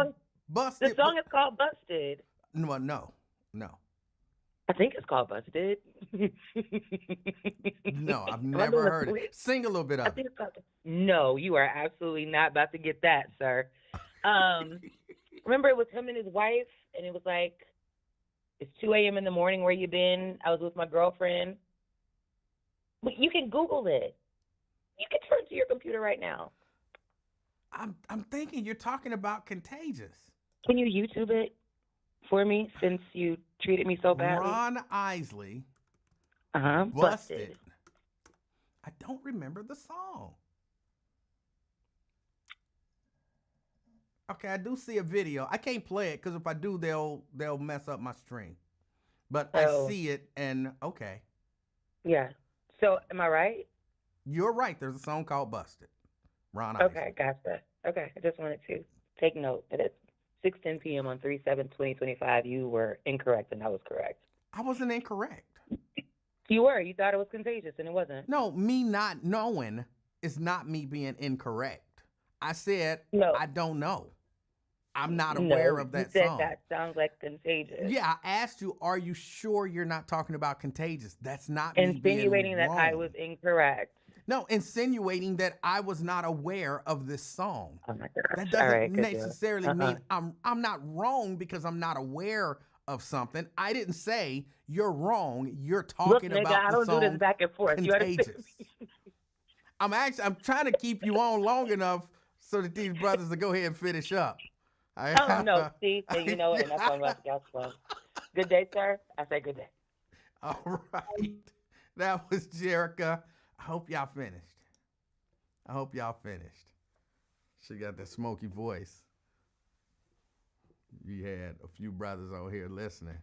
busted. The song is called Busted. No. I think it's called Busted. No, I've never heard it. Sing a little bit of it. No, you are absolutely not about to get that, sir. Remember, it was him and his wife, and it was like, it's 2 a.m. in the morning, where you been? I was with my girlfriend. But you can Google it. You can turn to your computer right now. I'm thinking you're talking about Contagious. Can you YouTube it? for me since you treated me so badly? Ron Isley, Busted. I don't remember the song. Okay, I do see a video. I can't play it because if I do, they'll mess up my stream. But I So- see it, and okay, Yeah. So am I right? you're right. There's a song called "Busted." Ron Isley. Okay, gotcha. Okay, I just wanted to take note that at 6:10 p.m. on 3/7/2025, you were incorrect and I was correct. I wasn't incorrect. You were. You thought it was contagious and it wasn't. No, me not knowing is not me being incorrect. I said No. I don't know. I'm not aware of that you said song. that sounds like contagious. Yeah, I asked you, are you sure you're not talking about Contagious? That's not me Insinuating being that I wrong. was incorrect. No, insinuating that I was not aware of this song. Oh my gosh. That All doesn't right, good deal. necessarily mean I'm not wrong because I'm not aware of something. I didn't say you're wrong. You're Look, talking nigga, about I the don't song do this back and forth. You understand? Contagious. I'm trying to keep you on long enough so that these brothers will go ahead and finish up. Oh, no. See, so you know what? And that's why I'm about to get off. Good day, sir. I say good day. All right. That was Jerica. I hope y'all finished. She got that smoky voice. You had a few brothers on here listening.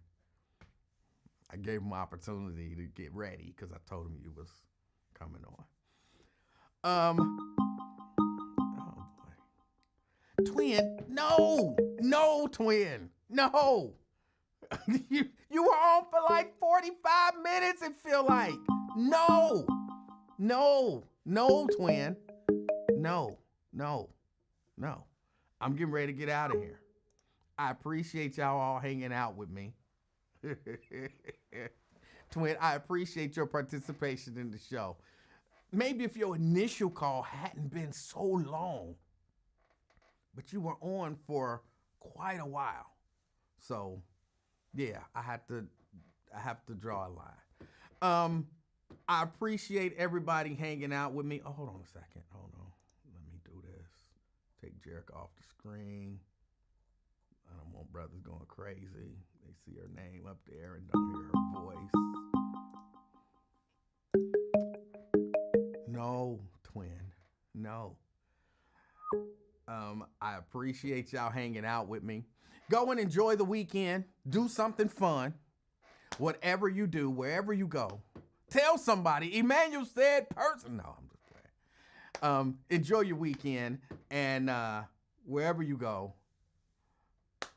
I gave them opportunity to get ready because I told them you was coming on. Oh boy. Twin, no, twin, no. you were on for like 45 minutes, it feel like. No, twin. No. I'm getting ready to get out of here. I appreciate y'all all hanging out with me. Twin, I appreciate your participation in the show. Maybe if your initial call hadn't been so long, but you were on for quite a while. So, yeah, I have to draw a line. I appreciate everybody hanging out with me. Oh, hold on a second. Hold on. Let me do this. Take Jerica off the screen. I don't want brothers going crazy. They see her name up there and don't hear her voice. No, twin. No. I appreciate y'all hanging out with me. Go and enjoy the weekend. Do something fun. Whatever you do, wherever you go, tell somebody. Emanuel said person. No, I'm just playing. Enjoy your weekend, and wherever you go,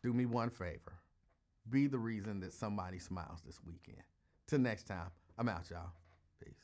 do me one favor. Be the reason that somebody smiles this weekend. Till next time, I'm out, y'all. Peace.